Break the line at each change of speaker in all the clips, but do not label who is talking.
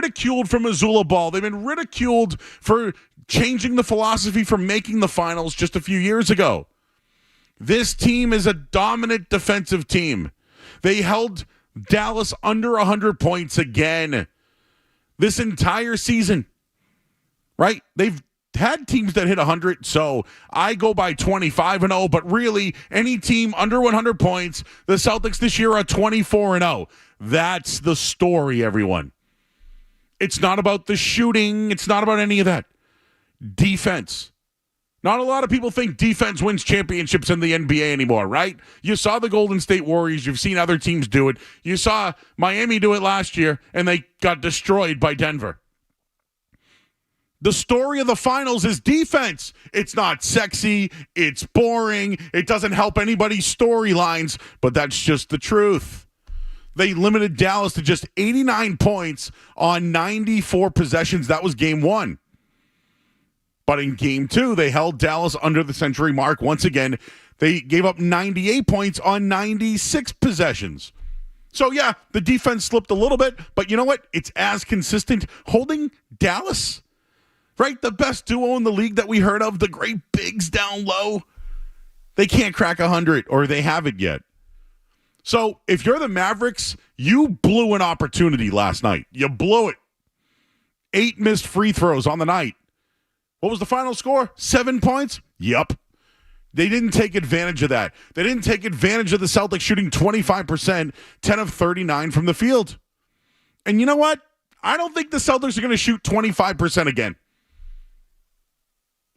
ridiculed for Missoula ball. They've been ridiculed for changing the philosophy from making the finals just a few years ago. This team is a dominant defensive team. They held Dallas under 100 points again this entire season, right? They've had teams that hit 100, so I go by 25-0, but really any team under 100 points, the Celtics this year are 24-0. That's the story, everyone. It's not about the shooting. It's not about any of that. Defense. Not a lot of people think defense wins championships in the NBA anymore, right? You saw the Golden State Warriors. You've seen other teams do it. You saw Miami do it last year, and they got destroyed by Denver. The story of the finals is defense. It's not sexy. It's boring. It doesn't help anybody's storylines, but that's just the truth. They limited Dallas to just 89 points on 94 possessions. That was game one. But in game two, they held Dallas under the century mark. Once again, they gave up 98 points on 96 possessions. So, yeah, the defense slipped a little bit, but you know what? It's as consistent. Holding Dallas, right? The best duo in the league that we heard of, the great bigs down low. They can't crack 100, or they haven't yet. So, if you're the Mavericks, you blew an opportunity last night. You blew it. 8 missed free throws on the night. What was the final score? 7 points? Yup. They didn't take advantage of that. They didn't take advantage of the Celtics shooting 25%, 10 of 39 from the field. And you know what? I don't think the Celtics are going to shoot 25% again.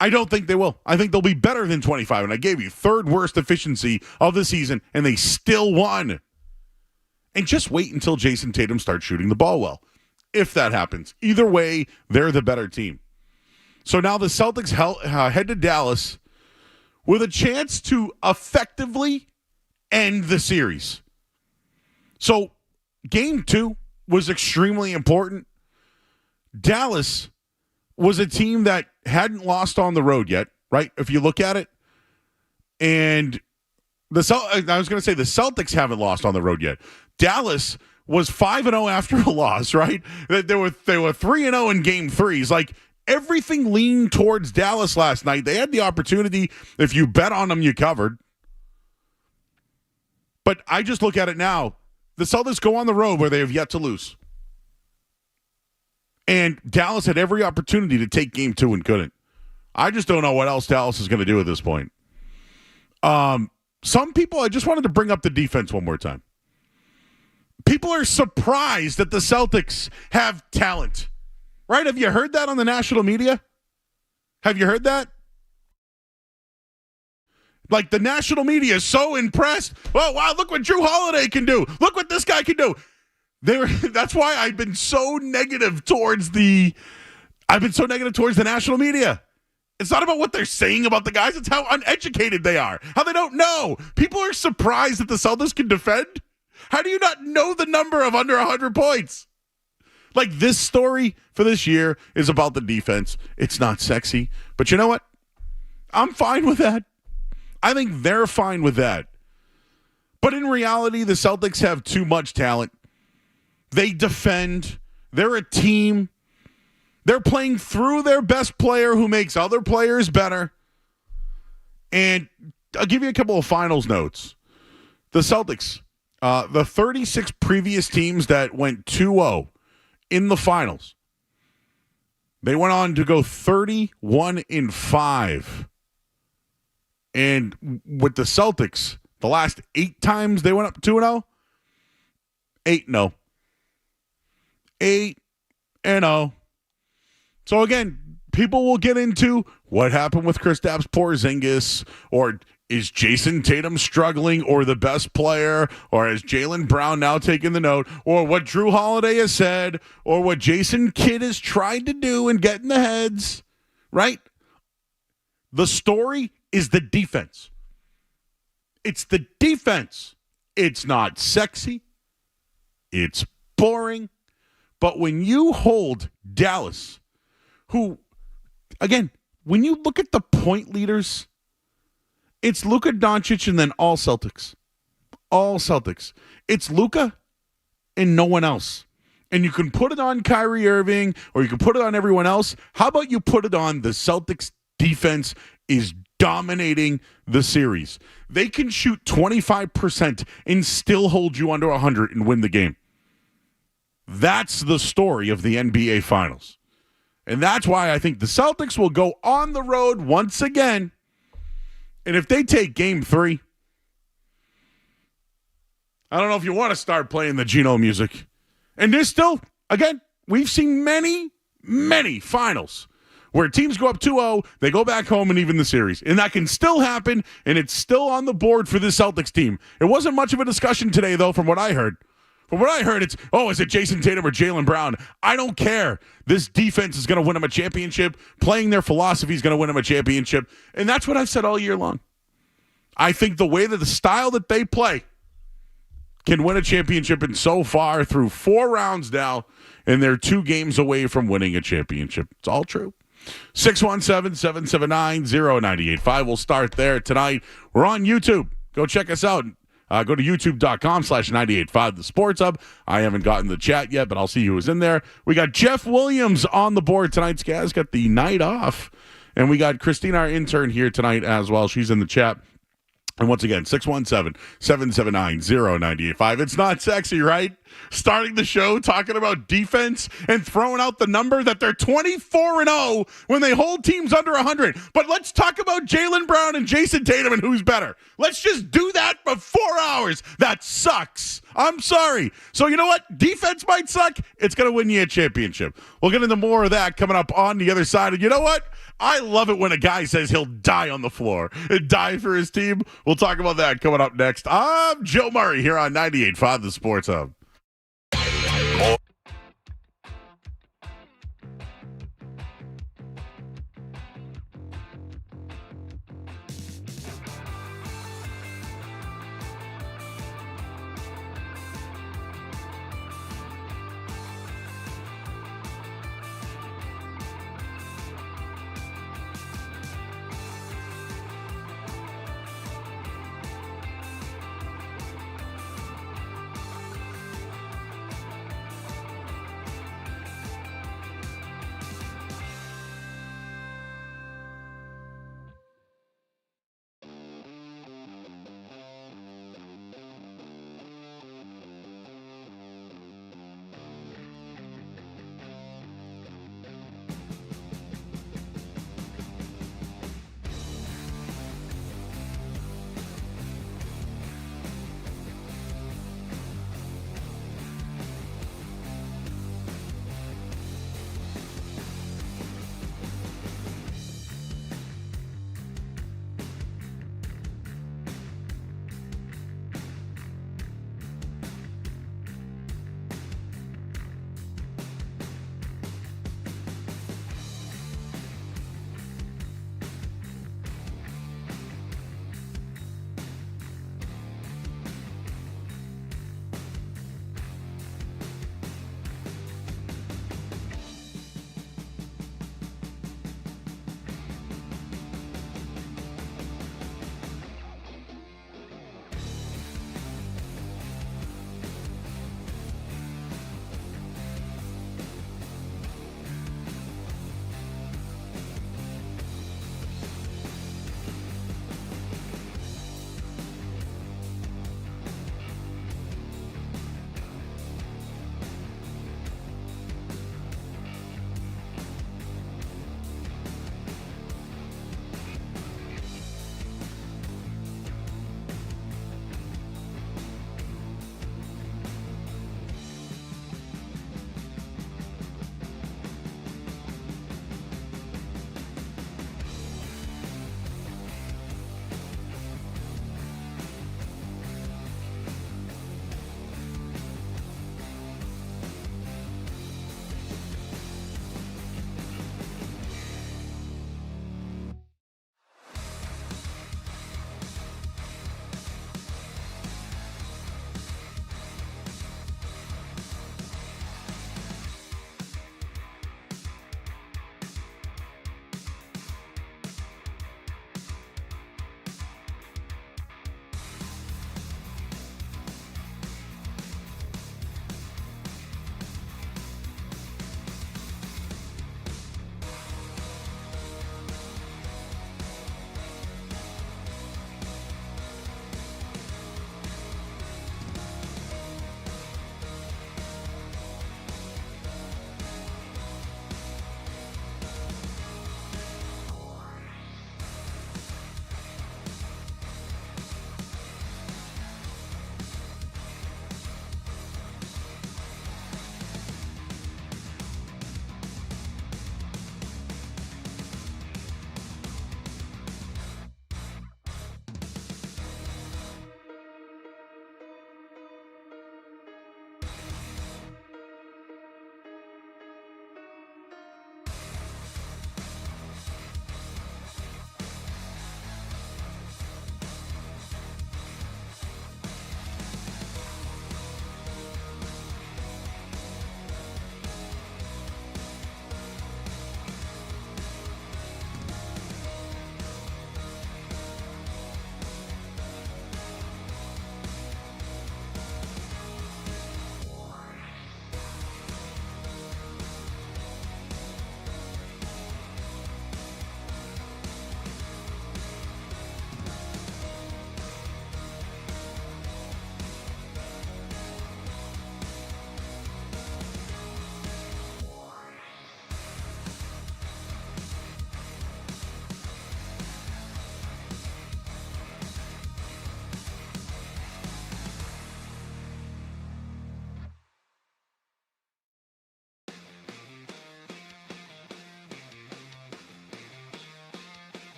I don't think they will. I think they'll be better than 25. And I gave you third worst efficiency of the season, and they still won. And just wait until Jason Tatum starts shooting the ball well. If that happens. Either way, they're the better team. So now the Celtics head to Dallas with a chance to effectively end the series. So game two was extremely important. Dallas was a team that hadn't lost on the road yet, right? If you look at it. And the Celtics haven't lost on the road yet. Dallas was 5-0 after a loss, right? They were 3-0 in game threes. Like, everything leaned towards Dallas last night. They had the opportunity. If you bet on them, you covered. But I just look at it now. The Celtics go on the road where they have yet to lose. And Dallas had every opportunity to take game two and couldn't. I just don't know what else Dallas is going to do at this point. Some people, I just wanted to bring up the defense one more time. People are surprised that the Celtics have talent. Right? Have you heard that on the national media? Have you heard that? Like, the national media is so impressed. Oh, wow, look what Drew Holiday can do. Look what this guy can do. That's why I've been so negative towards the national media. It's not about what they're saying about the guys. It's how uneducated they are. How they don't know. People are surprised that the Celtics can defend. How do you not know the number of under 100 points? Like, this story for this year is about the defense. It's not sexy. But you know what? I'm fine with that. I think they're fine with that. But in reality, the Celtics have too much talent. They defend. They're a team. They're playing through their best player who makes other players better. And I'll give you a couple of finals notes. The Celtics, the 36 previous teams that went 2-0 in the finals, they went on to go 31-5. And with the Celtics, the last 8 times they went up 2-0, 8-0. 8-0. So again, people will get into what happened with Kristaps Porzingis, or is Jason Tatum struggling, or the best player, or has Jaylen Brown now taken the note, or what Drew Holiday has said, or what Jason Kidd has tried to do and get in the heads, right? The story is the defense. It's the defense. It's not sexy. It's boring. But when you hold Dallas, who, again, when you look at the point leaders, it's Luka Doncic and then all Celtics. All Celtics. It's Luka and no one else. and you can put it on Kyrie Irving or you can put it on everyone else. How about you put it on the Celtics defense is dominating the series. They can shoot 25% and still hold you under 100 and win the game. That's the story of the NBA Finals. And that's why I think the Celtics will go on the road once again. And if they take game 3, I don't know if you want to start playing the Geno music. And there's still, again, we've seen many, many finals where teams go up 2-0, they go back home and even the series. And that can still happen, and it's still on the board for this Celtics team. It wasn't much of a discussion today, though, from what I heard. From what I heard, it's, is it Jason Tatum or Jaylen Brown? I don't care. This defense is going to win them a championship. Playing their philosophy is going to win them a championship. And that's what I've said all year long. I think the way that the style that they play can win a championship, and so far through 4 rounds now, and they're 2 games away from winning a championship. It's all true. 617-779-0985. We'll start there tonight. We're on YouTube. Go check us out. Go to youtube.com/985 The Sports Hub. I haven't gotten the chat yet, but I'll see who's in there. We got Jeff Williams on the board tonight. Skaz got the night off. And we got Christina, our intern, here tonight as well. She's in the chat. And once again, 617-779-0985. It's not sexy, right? Starting the show talking about defense and throwing out the number that they're 24-0 when they hold teams under 100. But let's talk about Jaylen Brown and Jason Tatum and who's better. Let's just do that for 4 hours. That sucks. I'm sorry. So you know what? Defense might suck. It's going to win you a championship. We'll get into more of that coming up on the other side. And you know what? I love it when a guy says he'll die on the floor and die for his team. We'll talk about that coming up next. I'm Joe Murray here on 98.5 The Sports Hub.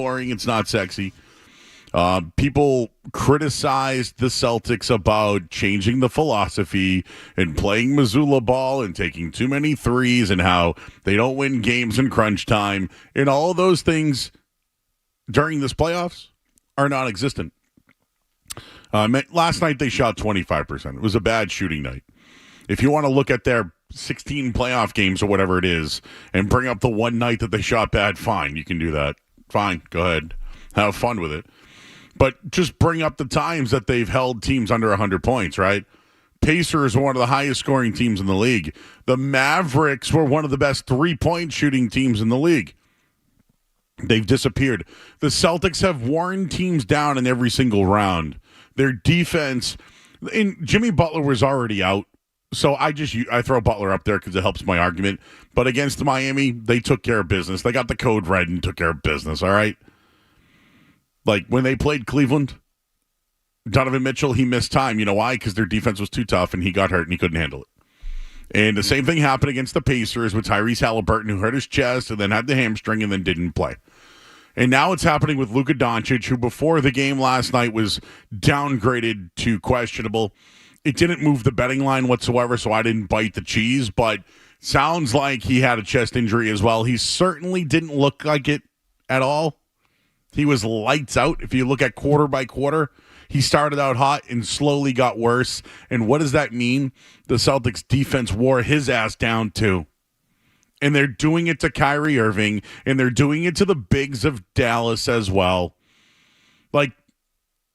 boring. It's not sexy. People criticized the Celtics about changing the philosophy and playing Missoula ball and taking too many threes and how they don't win games in crunch time. And all of those things during this playoffs are non-existent. Last night they shot 25%. It was a bad shooting night. If you want to look at their 16 playoff games or whatever it is and bring up the one night that they shot bad, fine, you can do that. Fine, go ahead. Have fun with it. But just bring up the times that they've held teams under 100 points, right? Pacers are one of the highest scoring teams in the league. The Mavericks were one of the best three-point shooting teams in the league. They've disappeared. The Celtics have worn teams down in every single round. Their defense, and Jimmy Butler was already out, so I throw Butler up there because it helps my argument. But against Miami, they took care of business. They got the code red and took care of business, all right? Like, when they played Cleveland, Donovan Mitchell, he missed time. You know why? Because their defense was too tough, and he got hurt, and he couldn't handle it. And the same thing happened against the Pacers with Tyrese Halliburton, who hurt his chest and then had the hamstring and then didn't play. And now it's happening with Luka Doncic, who before the game last night was downgraded to questionable. It didn't move the betting line whatsoever, so I didn't bite the cheese, but sounds like he had a chest injury as well. He certainly didn't look like it at all. He was lights out. If you look at quarter by quarter, he started out hot and slowly got worse. And what does that mean? The Celtics defense wore his ass down too. And they're doing it to Kyrie Irving, and they're doing it to the bigs of Dallas as well. Like,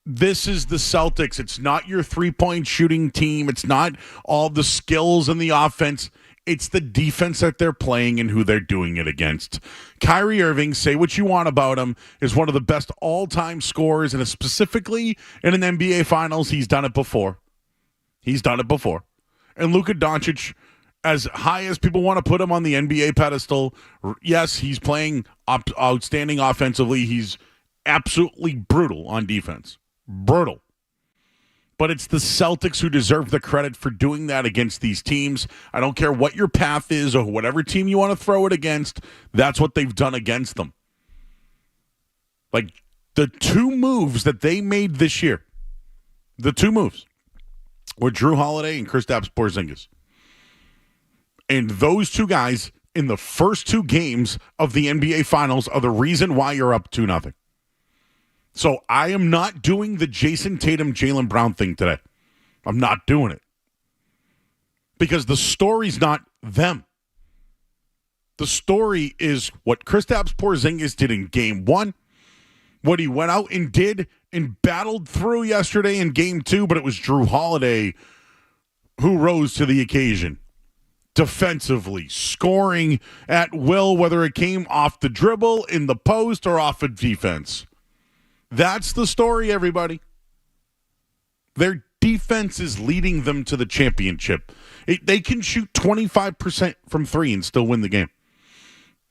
this is the Celtics. It's not your three-point shooting team. It's not all the skills and the offense. It's the defense that they're playing and who they're doing it against. Kyrie Irving, say what you want about him, is one of the best all-time scorers, and specifically in an NBA Finals, he's done it before. He's done it before. And Luka Doncic, as high as people want to put him on the NBA pedestal, yes, he's playing outstanding offensively. He's absolutely brutal on defense. Brutal. But it's the Celtics who deserve the credit for doing that against these teams. I don't care what your path is or whatever team you want to throw it against. That's what they've done against them. Like, the two moves that they made this year, the two moves were Drew Holiday and Kristaps Porzingis. And those two guys in the first two games of the NBA Finals are the reason why you're up 2-0. So I am not doing the Jason Tatum, Jaylen Brown thing today. I'm not doing it. Because the story's not them. The story is what Kristaps Porzingis did in Game 1, what he went out and did and battled through yesterday in Game 2, but it was Drew Holiday who rose to the occasion. Defensively, scoring at will, whether it came off the dribble, in the post, or off of defense. That's the story, everybody. Their defense is leading them to the championship. They can shoot 25% from three and still win the game.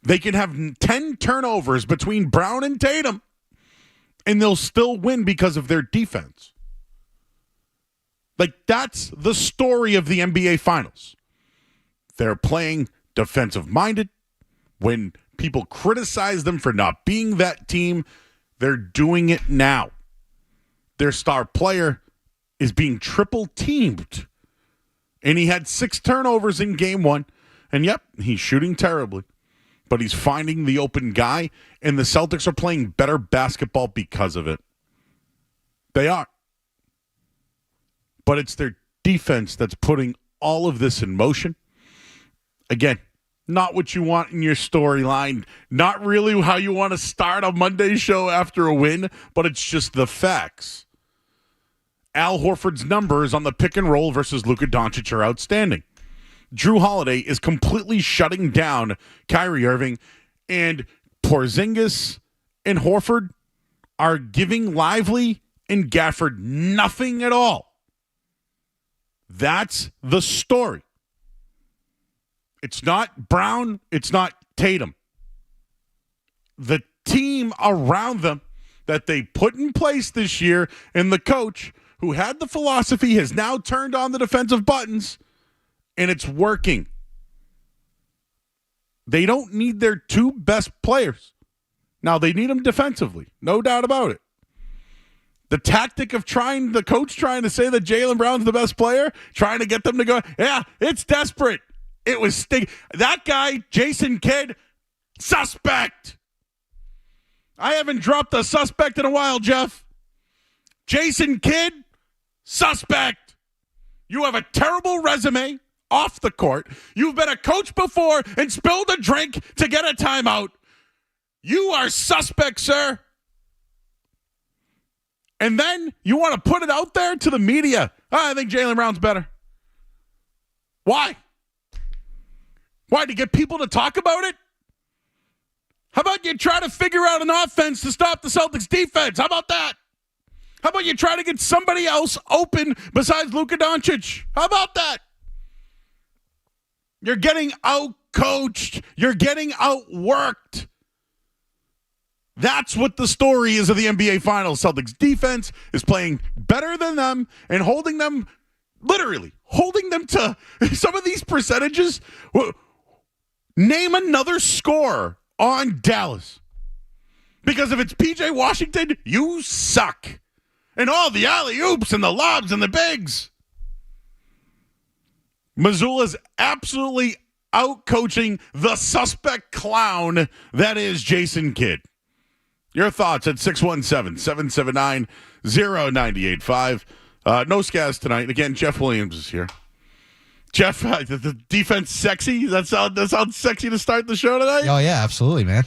They can have 10 turnovers between Brown and Tatum, and they'll still win because of their defense. Like, that's the story of the NBA Finals. They're playing defensive-minded. When people criticize them for not being that team, they're doing it now. Their star player is being triple-teamed. And he had 6 turnovers in Game 1. And, yep, he's shooting terribly. But he's finding the open guy, and the Celtics are playing better basketball because of it. They are. But it's their defense that's putting all of this in motion. Again, not what you want in your storyline. Not really how you want to start a Monday show after a win, but it's just the facts. Al Horford's numbers on the pick and roll versus Luka Doncic are outstanding. Drew Holiday is completely shutting down Kyrie Irving, and Porzingis and Horford are giving Lively and Gafford nothing at all. That's the story. It's not Brown. It's not Tatum. The team around them that they put in place this year, and the coach who had the philosophy has now turned on the defensive buttons, and it's working. They don't need their two best players. Now, they need him defensively. No doubt about it. The tactic of the coach trying to say that Jaylen Brown's the best player, trying to get them to go, yeah, it's desperate. It was that guy, Jason Kidd, suspect. I haven't dropped a suspect in a while, Jeff. Jason Kidd, suspect. You have a terrible resume off the court. You've been a coach before and spilled a drink to get a timeout. You are suspect, sir. And then you want to put it out there to the media. I think Jaylen Brown's better. Why? Why? To get people to talk about it? How about you try to figure out an offense to stop the Celtics defense? How about that? How about you try to get somebody else open besides Luka Doncic? How about that? You're getting out-coached. You're getting outworked. That's what the story is of the NBA Finals. Celtics defense is playing better than them and holding them to some of these percentages. Name another score on Dallas. Because if it's PJ Washington, you suck. And all the alley-oops and the lobs and the bigs. Missoula's absolutely out-coaching the suspect clown that is Jason Kidd. Your thoughts at 617-779-0985. No scaz tonight. Again, Jeff Williams is here. Jeff, the defense sexy? That sounds sexy to start the show tonight?
Oh, yeah, absolutely, man.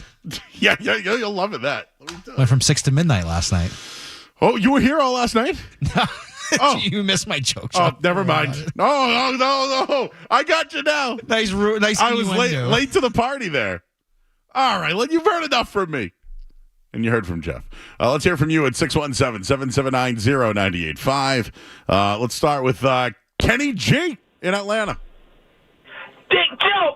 yeah, you'll love it, that.
Went from 6 to midnight last night.
Oh, you were here all last night?
Oh. You missed my joke.
Oh, never mind. No. I got you now.
Nice.
I was late to the party there. All right, you've heard enough from me. And you heard from Jeff. Let's hear from you at 617-779-0985. Let's start with Kenny G in Atlanta.
Hey, Joe,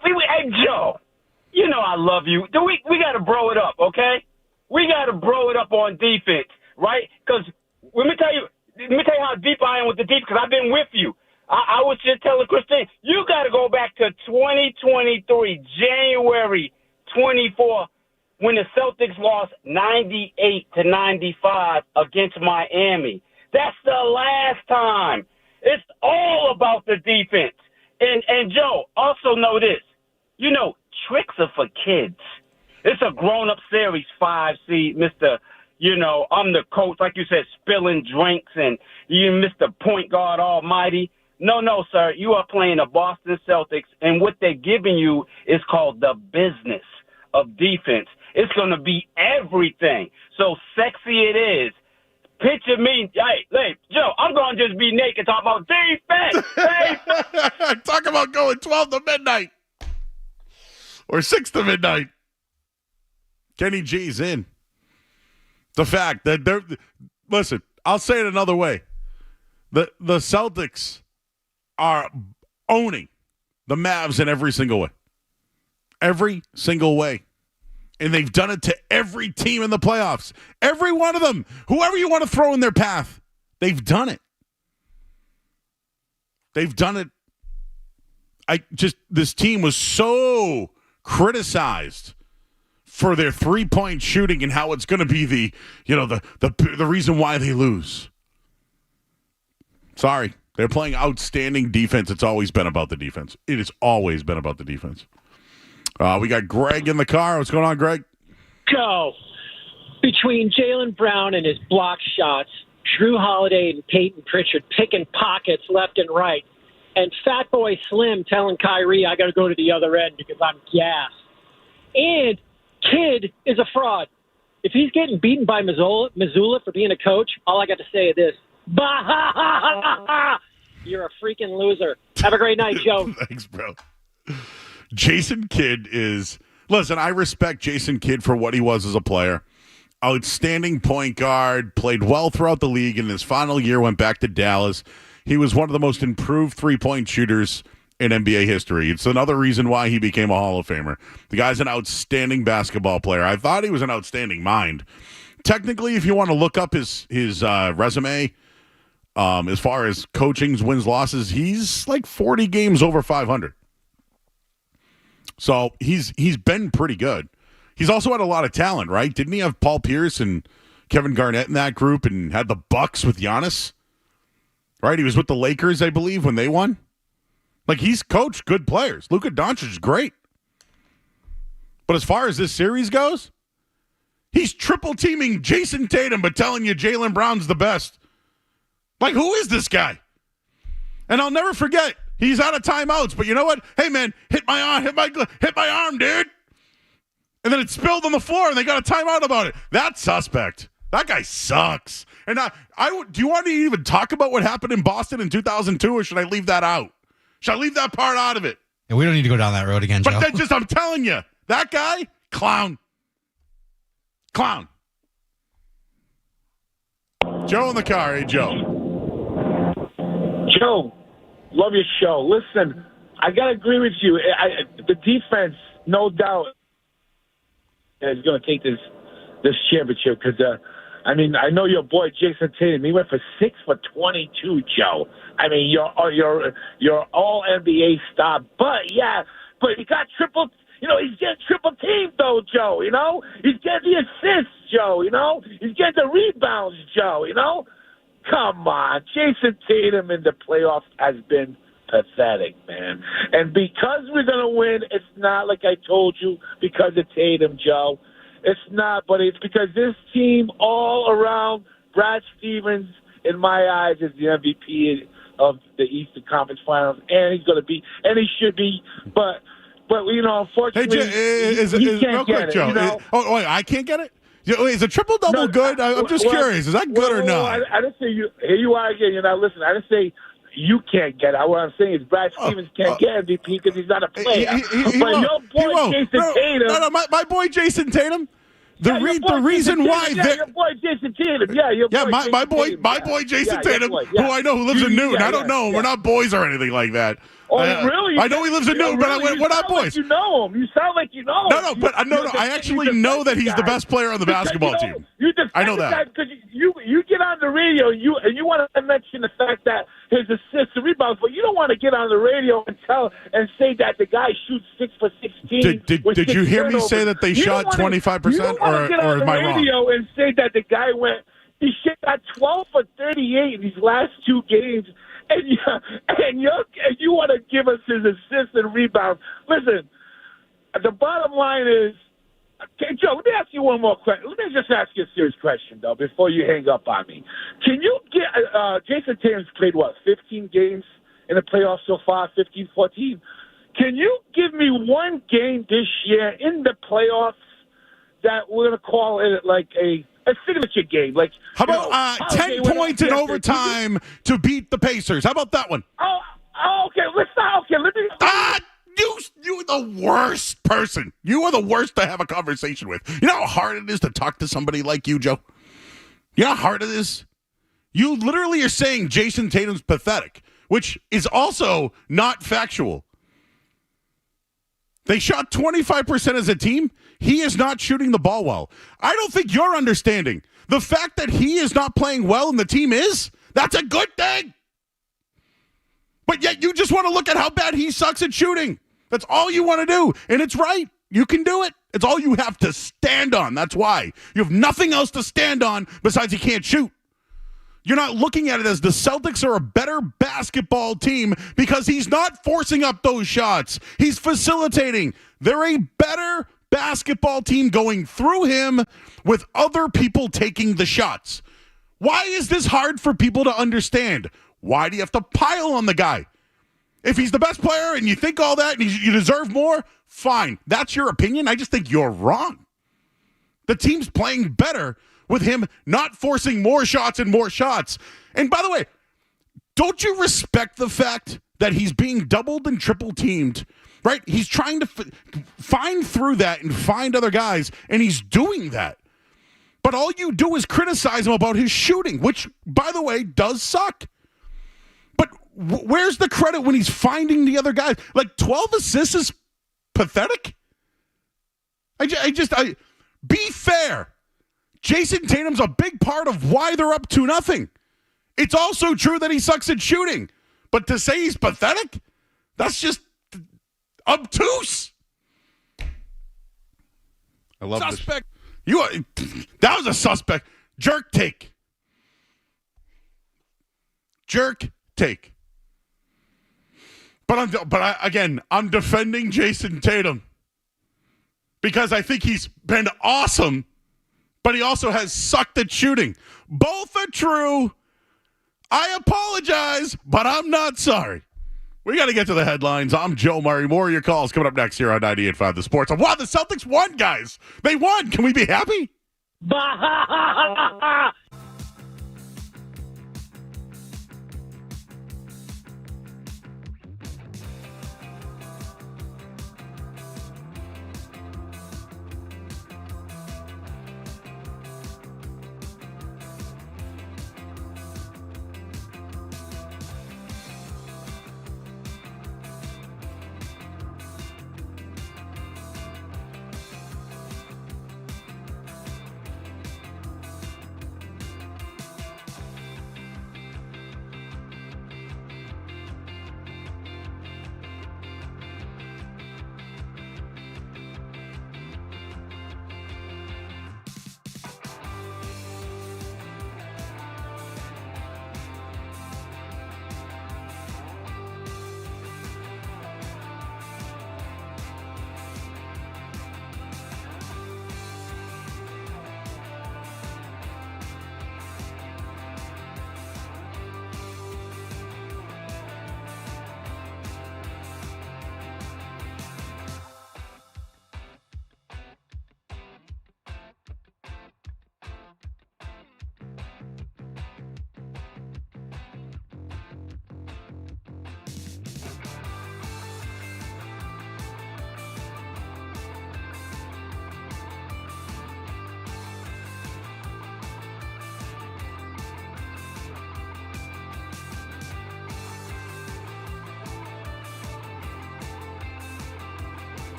you know I love you. We got to bro it up, okay? We got to bro it up on defense, right? Because let me tell you how deep I am with the defense, because I've been with you. I was just telling Christine, you got to go back to 2023, January 24th, when the Celtics lost 98-95 against Miami. That's the last time. It's all about the defense. And Joe, also know this. You know, tricks are for kids. It's a grown-up series, 5 seed, Mr. I'm the coach, like you said, spilling drinks, and you Mr. Point Guard Almighty. No, sir. You are playing the Boston Celtics, and what they're giving you is called the business of defense. It's going to be everything. So sexy it is. Picture me. Hey, Joe, I'm going to just be naked talk about defense.
Talk about going 12 to midnight or 6 to midnight. Kenny G's in. The fact that listen, I'll say it another way. The Celtics are owning the Mavs in every single way. Every single way. And they've done it to every team in the playoffs. Every one of them. Whoever you want to throw in their path. They've done it. They've done it. This team was so criticized for their three-point shooting and how it's going to be the reason why they lose. Sorry. They're playing outstanding defense. It's always been about the defense. It has always been about the defense. We got Greg in the car. What's going on, Greg?
Go. Between Jaylen Brown and his block shots, Drew Holiday and Peyton Pritchard picking pockets left and right, and Fat Boy Slim telling Kyrie, I got to go to the other end because I'm gassed. And Kidd is a fraud. If he's getting beaten by Missoula for being a coach, all I got to say is this. You're a freaking loser. Have a great night, Joe.
Thanks, bro. Jason Kidd is... Listen, I respect Jason Kidd for what he was as a player. Outstanding point guard, played well throughout the league. In his final year, went back to Dallas. He was one of the most improved three-point shooters in NBA history. It's another reason why he became a Hall of Famer. The guy's an outstanding basketball player. I thought he was an outstanding mind. Technically, if you want to look up his resume, as far as coaching's wins, losses, he's like 40 games over 500. So he's been pretty good. He's also had a lot of talent, right? Didn't he have Paul Pierce and Kevin Garnett in that group and had the Bucks with Giannis? Right? He was with the Lakers, I believe, when they won. Like, he's coached good players. Luka Doncic is great. But as far as this series goes, he's triple-teaming Jason Tatum but telling you Jaylen Brown's the best. Like, who is this guy? And I'll never forget, he's out of timeouts, but you know what? Hey, man, hit my arm, dude. And then it spilled on the floor, and they got a timeout about it. That's suspect. That guy sucks. And do you want to even talk about what happened in Boston in 2002, or should I leave that out? Should I leave that part out of it?
Yeah, we don't need to go down that road again, Joe.
But then I'm telling you, that guy, clown. Clown. Joe in the car. Hey, Joe.
Joe, love your show. Listen, I got to agree with you. The defense, no doubt, is going to take this championship because, I know your boy Jason Tatum. He went for 6 for 22, Joe. I mean, you're all NBA star, but he got triple. He's getting triple teamed though, Joe. He's getting the assists, Joe. He's getting the rebounds, Joe. Come on, Jason Tatum in the playoffs has been pathetic, man. And because we're gonna win, it's not like I told you because of Tatum, Joe. It's not, but it's because this team all around, Brad Stevens, in my eyes, is the MVP of the Eastern Conference Finals, and he's going to be, and he should be, but unfortunately, he can't get it.
Joe, I can't get it? Is a triple-double good? I'm just curious. Is that good or not?
I didn't say you. Here you are again. You're not listening. I didn't say you can't get it. What I'm saying is Brad Stevens can't get MVP because he's not a player. But your boy Jason Tatum.
No, my boy Jason Tatum. The reason why
your boy Jason Tatum.
My boy Jason Tatum, who I know who lives in Newton. I don't know him. We're not boys or anything like that.
Oh, really?
I know he lives in Newton, but we're not boys.
Like you know him. You sound like you know him.
No. I actually know that he's the best player on the basketball team. I know that.
Because you get on the radio and you want to mention the fact that his assists and rebounds, but you don't want to get on the radio and say that the guy shoots 6 for 16.
Did you hear me say that they shot 25%, or am I wrong?
You don't want to get on the radio and say that the guy he shot 12 for 38 in these last 2 games. And you want to give us his assists and rebounds. Listen, the bottom line is, okay, Joe, let me ask you one more question. Let me just ask you a serious question, though, before you hang up on me. Can you get Jason Tatum's played, 15 games in the playoffs so far, 15, 14? Can you give me one game this year in the playoffs that we're going to call it like a signature game? Like,
how about 10 points in overtime to beat the Pacers? How about that one?
Okay. Let me.
You're the worst person. You are the worst to have a conversation with. You know how hard it is to talk to somebody like you, Joe? You know how hard it is? You literally are saying Jason Tatum's pathetic, which is also not factual. They shot 25% as a team. He is not shooting the ball well. I don't think you're understanding. The fact that he is not playing well and the team is, that's a good thing. But yet you just want to look at how bad he sucks at shooting. That's all you want to do. And it's right. You can do it. It's all you have to stand on. That's why. You have nothing else to stand on besides he can't shoot. You're not looking at it as the Celtics are a better basketball team because he's not forcing up those shots. He's facilitating. They're a better basketball team going through him with other people taking the shots. Why is this hard for people to understand? Why do you have to pile on the guy? If he's the best player and you think all that and you deserve more, fine. That's your opinion. I just think you're wrong. The team's playing better with him not forcing more shots and more shots. And by the way, don't you respect the fact that he's being doubled and triple teamed, right? He's trying to find through that and find other guys, and he's doing that. But all you do is criticize him about his shooting, which, by the way, does suck. But where's the credit when he's finding the other guys? Like 12 assists is pathetic. Be fair. Jason Tatum's a big part of why they're up 2-0. It's also true that he sucks at shooting. But to say he's pathetic, that's just obtuse. I love
Suspect.
That was a suspect. Jerk take. Jerk take. But I'm defending Jason Tatum because I think he's been awesome, but he also has sucked at shooting. Both are true. I apologize, but I'm not sorry. We got to get to the headlines. I'm Joe Murray. More of your calls coming up next here on 98.5 The Sports. Wow, the Celtics won, guys. They won. Can we be happy?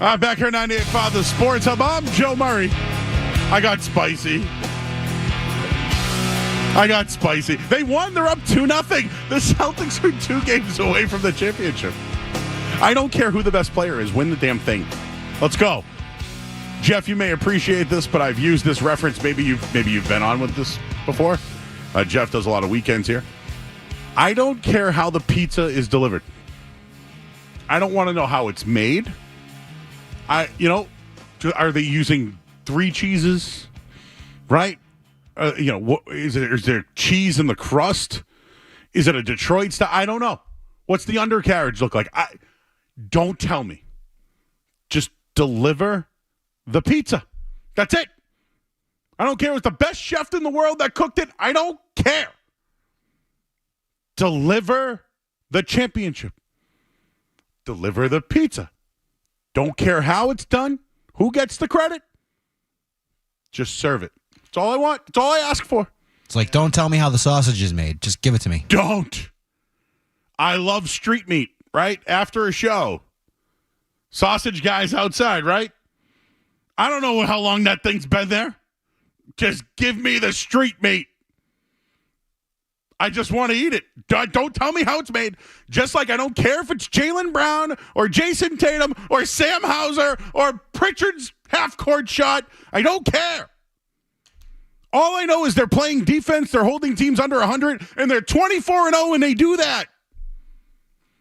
Back here 98.5 The Sports Hub. I'm Joe Murray. I got spicy. They won. They're up 2-0. The Celtics are 2 games away from the championship. I don't care who the best player is. Win the damn thing. Let's go. Jeff, you may appreciate this, but I've used this reference. Maybe you've been on with this before. Jeff does a lot of weekends here. I don't care how the pizza is delivered. I don't want to know how it's made. Are they using 3 cheeses? Right? Is there cheese in the crust? Is it a Detroit style? I don't know. What's the undercarriage look like? Don't tell me. Just deliver the pizza. That's it. I don't care if it's the best chef in the world that cooked it. I don't care. Deliver the championship. Deliver the pizza. Don't care how it's done. Who gets the credit? Just serve it. That's all I want. That's all I ask for.
It's like, don't tell me how the sausage is made. Just give it to me.
Don't. I love street meat, right? After a show. Sausage guys outside, right? I don't know how long that thing's been there. Just give me the street meat. I just want to eat it. Don't tell me how it's made. Just like I don't care if it's Jaylen Brown or Jason Tatum or Sam Hauser or Pritchard's half-court shot. I don't care. All I know is they're playing defense, they're holding teams under 100, and they're 24-0 when they do that.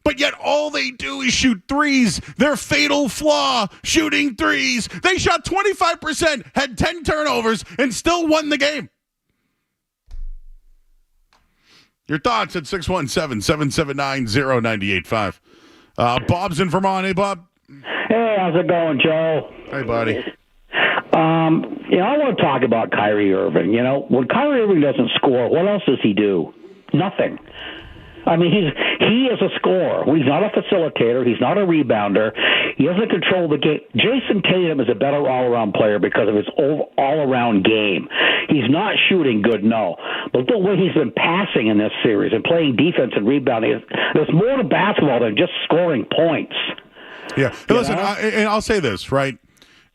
But yet all they do is shoot threes. Their fatal flaw, shooting threes. They shot 25%, had 10 turnovers, and still won the game. Your thoughts at 617-779-0985. Bob's in Vermont. Hey, Bob.
Hey, how's it going, Joe?
Hey, buddy.
I want to talk about Kyrie Irving. When Kyrie Irving doesn't score, what else does he do? Nothing. I mean, he is a scorer. He's not a facilitator. He's not a rebounder. He doesn't control the game. Jason Tatum is a better all-around player because of his all-around game. He's not shooting good, no. But the way he's been passing in this series and playing defense and rebounding, there's more to basketball than just scoring points.
Yeah. Hey, listen, I'll say this, right?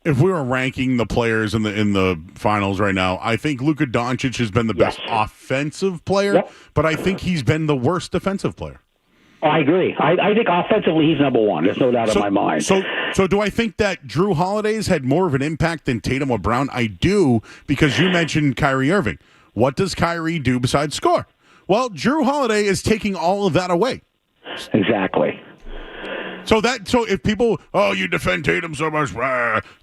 If we were ranking the players in the finals right now, I think Luka Doncic has been the best offensive player, but I think he's been the worst defensive player.
I agree. I think offensively he's number one. There's no doubt in my mind.
So do I think that Drew Holiday's had more of an impact than Tatum or Brown? I do, because you mentioned Kyrie Irving. What does Kyrie do besides score? Well, Drew Holiday is taking all of that away.
Exactly.
So if people, you defend Tatum so much,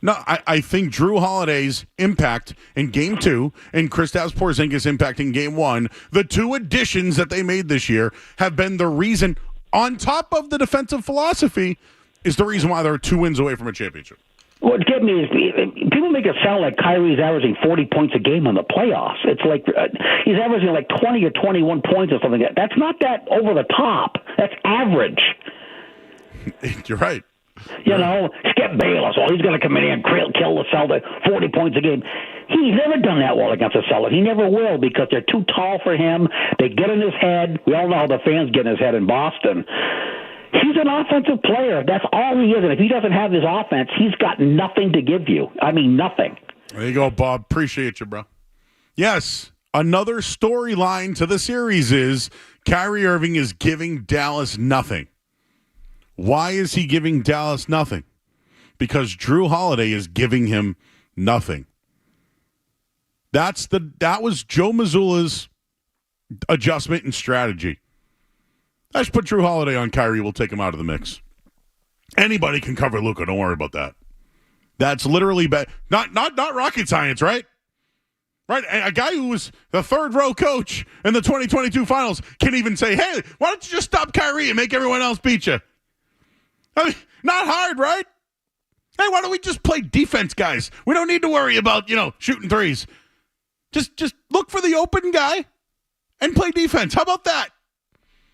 no, I think Drew Holiday's impact in Game 2 and Kristaps Porzingis' impact in Game 1, the 2 additions that they made this year have been the reason, on top of the defensive philosophy, is the reason why they're 2 wins away from a championship.
What gets me is people make it sound like Kyrie's averaging 40 points a game in the playoffs. It's like he's averaging like 20 or 21 points or something. That's not that over the top. That's average.
You're right.
Skip Bayless. He's going to come in and kill the Celtics, 40 points a game. He's never done that well against the Celtics. He never will because they're too tall for him. They get in his head. We all know how the fans get in his head in Boston. He's an offensive player. That's all he is. And if he doesn't have his offense, he's got nothing to give you. I mean, nothing.
There you go, Bob. Appreciate you, bro. Yes, another storyline to the series is Kyrie Irving is giving Dallas nothing. Why is he giving Dallas nothing? Because Drew Holiday is giving him nothing. That was Joe Mazzulla's adjustment and strategy. Let's put Drew Holiday on Kyrie. We'll take him out of the mix. Anybody can cover Luka. Don't worry about that. That's literally not rocket science, right? Right? A guy who was the third-row coach in the 2022 finals can even say, hey, why don't you just stop Kyrie and make everyone else beat you? I mean, not hard, right? Hey, why don't we just play defense, guys? We don't need to worry about, shooting threes. Just look for the open guy and play defense. How about that?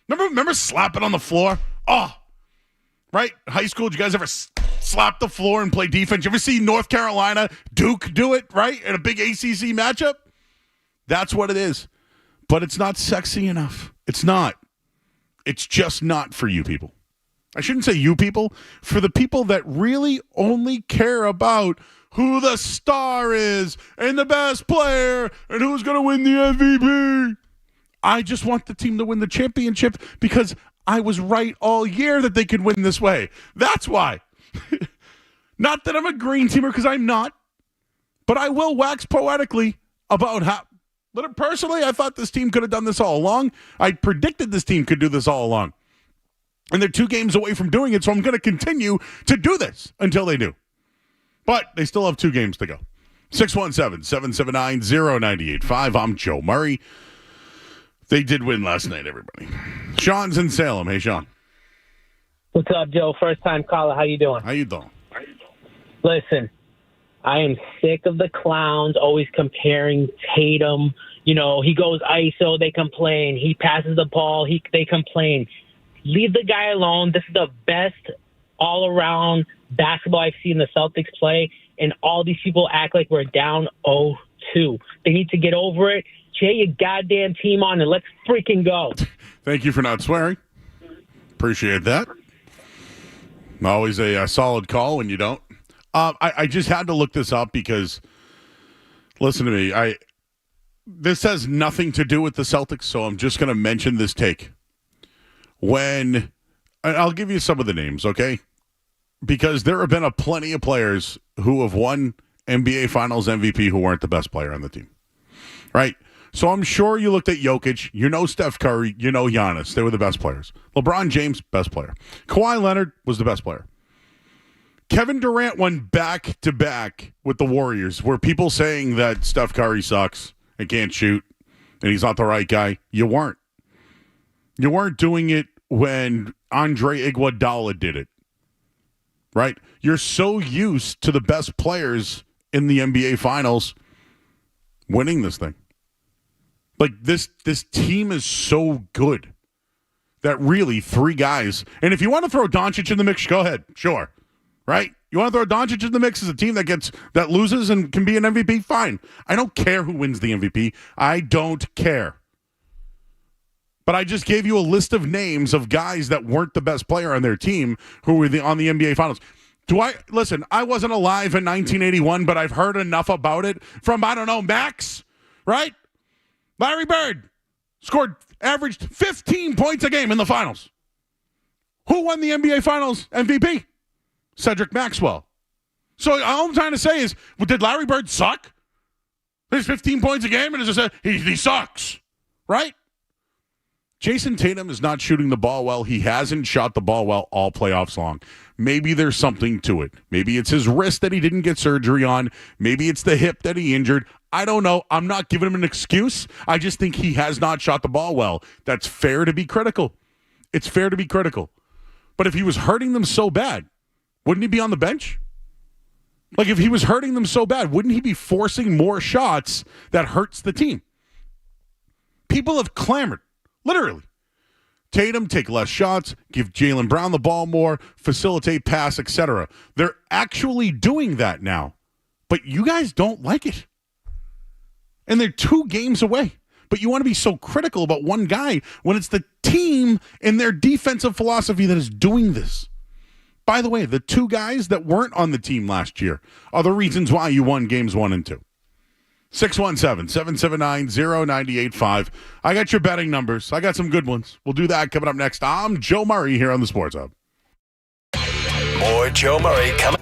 Remember slapping on the floor? Oh, right? High school, did you guys ever slap the floor and play defense? You ever see North Carolina, Duke do it, right? In a big ACC matchup? That's what it is. But it's not sexy enough. It's not. It's just not for you people. I shouldn't say you people, for the people that really only care about who the star is and the best player and who's going to win the MVP. I just want the team to win the championship because I was right all year that they could win this way. That's why. Not that I'm a green teamer, because I'm not, but I will wax poetically about how. But personally, I thought this team could have done this all along. I predicted this team could do this all along. And they're 2 games away from doing it, so I'm going to continue to do this until they do. But they still have 2 games to go. 617-779-0985. I'm Joe Murray. They did win last night, everybody. Sean's in Salem. Hey, Sean.
What's up, Joe? First time caller. How you doing?
How you doing?
Listen, I am sick of the clowns always comparing Tatum. You know, he goes ISO, they complain. He passes the ball, they complain. Leave the guy alone. This is the best all-around basketball I've seen the Celtics play, and all these people act like we're down 0-2. They need to get over it. Cheer your goddamn team on, and let's freaking go.
Thank you for not swearing. Appreciate that. Always a solid call when you don't. I just had to look this up because, listen to me, this has nothing to do with the Celtics, so I'm just going to mention this take. And I'll give you some of the names, okay? Because there have been plenty of players who have won NBA Finals MVP who weren't the best player on the team, right? So I'm sure you looked at Jokic, you know Steph Curry, you know Giannis. They were the best players. LeBron James, best player. Kawhi Leonard was the best player. Kevin Durant went back-to-back with the Warriors, where people saying that Steph Curry sucks and can't shoot and he's not the right guy. You weren't. You weren't doing it when Andre Iguodala did it, right? You're so used to the best players in the NBA Finals winning this thing. Like, this team is so good that really 3 guys, and if you want to throw Doncic in the mix, go ahead, sure, right? You want to throw Doncic in the mix as a team that loses and can be an MVP? Fine. I don't care who wins the MVP. I don't care. But I just gave you a list of names of guys that weren't the best player on their team who were on the NBA Finals. Listen, I wasn't alive in 1981, but I've heard enough about it from, I don't know, Max, right? Larry Bird averaged 15 points a game in the finals. Who won the NBA Finals MVP? Cedric Maxwell. So all I'm trying to say is, did Larry Bird suck? There's 15 points a game, and he sucks, right? Jason Tatum is not shooting the ball well. He hasn't shot the ball well all playoffs long. Maybe there's something to it. Maybe it's his wrist that he didn't get surgery on. Maybe it's the hip that he injured. I don't know. I'm not giving him an excuse. I just think he has not shot the ball well. That's fair to be critical. It's fair to be critical. But if he was hurting them so bad, wouldn't he be on the bench? Like, if he was hurting them so bad, wouldn't he be forcing more shots that hurts the team? People have clamored, literally. Tatum, take less shots, give Jaylen Brown the ball more, facilitate pass, etc. They're actually doing that now. But you guys don't like it. And they're 2 games away. But you want to be so critical about one guy when it's the team and their defensive philosophy that is doing this. By the way, the 2 guys that weren't on the team last year are the reasons why you won games 1 and 2. 617-779-0985. I got your betting numbers. I got some good ones. We'll do that coming up next. I'm Joe Murray here on the Sports Hub.
More Joe Murray coming.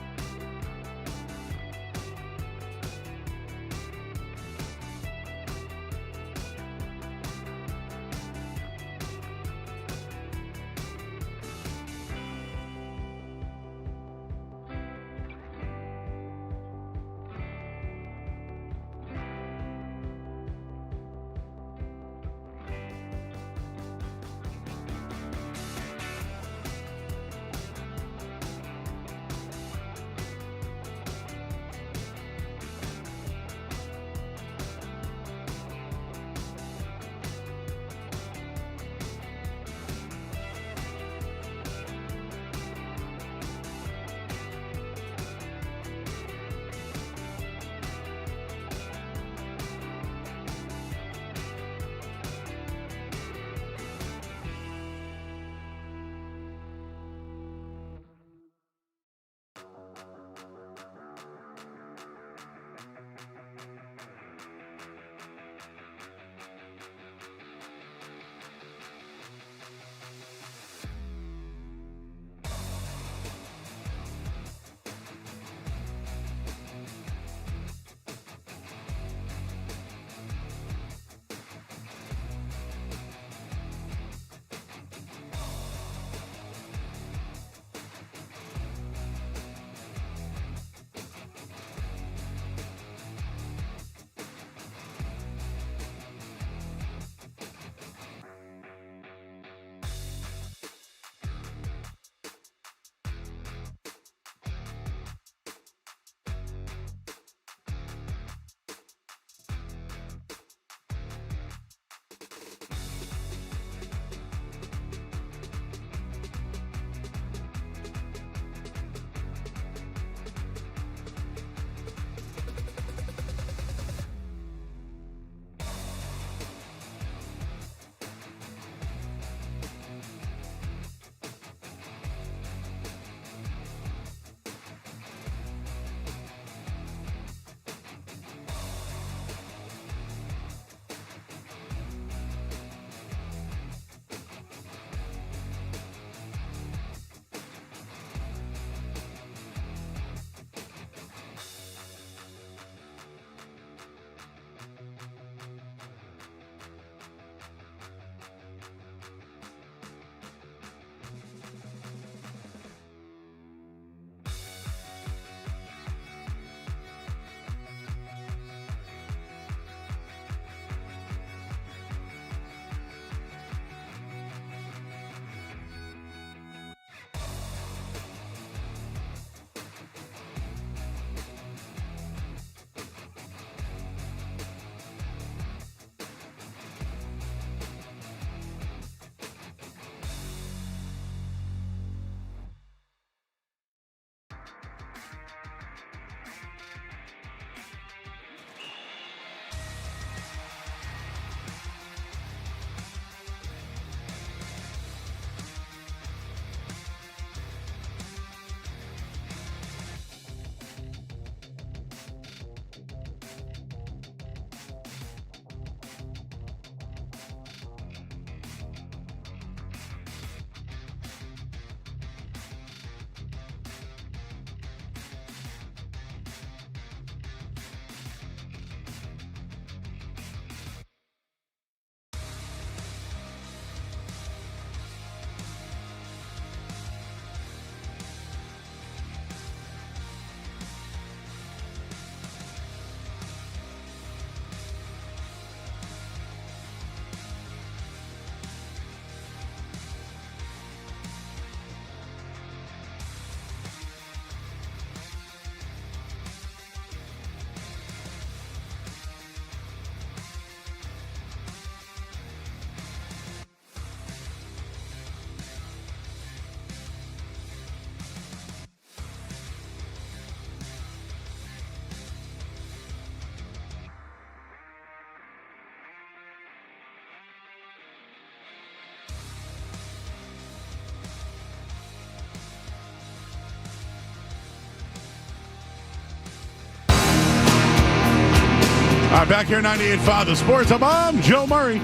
Back here 98.5 The Sports Hub. I'm Joe Murray.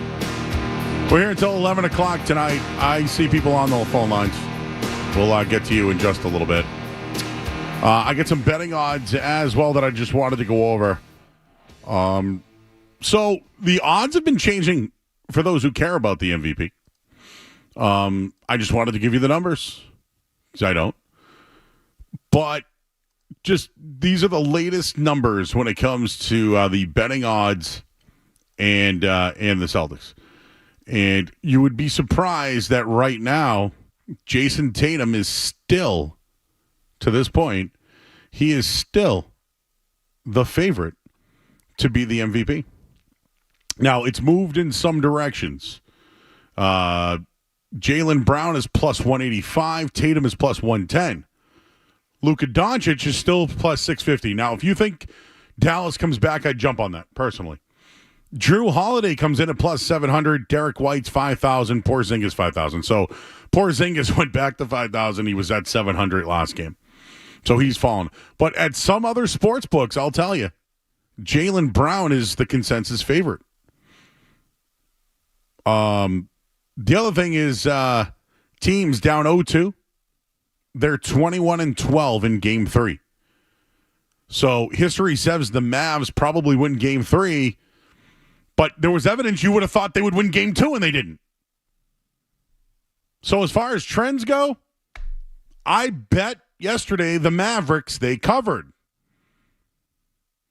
We're here until 11 o'clock tonight. I see people on the phone lines. We'll get to you in just a little bit. I get some betting odds as well that I just wanted to go over. So the odds have been changing for those who care about the MVP. I just wanted to give you the numbers because I don't. But just these are the latest numbers when it comes to the betting odds and the Celtics. And you would be surprised that right now, Jason Tatum is still, to this point, he is still the favorite to be the MVP. Now, it's moved in some directions. Jaylen Brown is plus 185. Tatum is plus 110. Luka Doncic is still plus 650. Now, if you think Dallas comes back, I'd jump on that, personally. Drew Holiday comes in at plus 700. Derek White's 5,000. Porzingis 5,000. So Porzingis went back to 5,000. He was at 700 last game. So he's fallen. But at some other sports books, I'll tell you, Jaylen Brown is the consensus favorite. The other thing is teams down 0-2. They're 21-12 in Game 3. So history says the Mavs probably win Game 3, but there was evidence you would have thought they would win Game 2, and they didn't. So as far as trends go, I bet yesterday the Mavericks, they covered.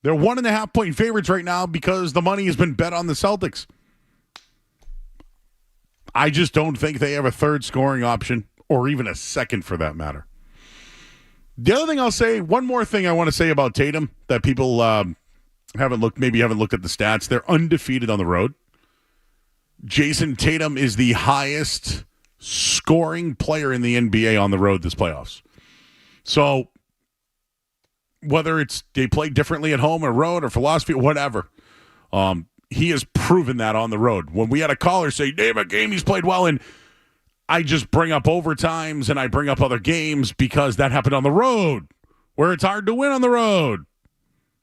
They're 1.5-point favorites right now because the money has been bet on the Celtics. I just don't think they have a third scoring option, or even a second for that matter. The other thing I'll say, one more thing I want to say about Tatum that people haven't looked at the stats. They're undefeated on the road. Jason Tatum is the highest scoring player in the NBA on the road this playoffs. So whether it's they play differently at home or road or philosophy, whatever, he has proven that on the road. When we had a caller say, name a game he's played well in, I just bring up overtimes and I bring up other games because that happened on the road, where it's hard to win on the road.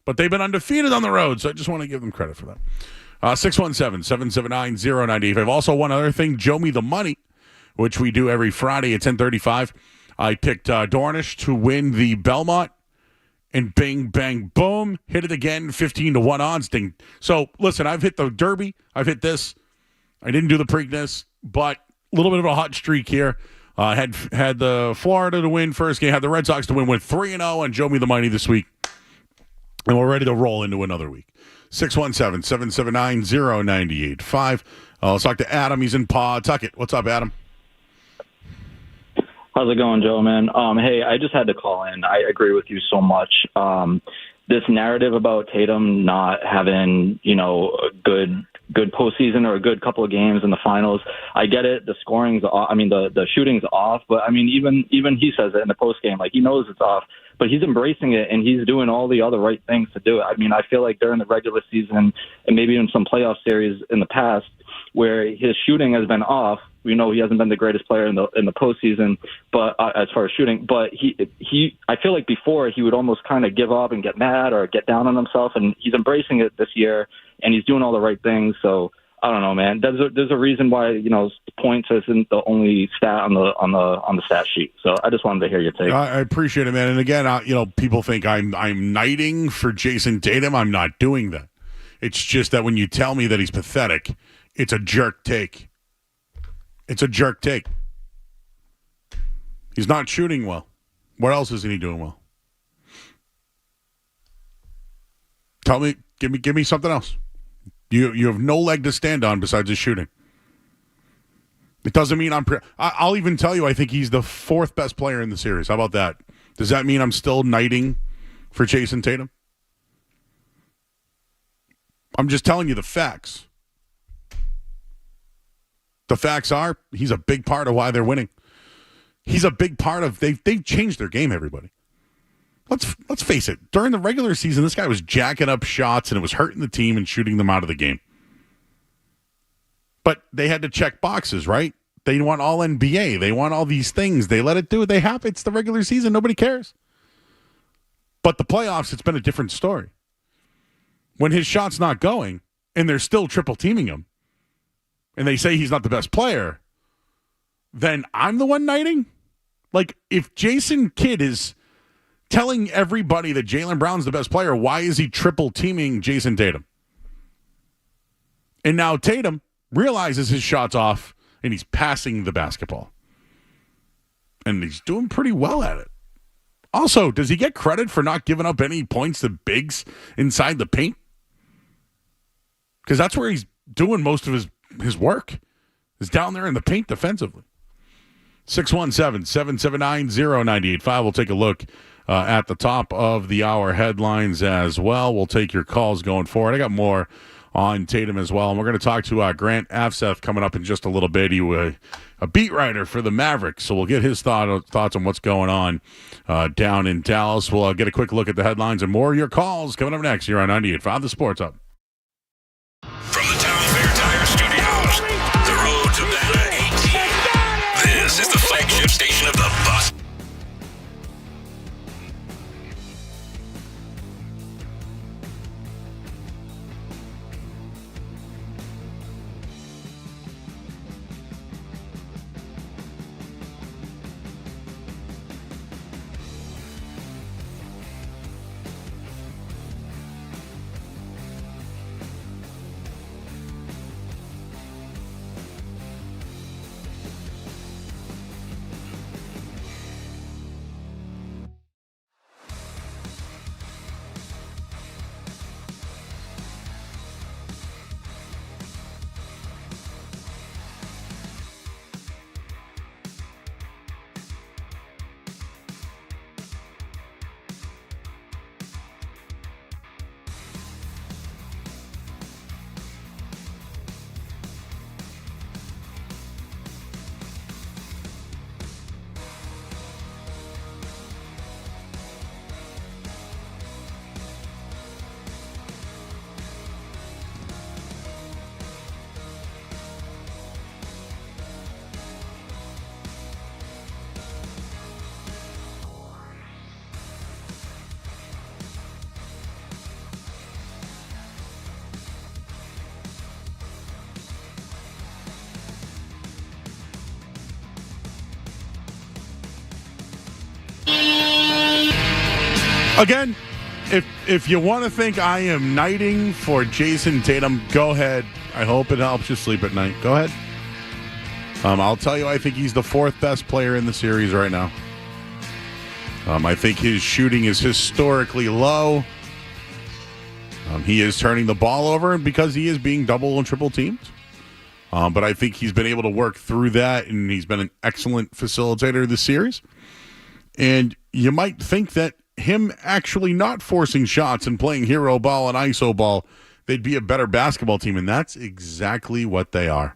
But they've been undefeated on the road, so I just want to give them credit for that. 617-779-0985. Also, one other thing, Joe Me the Money, which we do every Friday at 10:35. I picked Dornish to win the Belmont, and bing, bang, boom, hit it again, 15-1 odds. Ding. So, listen, I've hit the Derby. I've hit this. I didn't do the Preakness, but a little bit of a hot streak here. Had the Florida to win first game, had the Red Sox to win, went 3-0 on Joe Me the Money this week. And we're ready to roll into another week. 617-779-0985. Let's talk to Adam. He's in Pawtucket. What's up, Adam?
How's it going, Joe, man? Hey, I just had to call in. I agree with you so much. This narrative about Tatum not having, a good postseason or a good couple of games in the finals, I get it. The scoring's off. I mean, the shooting's off. But, I mean, even he says it in the postgame. Like, he knows it's off. But he's embracing it, and he's doing all the other right things to do it. I mean, I feel like during the regular season and maybe in some playoff series in the past where his shooting has been off, we know he hasn't been the greatest player in the postseason, but as far as shooting, but he I feel like before he would almost kind of give up and get mad or get down on himself, and he's embracing it this year, and he's doing all the right things. So I don't know, man. There's a reason why points isn't the only stat on the stat sheet. So I just wanted to hear your take.
I appreciate it, man. And again, people think I'm knighting for Jason Tatum. I'm not doing that. It's just that when you tell me that he's pathetic, it's a jerk take. It's a jerk take. He's not shooting well. What else isn't he doing well? Tell me, give me something else. You have no leg to stand on besides his shooting. It doesn't mean I'll even tell you I think he's the fourth best player in the series. How about that? Does that mean I'm still knighting for Jason Tatum? I'm just telling you the facts. The facts are he's a big part of why they're winning. He's a big part of they've changed their game, everybody. Let's face it. During the regular season, this guy was jacking up shots and it was hurting the team and shooting them out of the game. But they had to check boxes, right? They want all NBA. They want all these things. They let it do it. They have it's the regular season. Nobody cares. But the playoffs, it's been a different story. when his shot's not going and they're still triple teaming him and they say he's not the best player, then I'm the one knighting? Like, if Jason Kidd is telling everybody that Jaylen Brown's the best player, why is he triple teaming Jason Tatum? And now Tatum realizes his shot's off and he's passing the basketball. And he's doing pretty well at it. Also, does he get credit for not giving up any points to bigs inside the paint? Because that's where he's doing most of his work, is down there in the paint defensively. 617-779-0985. We'll take a look at the top of the hour headlines as well. We'll take your calls going forward. I got more on Tatum as well. And we're going to talk to Grant Asfeth coming up in just a little bit. He was a beat writer for the Mavericks, so we'll get his thoughts on what's going on down in Dallas. We'll get a quick look at the headlines and more of your calls coming up next here on 98.5 The Sports Hub.
From the Town Fair Tire Studios, the road to Meta 18. This is the flagship station of the bus.
Again, if you want to think I am knighting for Jason Tatum, go ahead. I hope it helps you sleep at night. Go ahead. I'll tell you, I think he's the fourth best player in the series right now. I think his shooting is historically low. He is turning the ball over because he is being double and triple teamed. But I think he's been able to work through that, and he's been an excellent facilitator of the series. And you might think that him actually not forcing shots and playing hero ball and iso ball, they'd be a better basketball team, and that's exactly what they are.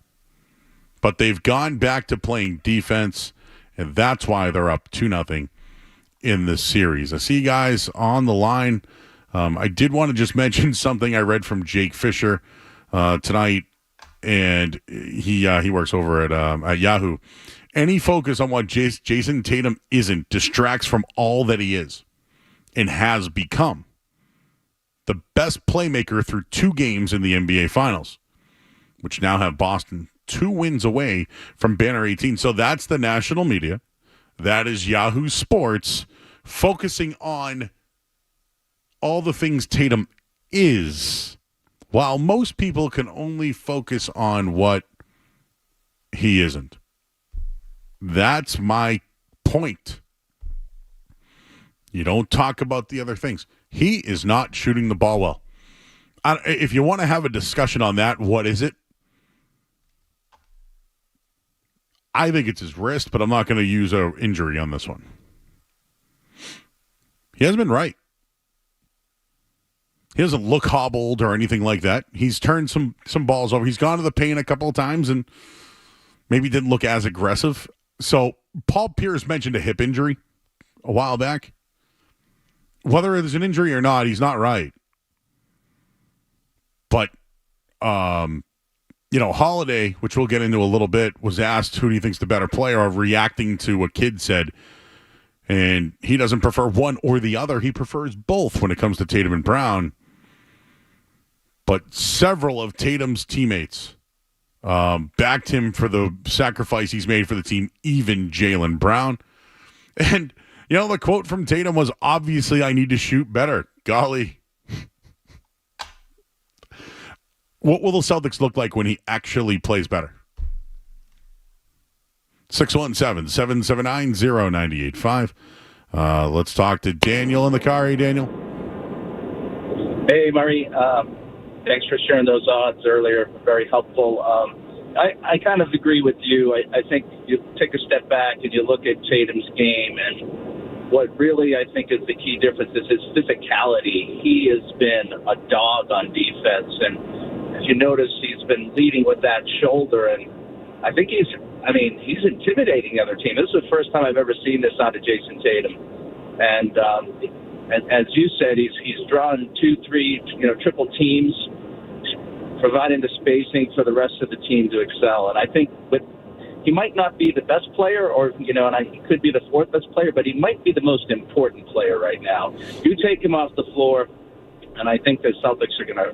But they've gone back to playing defense, and that's why they're up 2-0 in this series. I see you guys on the line. I did want to just mention something I read from Jake Fisher tonight, and he works over at Yahoo. Any focus on what Jason Tatum isn't distracts from all that he is and has become. The best playmaker through 2 games in the NBA Finals, which now have Boston 2 wins away from Banner 18. So that's the national media. That is Yahoo Sports focusing on all the things Tatum is, while most people can only focus on what he isn't. That's my point. You don't talk about the other things. He is not shooting the ball well. If you want to have a discussion on that, what is it? I think it's his wrist, but I'm not going to use an injury on this one. He hasn't been right. He doesn't look hobbled or anything like that. He's turned some balls over. He's gone to the paint a couple of times and maybe didn't look as aggressive. So Paul Pierce mentioned a hip injury a while back. Whether there's an injury or not, he's not right. But, Holiday, which we'll get into a little bit, was asked who do you think's the better player, of reacting to what Kidd said. And he doesn't prefer one or the other. He prefers both when it comes to Tatum and Brown. but several of Tatum's teammates backed him for the sacrifice he's made for the team, even Jaylen Brown. And, the quote from Tatum was, obviously, I need to shoot better. Golly. What will the Celtics look like when he actually plays better? 617-779-0985. Let's talk to Daniel in the car. Hey, Daniel.
Hey, Murray. Thanks for sharing those odds earlier. Very helpful. I kind of agree with you. I think you take a step back and you look at Tatum's game, and what really I think is the key difference is his physicality. He has been a dog on defense, and if you notice, he's been leading with that shoulder, and I think he's intimidating the other team. This is the first time I've ever seen this out of Jason Tatum, and as you said, he's drawn 2-3 triple teams, providing the spacing for the rest of the team to excel. And I think he might not be the best player, he could be the fourth best player, but he might be the most important player right now. You take him off the floor, and I think the Celtics are going to,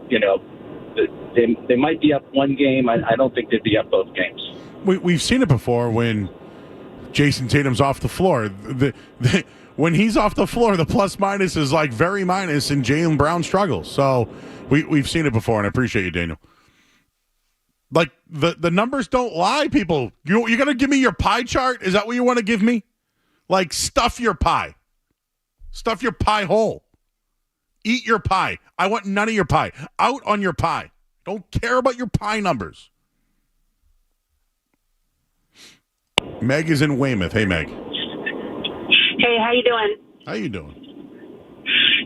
they might be up one game. I don't think they'd be up both games.
We've seen it before when Jason Tatum's off the floor. When he's off the floor, the plus-minus is like very minus, and Jaylen Brown struggles. So we've seen it before, and I appreciate you, Daniel. Like, the numbers don't lie, people. You're going to give me your pie chart? Is that what you want to give me? Like, stuff your pie. Stuff your pie whole. Eat your pie. I want none of your pie. Out on your pie. Don't care about your pie numbers. Meg is in Weymouth. Hey, Meg.
Hey, how you doing?
How you doing?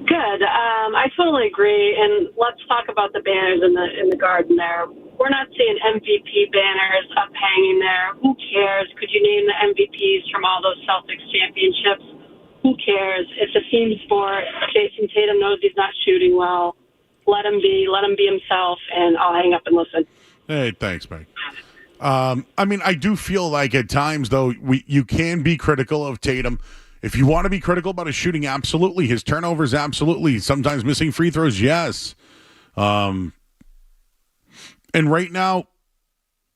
Good. I totally agree. And let's talk about the banners in the garden there. We're not seeing MVP banners up hanging there. Who cares? Could you name the MVPs from all those Celtics championships? Who cares? It's a team sport. Jason Tatum knows he's not shooting well. Let him be. Let him be himself, and I'll hang up and listen.
Hey, thanks, Meg. I do feel like at times, though, you can be critical of Tatum. If you want to be critical about his shooting, absolutely. His turnovers, absolutely. Sometimes missing free throws, yes. And right now,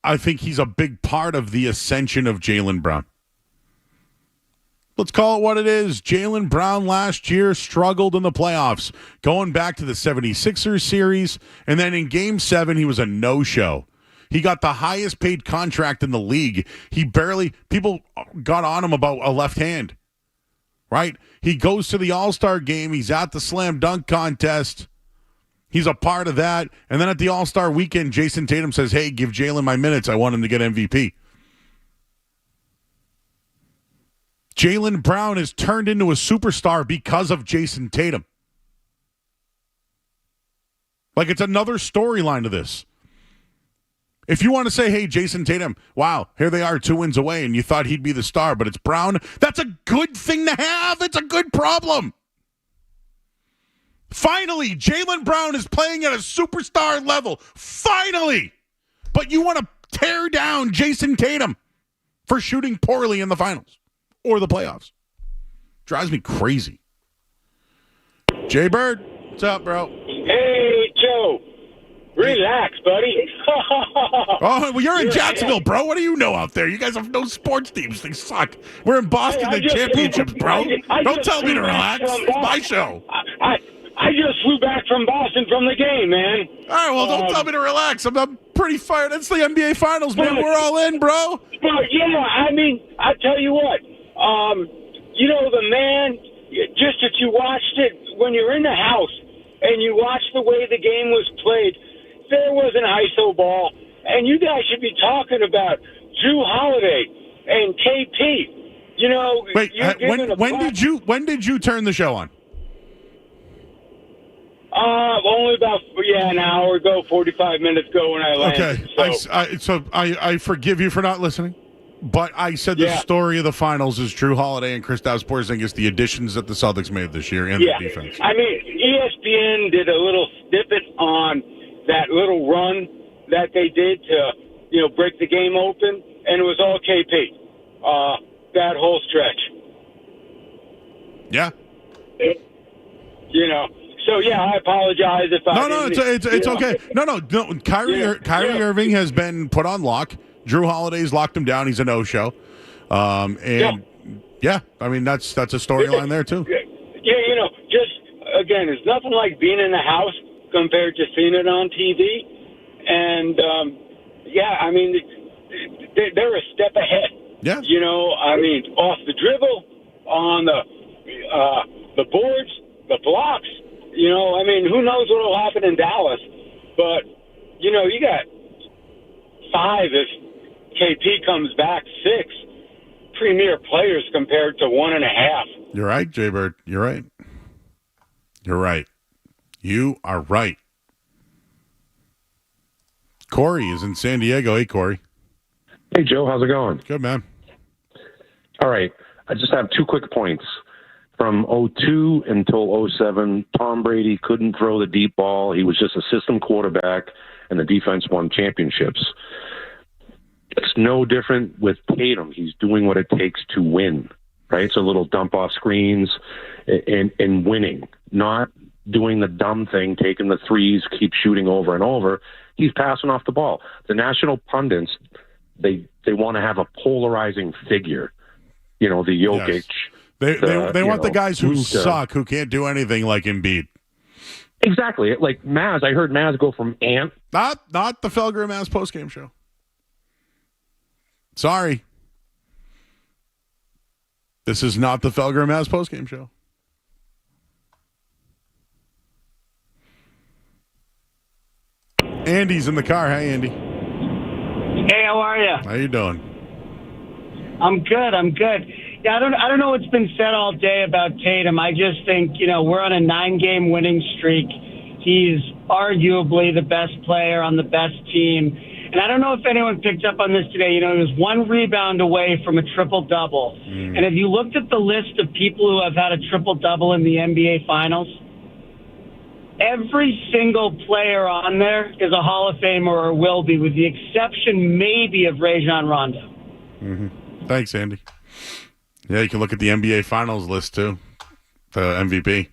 I think he's a big part of the ascension of Jaylen Brown. Let's call it what it is. Jaylen Brown last year struggled in the playoffs, going back to the 76ers series, and then in Game 7, he was a no-show. He got the highest paid contract in the league. People got on him about a left hand, right? He goes to the All-Star game. He's at the slam dunk contest. He's a part of that. And then at the All-Star weekend, Jason Tatum says, hey, give Jaylen my minutes. I want him to get MVP. Jaylen Brown has turned into a superstar because of Jason Tatum. Like, it's another storyline to this. If you want to say, hey, Jason Tatum, wow, here they are 2 wins away, and you thought he'd be the star, but it's Brown, that's a good thing to have. It's a good problem. Finally, Jaylen Brown is playing at a superstar level. Finally. But you want to tear down Jason Tatum for shooting poorly in the finals or the playoffs. Drives me crazy. Jay Bird, what's up, bro?
Hey, Joe. Relax, buddy.
Oh, well, you're in Jacksonville, bro. What do you know out there? You guys have no sports teams. They suck. We're in Boston in championships, bro. Don't tell me to relax. It's my show.
I just flew back from Boston from the game, man.
All right, well, don't tell me to relax. I'm pretty fired. It's the NBA Finals, man. We're all in, bro.
But, yeah, I tell you what. The man, just if you watched it, when you're in the house and you watch the way the game was played, there was an ISO ball, and you guys should be talking about Drew Holiday and KP.
Wait, when did you turn the show on?
Only about an hour ago, 45 minutes ago when I landed.
Okay, I forgive you for not listening, but I said the story of the finals is Drew Holiday and Kristaps Porzingis, the additions that the Celtics made this year, and the defense.
I mean, ESPN did a little snippet on that little run that they did to, break the game open, and it was all KP, that whole stretch.
Yeah.
So yeah, I apologize if I
No,
didn't,
it's okay. No. Kyrie Irving has been put on lock. Drew Holiday's locked him down. He's a no-show. I mean that's a storyline there too.
Yeah, just again, it's nothing like being in the house compared to seeing it on TV. And I mean, they're a step ahead.
Yeah.
I mean, off the dribble, on the boards, the blocks. I mean, who knows what will happen in Dallas? But you got 5 if KP comes back, 6 premier players compared to 1.5.
You're right, Jay Bird. You're right. You are right. Corey is in San Diego. Hey, Corey.
Hey, Joe. How's it going?
Good, man.
All right. I just have 2 quick points. From 2002 until 2007, Tom Brady couldn't throw the deep ball. He was just a system quarterback, and the defense won championships. It's no different with Tatum. He's doing what it takes to win, right? So little dump off screens and winning, not doing the dumb thing, taking the threes, keep shooting over and over. He's passing off the ball. The national pundits, they want to have a polarizing figure, the Jokic.
Yes. They want the guys who suck, who can't do anything like Embiid.
Exactly. Like Maz, I heard Maz go from Ant.
Not the Felger Maz postgame show. Sorry. This is not the Felger Maz postgame show. Andy's in the car. Hey, Andy.
Hey, how are you?
How you doing?
I'm good. Yeah, I don't know what's been said all day about Tatum. I just think, we're on a 9-game winning streak. He's arguably the best player on the best team. And I don't know if anyone picked up on this today. He was 1 rebound away from a triple-double. And if you looked at the list of people who have had a triple-double in the NBA Finals, every single player on there is a Hall of Famer or will be, with the exception maybe of Rajon Rondo.
Mm-hmm. Thanks, Andy. Yeah, you can look at the NBA Finals list, too. The MVP.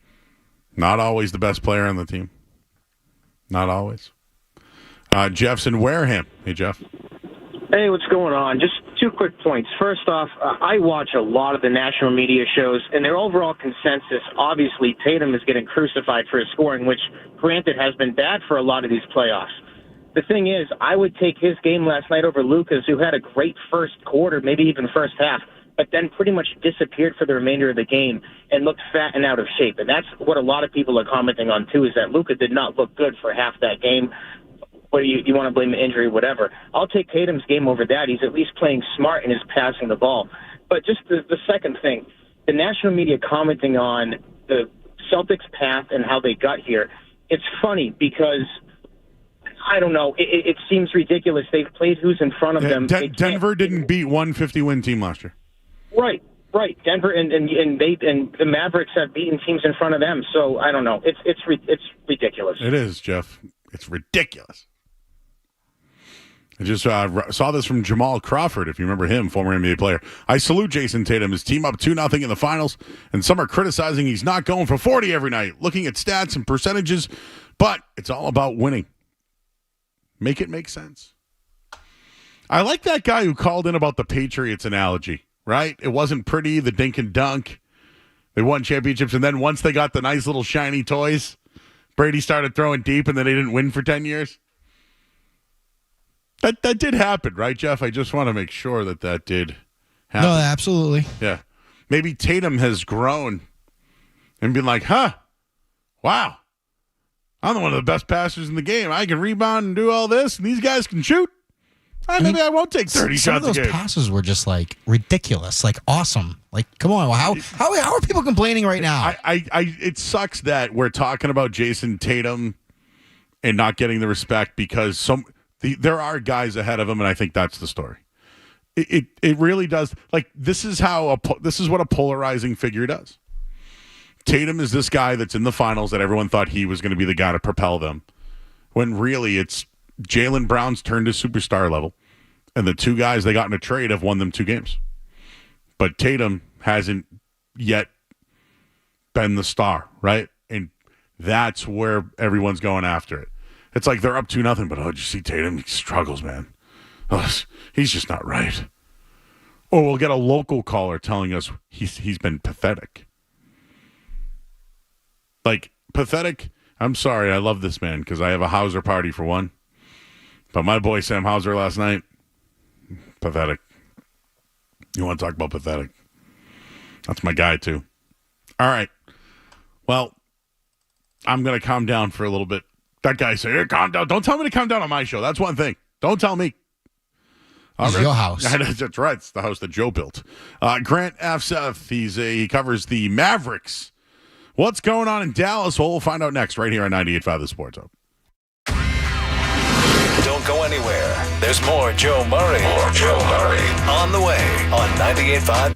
Not always the best player on the team. Not always. Jeff's in Wareham. Hey, Jeff.
Hey, what's going on? Just 2 quick points. First off, I watch a lot of the national media shows, and their overall consensus, obviously, Tatum is getting crucified for his scoring, which, granted, has been bad for a lot of these playoffs. The thing is, I would take his game last night over Luka's, who had a great first quarter, maybe even first half, but then pretty much disappeared for the remainder of the game and looked fat and out of shape. And that's what a lot of people are commenting on, too, is that Luka did not look good for half that game. Whether you want to blame the injury, whatever. I'll take Tatum's game over that. He's at least playing smart and is passing the ball. But just the second thing, the national media commenting on the Celtics' path and how they got here, it's funny because, I don't know, it seems ridiculous. They've played who's in front of them.
Denver didn't beat 150-win team last year.
Right. Denver and the Mavericks have beaten teams in front of them. So I don't know. It's ridiculous.
It is, Jeff. It's ridiculous. I just saw this from Jamal Crawford, if you remember him, former NBA player. I salute Jason Tatum. His team up 2-0 in the finals, and some are criticizing he's not going for 40 every night, looking at stats and percentages, but it's all about winning. Make it make sense. I like that guy who called in about the Patriots analogy, right? It wasn't pretty, the dink and dunk. They won championships, and then once they got the nice little shiny toys, Brady started throwing deep, and then they didn't win for 10 years. That did happen, right, Jeff? I just want to make sure that did happen.
No, absolutely.
Yeah. Maybe Tatum has grown and been like, wow, I'm one of the best passers in the game. I can rebound and do all this, and these guys can shoot. Maybe I won't take 30
some
shots
of those passes were just like ridiculous, like awesome. Like, come on, how are people complaining right now?
It sucks that we're talking about Jason Tatum and not getting the respect because there are guys ahead of him, and I think that's the story. It really does. Like, this is what a polarizing figure does. Tatum is this guy that's in the finals that everyone thought he was going to be the guy to propel them, when really it's Jaylen Brown's turn to superstar level, and the 2 guys they got in a trade have won them 2 games. But Tatum hasn't yet been the star, right? And That's where everyone's going after it. It's like they're up 2-0, but did you see Tatum? He struggles, man. He's just not right. Or we'll get a local caller telling us he's been pathetic. Like, pathetic, I'm sorry, I love this man because I have a Hauser party for one. But my boy Sam Hauser last night, pathetic. You want to talk about pathetic? That's my guy, too. All right. Well, I'm going to calm down for a little bit. That guy said, hey, calm down. Don't tell me to calm down on my show. That's one thing. Don't tell me.
It's your house.
That's right. It's the house that Joe built. Grant Asfeth, he covers the Mavericks. What's going on in Dallas? Well, we'll find out next right here on 98.5 The Sports Hub.
Don't go anywhere. There's more Joe Murray. On the way on 98.5.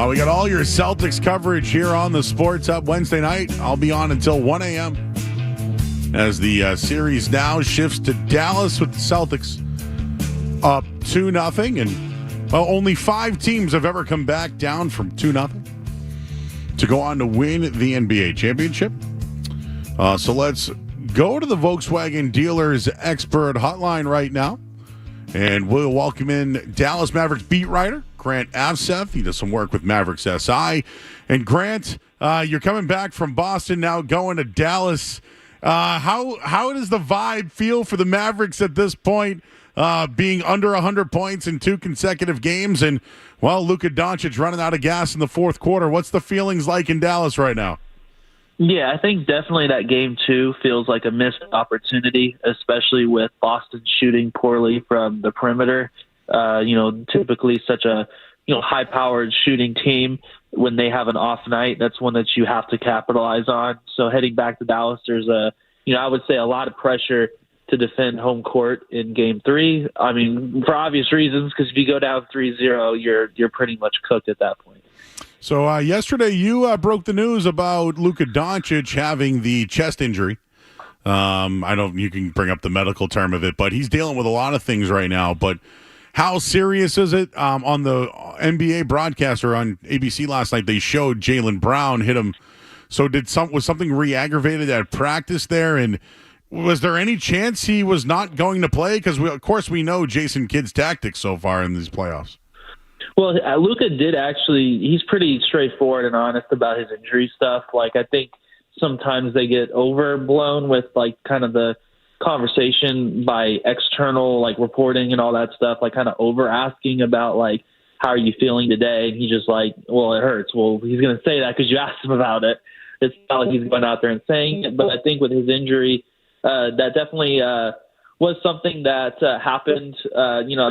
We got all your Celtics coverage here on the Sports Hub Wednesday night. I'll be on until 1 a.m. as the series now shifts to Dallas with the Celtics up 2-0. And, well, only 5 teams have ever come back down from 2-0 to go on to win the NBA championship. So let's go to the Volkswagen Dealers Expert Hotline right now. And we'll welcome in Dallas Mavericks beat writer, Grant Asfeth. He does some work with Mavericks SI. And Grant, you're coming back from Boston, now going to Dallas. How does the vibe feel for the Mavericks at this point, being under 100 points in 2 consecutive games? And, well, Luka Doncic running out of gas in the fourth quarter. What's the feelings like in Dallas right now?
Yeah, I think definitely that game 2 feels like a missed opportunity, especially with Boston shooting poorly from the perimeter. Typically such a, high-powered shooting team. When they have an off night, that's one that you have to capitalize on. So heading back to Dallas, there's I would say a lot of pressure to defend home court in game 3. I mean, for obvious reasons, because if you go down 3-0, you're pretty much cooked at that point.
So yesterday you broke the news about Luka Doncic having the chest injury. You can bring up the medical term of it, but he's dealing with a lot of things right now. But how serious is it? On the NBA broadcaster on ABC last night, they showed Jaylen Brown hit him. So was something re-aggravated at practice there? And was there any chance he was not going to play? Because, of course, we know Jason Kidd's tactics so far in these playoffs.
Well, Luka did actually – he's pretty straightforward and honest about his injury stuff. Like, I think sometimes they get overblown with, like, kind of the conversation by external, like, reporting and all that stuff, like, kind of over-asking about, like, how are you feeling today? And he's just like, well, it hurts. Well, he's going to say that because you asked him about it. It's not like he's going out there and saying it. But I think with his injury, that definitely was something that happened.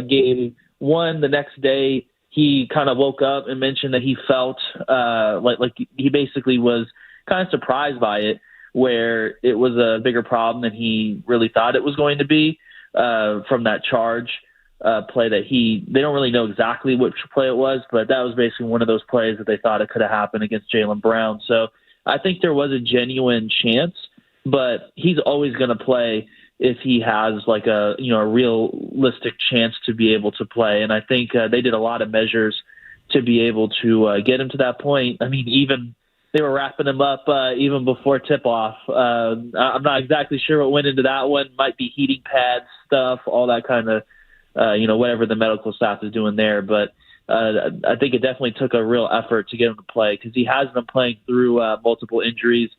Game 1 the next day, he kind of woke up and mentioned that he felt like he basically was kind of surprised by it, where it was a bigger problem than he really thought it was going to be from that charge play that they don't really know exactly which play it was, but that was basically one of those plays that they thought it could have happened against Jaylen Brown. So I think there was a genuine chance, but he's always going to play if he has like a realistic chance to be able to play. And I think they did a lot of measures to be able to get him to that point. I mean, even they were wrapping him up even before tip-off. I'm not exactly sure what went into that one. Might be heating pads stuff, all that kind of, whatever the medical staff is doing there. But I think it definitely took a real effort to get him to play because he has been playing through multiple injuries.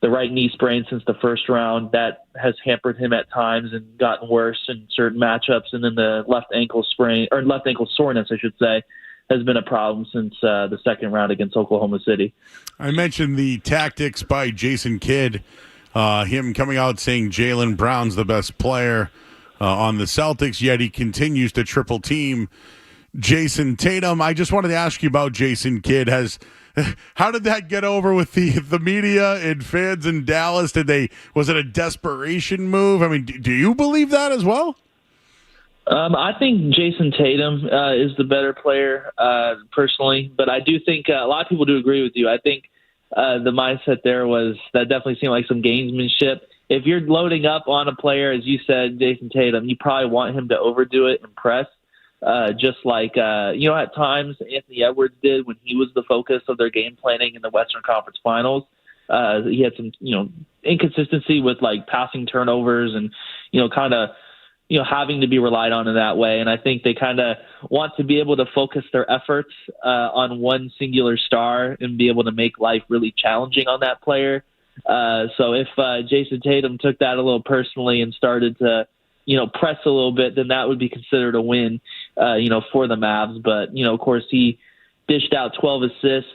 The right knee sprain since the first round, that has hampered him at times and gotten worse in certain matchups. And then the left ankle soreness, I should say, has been a problem since the second round against Oklahoma City.
I mentioned the tactics by Jason Kidd, him coming out saying Jaylen Brown's the best player on the Celtics, yet he continues to triple team Jason Tatum. I just wanted to ask you about Jason Kidd. How did that get over with the media and fans in Dallas? Was it a desperation move? I mean, do you believe that as well?
I think Jason Tatum is the better player personally, but I do think a lot of people do agree with you. I think the mindset there was that definitely seemed like some gamesmanship. If you're loading up on a player, as you said, Jason Tatum, you probably want him to overdo it and press. Just like, at times Anthony Edwards did when he was the focus of their game planning in the Western Conference Finals. He had some, inconsistency with like passing turnovers and, kind of, having to be relied on in that way. And I think they kind of want to be able to focus their efforts on one singular star and be able to make life really challenging on that player. So if Jason Tatum took that a little personally and started to, press a little bit, then that would be considered a win, for the Mavs. But, of course, he dished out 12 assists,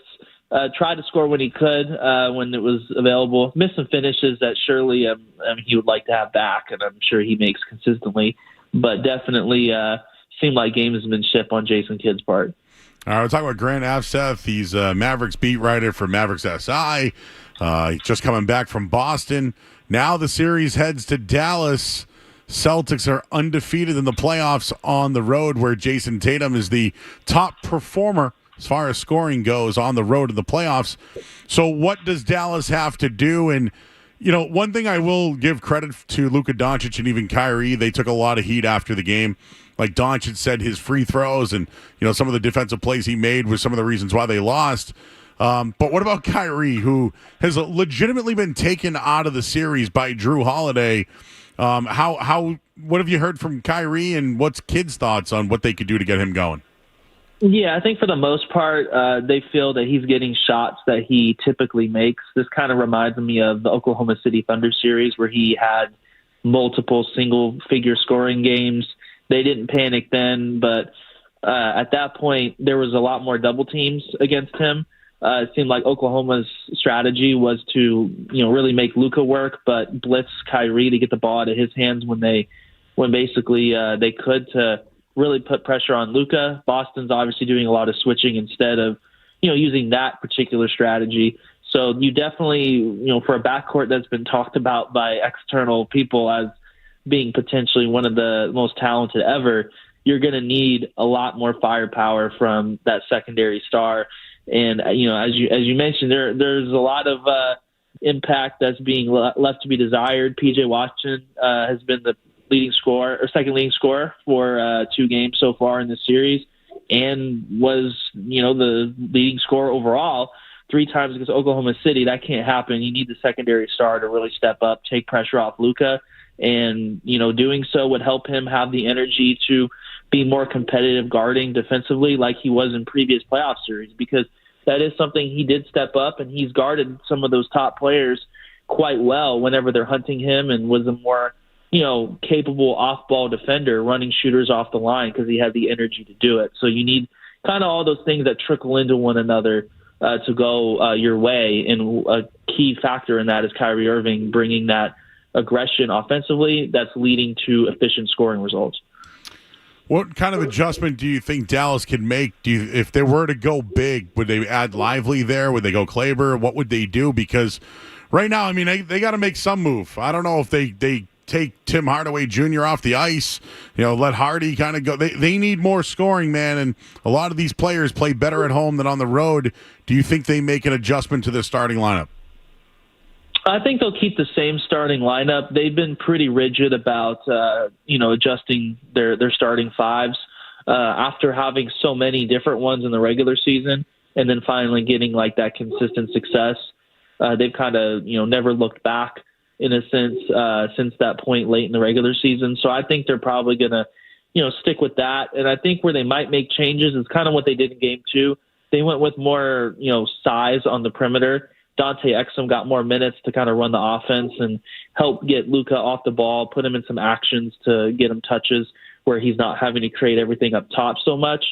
tried to score when he could, when it was available, missed some finishes that surely he would like to have back, and I'm sure he makes consistently. But definitely seemed like gamesmanship on Jason Kidd's part.
All right, we're talking about Grant Asfeth. He's a Mavericks beat writer for Mavericks SI. He's just coming back from Boston. Now the series heads to Dallas. Celtics are undefeated in the playoffs on the road, where Jason Tatum is the top performer as far as scoring goes on the road to the playoffs. So what does Dallas have to do? And, one thing I will give credit to Luka Doncic and even Kyrie, they took a lot of heat after the game. Like Doncic said, his free throws and, some of the defensive plays he made was some of the reasons why they lost. But what about Kyrie, who has legitimately been taken out of the series by Drew Holiday? What have you heard from Kyrie, and what's kids' thoughts on what they could do to get him going?
Yeah, I think for the most part, they feel that he's getting shots that he typically makes. This kind of reminds me of the Oklahoma City Thunder series where he had multiple single-figure scoring games. They didn't panic then, but at that point, there was a lot more double teams against him. It seemed like Oklahoma's strategy was to, really make Luka work, but blitz Kyrie to get the ball out of his hands when basically they could to really put pressure on Luka. Boston's obviously doing a lot of switching instead of, using that particular strategy. So you definitely, for a backcourt that's been talked about by external people as being potentially one of the most talented ever, you're going to need a lot more firepower from that secondary star. And, as you mentioned, there's a lot of impact that's being left to be desired. P.J. Washington has been the second leading scorer for 2 games so far in this series, and was, the leading scorer overall 3 times against Oklahoma City. That can't happen. You need the secondary star to really step up, take pressure off Luka, and, doing so would help him have the energy to be more competitive guarding defensively like he was in previous playoff series, because that is something he did step up, and he's guarded some of those top players quite well whenever they're hunting him, and was a more, capable off-ball defender running shooters off the line because he had the energy to do it. So you need kind of all those things that trickle into one another to go your way, and a key factor in that is Kyrie Irving bringing that aggression offensively that's leading to efficient scoring results.
What kind of adjustment do you think Dallas can make? If they were to go big, would they add Lively there? Would they go Kleber? What would they do? Because right now, they got to make some move. I don't know if they take Tim Hardaway Jr. off the ice, let Hardy kind of go. They need more scoring, man, and a lot of these players play better at home than on the road. Do you think they make an adjustment to their starting lineup?
I think they'll keep the same starting lineup. They've been pretty rigid about, adjusting their starting fives after having so many different ones in the regular season, and then finally getting like that consistent success. They've kind of, never looked back in a sense since that point late in the regular season. So I think they're probably going to, stick with that. And I think where they might make changes is kind of what they did in Game 2. They went with more, size on the perimeter. Dante Exum got more minutes to kind of run the offense and help get Luka off the ball, put him in some actions to get him touches where he's not having to create everything up top so much.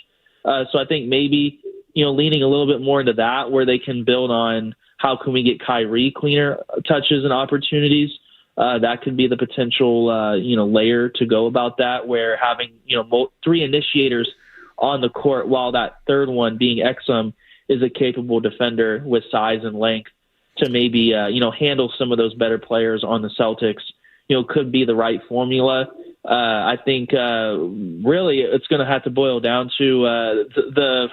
So I think maybe, leaning a little bit more into that, where they can build on how can we get Kyrie cleaner touches and opportunities. That could be the potential, layer to go about that, where having, 3 initiators on the court while that third one being Exum is a capable defender with size and length to maybe, handle some of those better players on the Celtics, could be the right formula. I think really it's going to have to boil down to the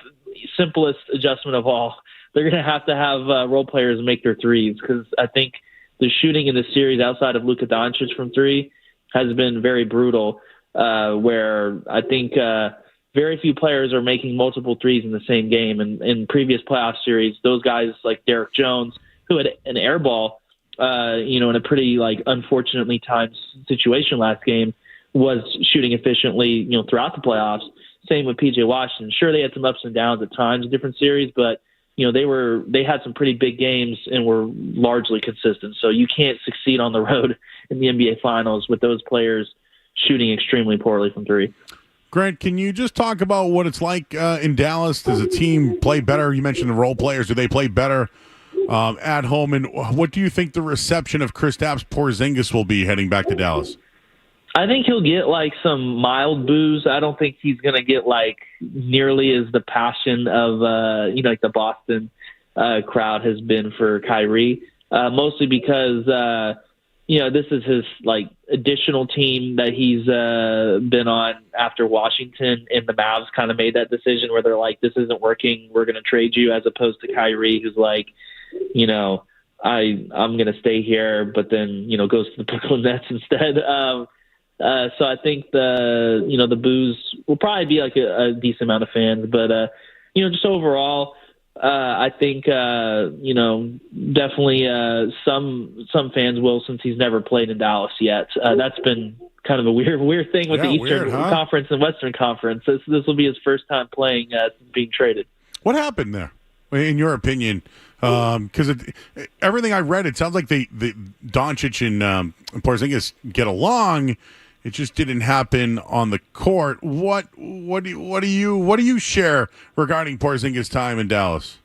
simplest adjustment of all. They're going to have role players make their threes, because I think the shooting in the series outside of Luka Doncic from 3 has been very brutal, where I think very few players are making multiple threes in the same game. And in previous playoff series, those guys like Derek Jones, who had an air ball, in a pretty unfortunately timed situation last game, was shooting efficiently, throughout the playoffs. Same with P.J. Washington. Sure, they had some ups and downs at times in different series, but they had some pretty big games and were largely consistent. So you can't succeed on the road in the NBA Finals with those players shooting extremely poorly from 3.
Grant, can you just talk about what it's like in Dallas? Does a team play better? You mentioned the role players. Do they play better at home? And what do you think the reception of Kristaps Porzingis will be heading back to Dallas?
I think he'll get some mild boos. I don't think he's going to get nearly as the passion of, the Boston crowd has been for Kyrie, mostly because, this is his additional team that he's been on after Washington, and the Mavs kind of made that decision where they're like, this isn't working, we're going to trade you, as opposed to Kyrie, who's like, I'm going to stay here, but then, goes to the Brooklyn Nets instead. So I think the Boos will probably be like a decent amount of fans, but just overall, I think definitely some fans will, since he's never played in Dallas yet. That's been kind of a weird thing with the Eastern Conference and Western Conference. This will be his first time playing being traded.
What happened there, in your opinion? Because everything I read, it sounds like the Doncic and Porzingis get along. It just didn't happen on the court. What do you share regarding Porzingis' time in Dallas?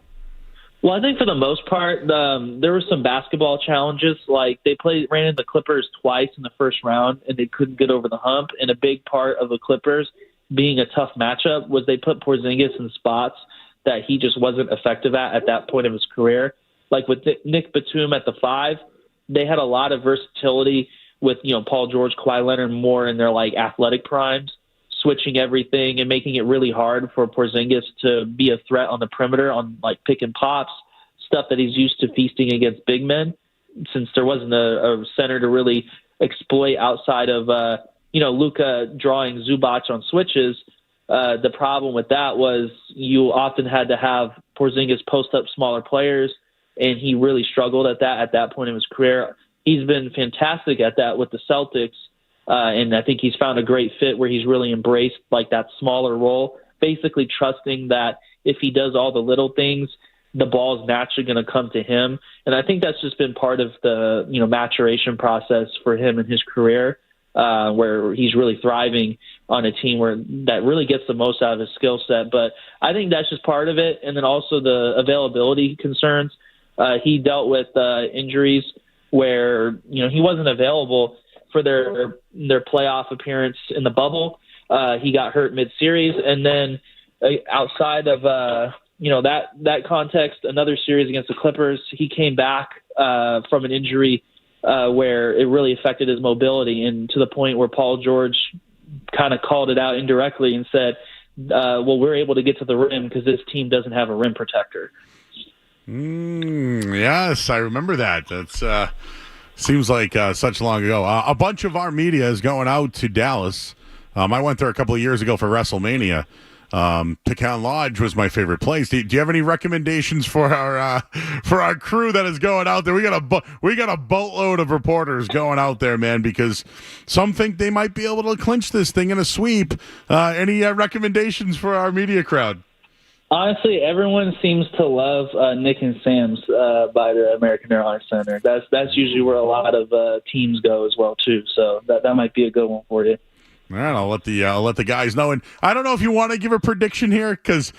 Well, I think for the most part, there were some basketball challenges. Like they ran into the Clippers twice in the first round, and they couldn't get over the hump. And a big part of the Clippers being a tough matchup was they put Porzingis in spots that he just wasn't effective at that point of his career. Like with Nick Batum at the 5, they had a lot of versatility with, Paul George, Kawhi Leonard more in their athletic primes, switching everything and making it really hard for Porzingis to be a threat on the perimeter on pick and pops, stuff that he's used to feasting against big men, since there wasn't a center to really exploit outside of, Luka drawing Zubac on switches. The problem with that was you often had to have Porzingis post up smaller players, and he really struggled at that point in his career. He's been fantastic at that with the Celtics, and I think he's found a great fit where he's really embraced that smaller role, basically trusting that if he does all the little things, the ball's naturally going to come to him. And I think that's just been part of the maturation process for him in his career, where he's really thriving on a team that really gets the most out of his skill set. But I think that's just part of it. And then also the availability concerns. He dealt with injuries where, he wasn't available for their playoff appearance in the bubble. He got hurt mid-series. And then outside of, that context, another series against the Clippers, he came back from an injury where it really affected his mobility, and to the point where Paul George kind of called it out indirectly and said, we're able to get to the rim because this team doesn't have a rim protector.
Yes, I remember that. That's seems like such long ago. A bunch of our media is going out to Dallas. I went there a couple of years ago for WrestleMania. Pecan Lodge was my favorite place. Do you have any recommendations for our crew that is going out there? We got a boatload of reporters going out there, man, because some think they might be able to clinch this thing in a sweep. Any recommendations for our media crowd?
Honestly, everyone seems to love Nick and Sam's by the American Airlines Center. That's usually where a lot of teams go as well too. So that might be a good one for you.
All right, I'll let the guys know. And I don't know if you want to give a prediction here because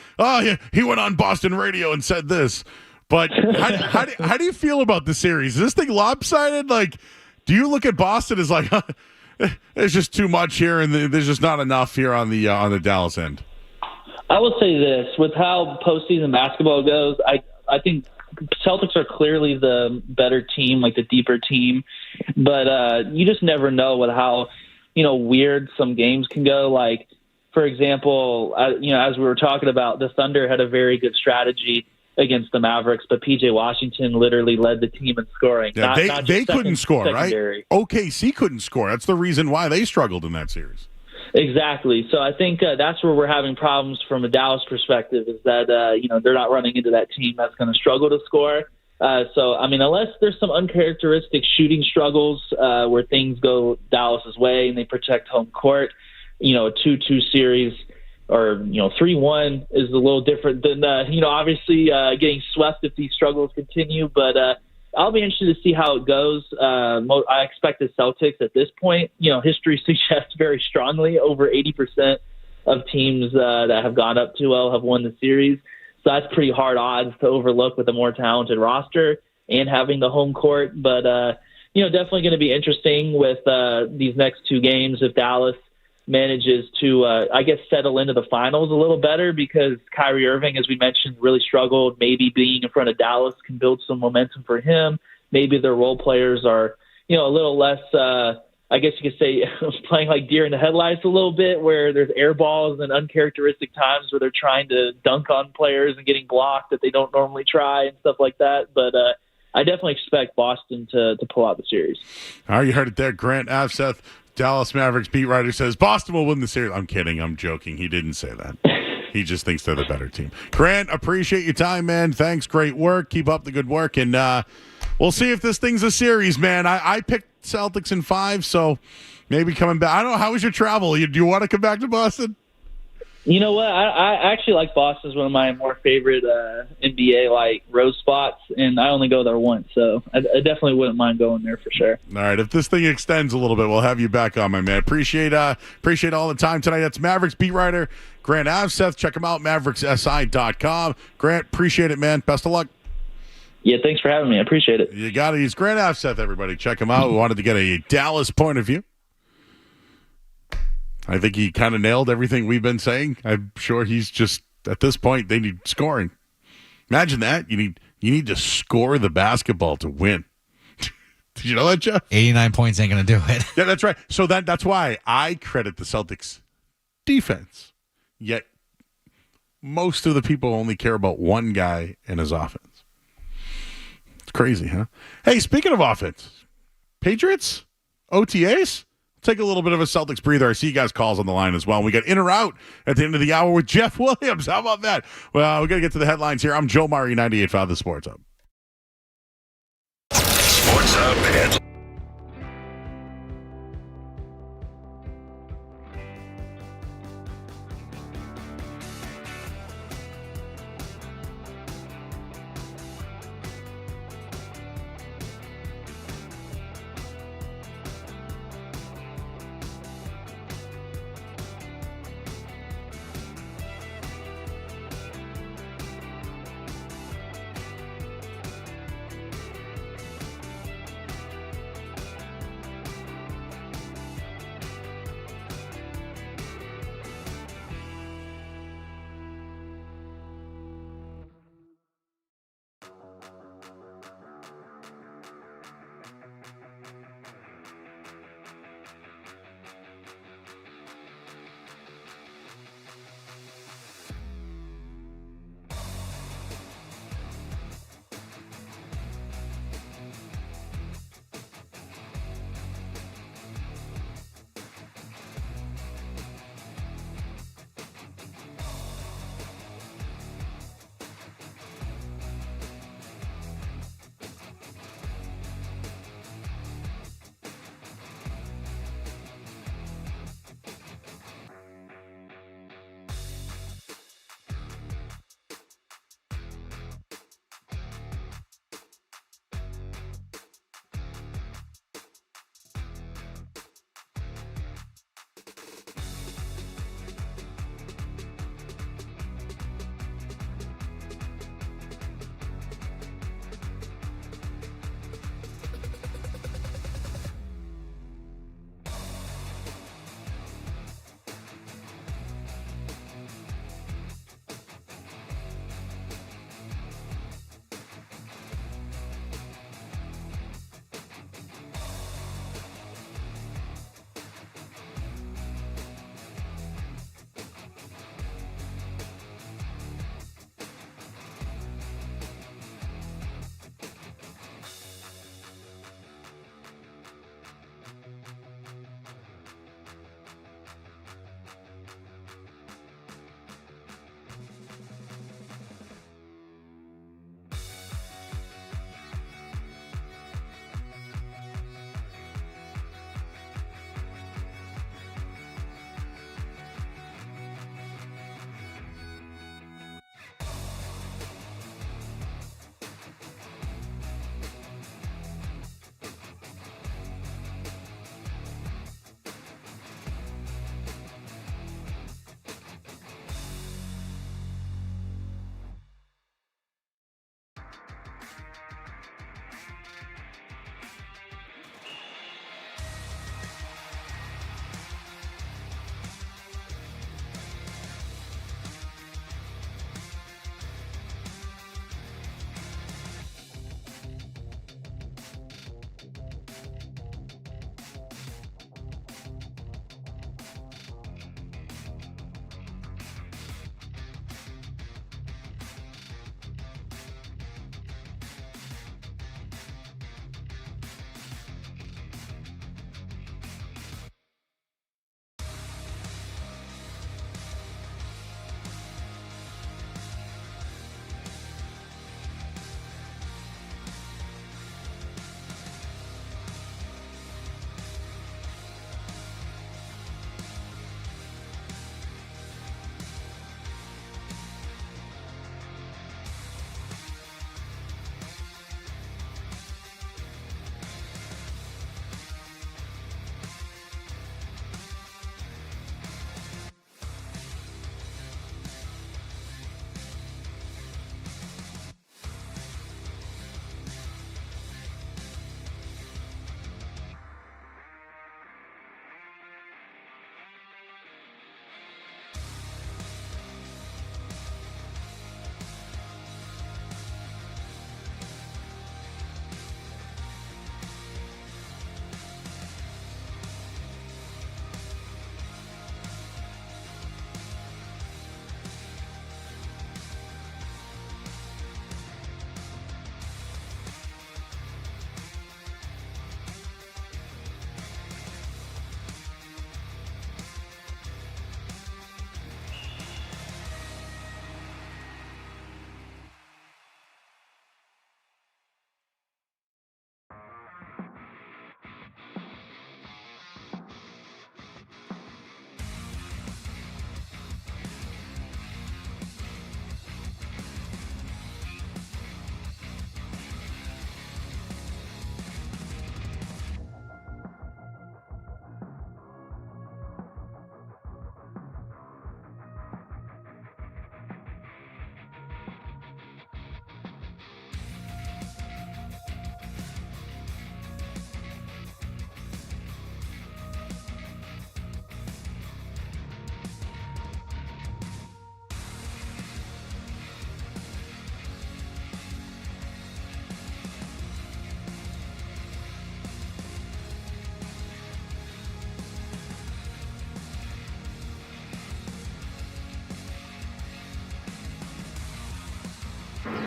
he went on Boston radio and said this. But how do you feel about the series? Is this thing lopsided? Do you look at Boston as there's just too much here and there's just not enough here on the Dallas end?
I will say this: with how postseason basketball goes, I think Celtics are clearly the better team, the deeper team. But you just never know with how weird some games can go. For example, as we were talking about, the Thunder had a very good strategy against the Mavericks, but P.J. Washington literally led the team in scoring.
Yeah, they couldn't score,
secondary.
Right? OKC couldn't score. That's the reason why they struggled in that series.
Exactly. So I think that's where we're having problems from a Dallas perspective, is that they're not running into that team that's going to struggle to score. So, unless there's some uncharacteristic shooting struggles where things go Dallas's way and they protect home court, a 2-2 series or, 3-1 is a little different than, obviously getting swept if these struggles continue. But I'll be interested to see how it goes. I expect the Celtics at this point, history suggests very strongly over 80% of teams that have gone up 2-0 have won the series. So that's pretty hard odds to overlook with a more talented roster and having the home court. But, definitely going to be interesting with these next two games if Dallas manages to, settle into the finals a little better, because Kyrie Irving, as we mentioned, really struggled. Maybe being in front of Dallas can build some momentum for him. Maybe their role players are, a little less, I guess you could say, playing like deer in the headlights a little bit, where there's air balls and uncharacteristic times where they're trying to dunk on players and getting blocked that they don't normally try and stuff like that. But I definitely expect Boston to pull out the series.
All right, you heard it there. Grant Asfeth, Dallas Mavericks beat writer, says Boston will win the series. I'm kidding. I'm joking. He didn't say that. He just thinks they're the better team. Grant, appreciate your time, man. Thanks. Great work. Keep up the good work. And we'll see if this thing's a series, man. I picked Celtics in 5, so maybe coming back. I don't know. How was your travel? Do you want to come back to Boston?
You know what? I actually like Boston as one of my more favorite NBA like road spots, and I only go there once, so I definitely wouldn't mind going there for sure.
All right, if this thing extends a little bit, we'll have you back on, my man. Appreciate all the time tonight. That's Mavericks beat writer Grant Asfeth. Check him out, MavericksSI.com. Grant, appreciate it, man. Best of luck.
Yeah, thanks for having me. I appreciate it.
You got it. He's Grant Asfeth, everybody. Check him out. We wanted to get a Dallas point of view. I think he kind of nailed everything we've been saying. I'm sure he's just, at this point, they need scoring. Imagine that. You need to score the basketball to win. Did you know that, Jeff?
89 points ain't going to do it.
Yeah, that's right. So that's why I credit the Celtics defense. Yet most of the people only care about one guy and his offense. It's crazy, huh? Hey, speaking of offense, Patriots, OTAs? Take a little bit of a Celtics breather. I see you guys calls on the line as well. We got in or out at the end of the hour with Jeff Williams. How about that? Well, we got to get to the headlines here. I'm Joe Murray, 98.5 The Sports Hub.
Sports Hub headlines.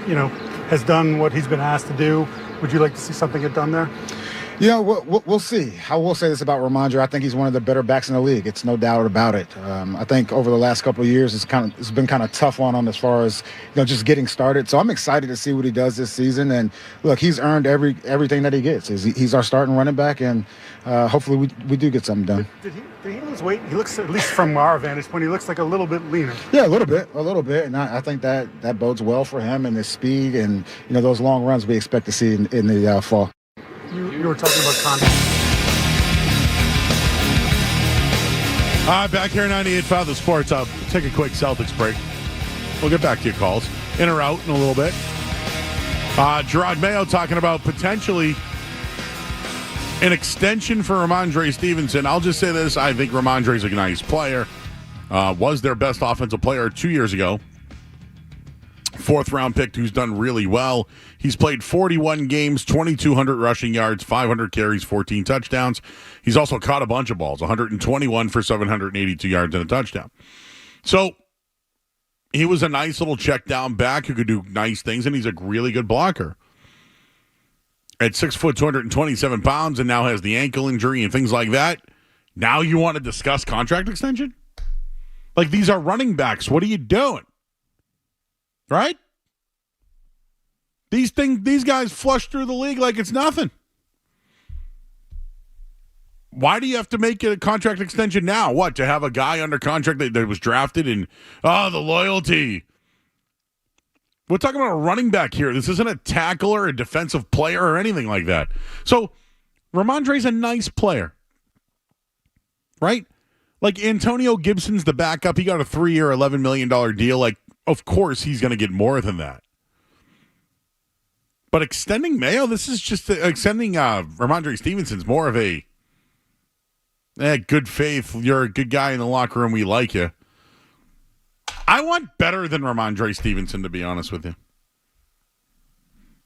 has done what he's been asked to do. Would you like to see something get done there?
We'll see. I will say this about Ramondre. I think he's one of the better backs in the league. It's no doubt about it. I think over the last couple of years, it's been kind of tough on him as far as just getting started. So I'm excited to see what he does this season. And look, he's earned everything that he gets. He's our starting running back, and hopefully we do get something done.
Did he lose weight? He looks, at least from our vantage point, he looks like a little bit leaner.
Yeah, a little bit, and I think that bodes well for him and his speed and those long runs we expect to see in the fall.
You were talking about content.
Back here 98.5 The Sports. I'll take a quick Celtics break. We'll get back to your calls. In or out in a little bit. Gerard Mayo talking about potentially an extension for Ramondre Stevenson. I'll just say this. I think Ramondre's a nice player. Was their best offensive player 2 years ago. Fourth-round pick who's done really well. He's played 41 games, 2,200 rushing yards, 500 carries, 14 touchdowns. He's also caught a bunch of balls, 121 for 782 yards and a touchdown. So he was a nice little check-down back who could do nice things, and he's a really good blocker. At 6 foot, 227 pounds, and now has the ankle injury and things like that. Now you want to discuss contract extension? Like, these are running backs. What are you doing? Right? These guys flush through the league like it's nothing. Why do you have to make it a contract extension now? What, to have a guy under contract that was drafted and, the loyalty. We're talking about a running back here. This isn't a tackle or a defensive player or anything like that. So, Ramondre's a nice player. Right? Like, Antonio Gibson's the backup. He got a 3-year, $11 million deal. Like, of course, he's going to get more than that. But extending Mayo, this is just extending Ramondre Stevenson's more of a good faith. You're a good guy in the locker room. We like you. I want better than Ramondre Stevenson, to be honest with you.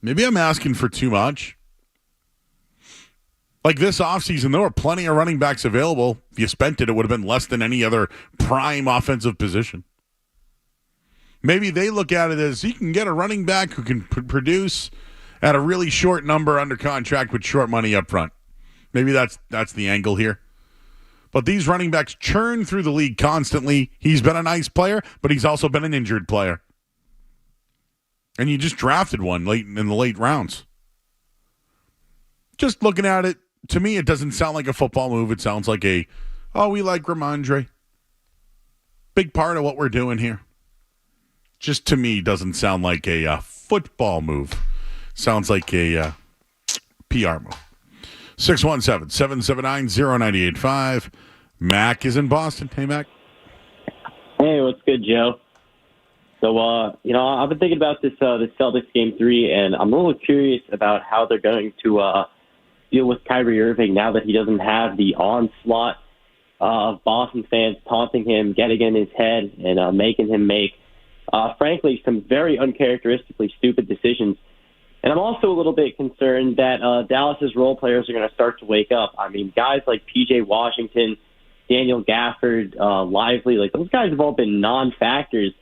Maybe I'm asking for too much. Like this offseason, there were plenty of running backs available. If you spent it, it would have been less than any other prime offensive position. Maybe they look at it as you can get a running back who can produce at a really short number under contract with short money up front. Maybe that's the angle here. But these running backs churn through the league constantly. He's been a nice player, but he's also been an injured player. And you just drafted one late in the late rounds. Just looking at it, to me, it doesn't sound like a football move. It sounds like we like Ramondre. Big part of what we're doing here. Just to me, doesn't sound like a football move. Sounds like a PR move. 617-779-0985. Mac is in Boston. Hey, Mac.
Hey, what's good, Joe? So, I've been thinking about this Celtics Game 3, and I'm a little curious about how they're going to deal with Kyrie Irving now that he doesn't have the onslaught of Boston fans taunting him, getting in his head, and making him make, frankly, some very uncharacteristically stupid decisions. And I'm also a little bit concerned that Dallas's role players are going to start to wake up. I mean, guys like P.J. Washington, Daniel Gafford, Lively, like those guys have all been non-factors.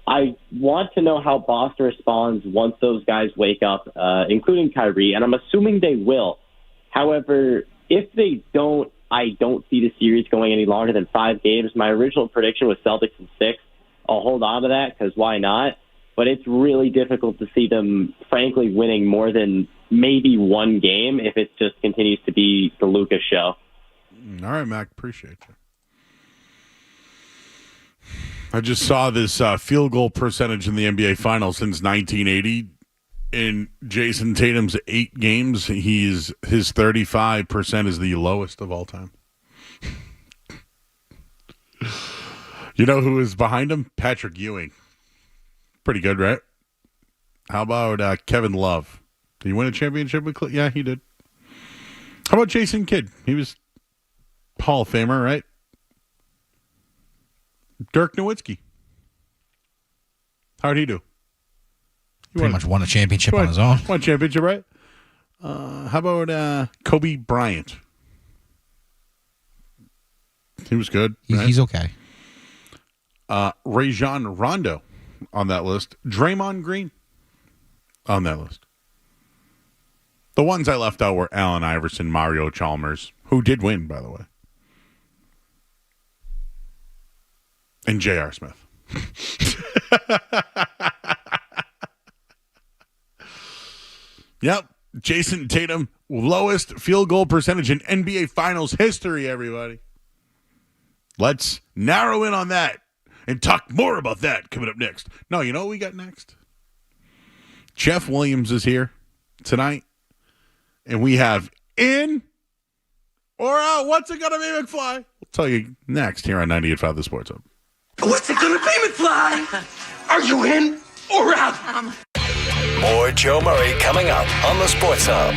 I want to know how Boston responds once those guys wake up, including Kyrie, and I'm assuming they will. However, if they don't, I don't see the series going any longer than 5 games. My original prediction was Celtics in 6. I'll hold on to that because why not? But it's really difficult to see them, frankly, winning more than maybe 1 game if it just continues to be the Lucas show.
All right, Mac. Appreciate you. I just saw this field goal percentage in the NBA Finals since 1980. In Jason Tatum's 8 games, his 35% is the lowest of all time. You know who is behind him? Patrick Ewing. Pretty good, right? How about Kevin Love? Did he win a championship with Cleveland? Yeah, he did. How about Jason Kidd? He was Hall of Famer, right? Dirk Nowitzki. How'd he do?
Pretty much won a championship on his own.
Won a championship, right? How about Kobe Bryant? He was good. Right?
He's okay.
Rajon Rondo on that list. Draymond Green. on that list. The ones I left out were Allen Iverson, Mario Chalmers, who did win, by the way, and J.R. Smith. Yep. Jason Tatum, lowest field goal percentage in NBA Finals history, everybody. Let's narrow in on that and talk more about that coming up next. No, you know what we got next? Jeff Williams is here tonight, and we have in or out. What's it going to be, McFly? We'll tell you next here on 98.5 The Sports Hub.
What's it gonna be, McFly? Are you in or out?
More Joe Murray coming up on the Sports Hub.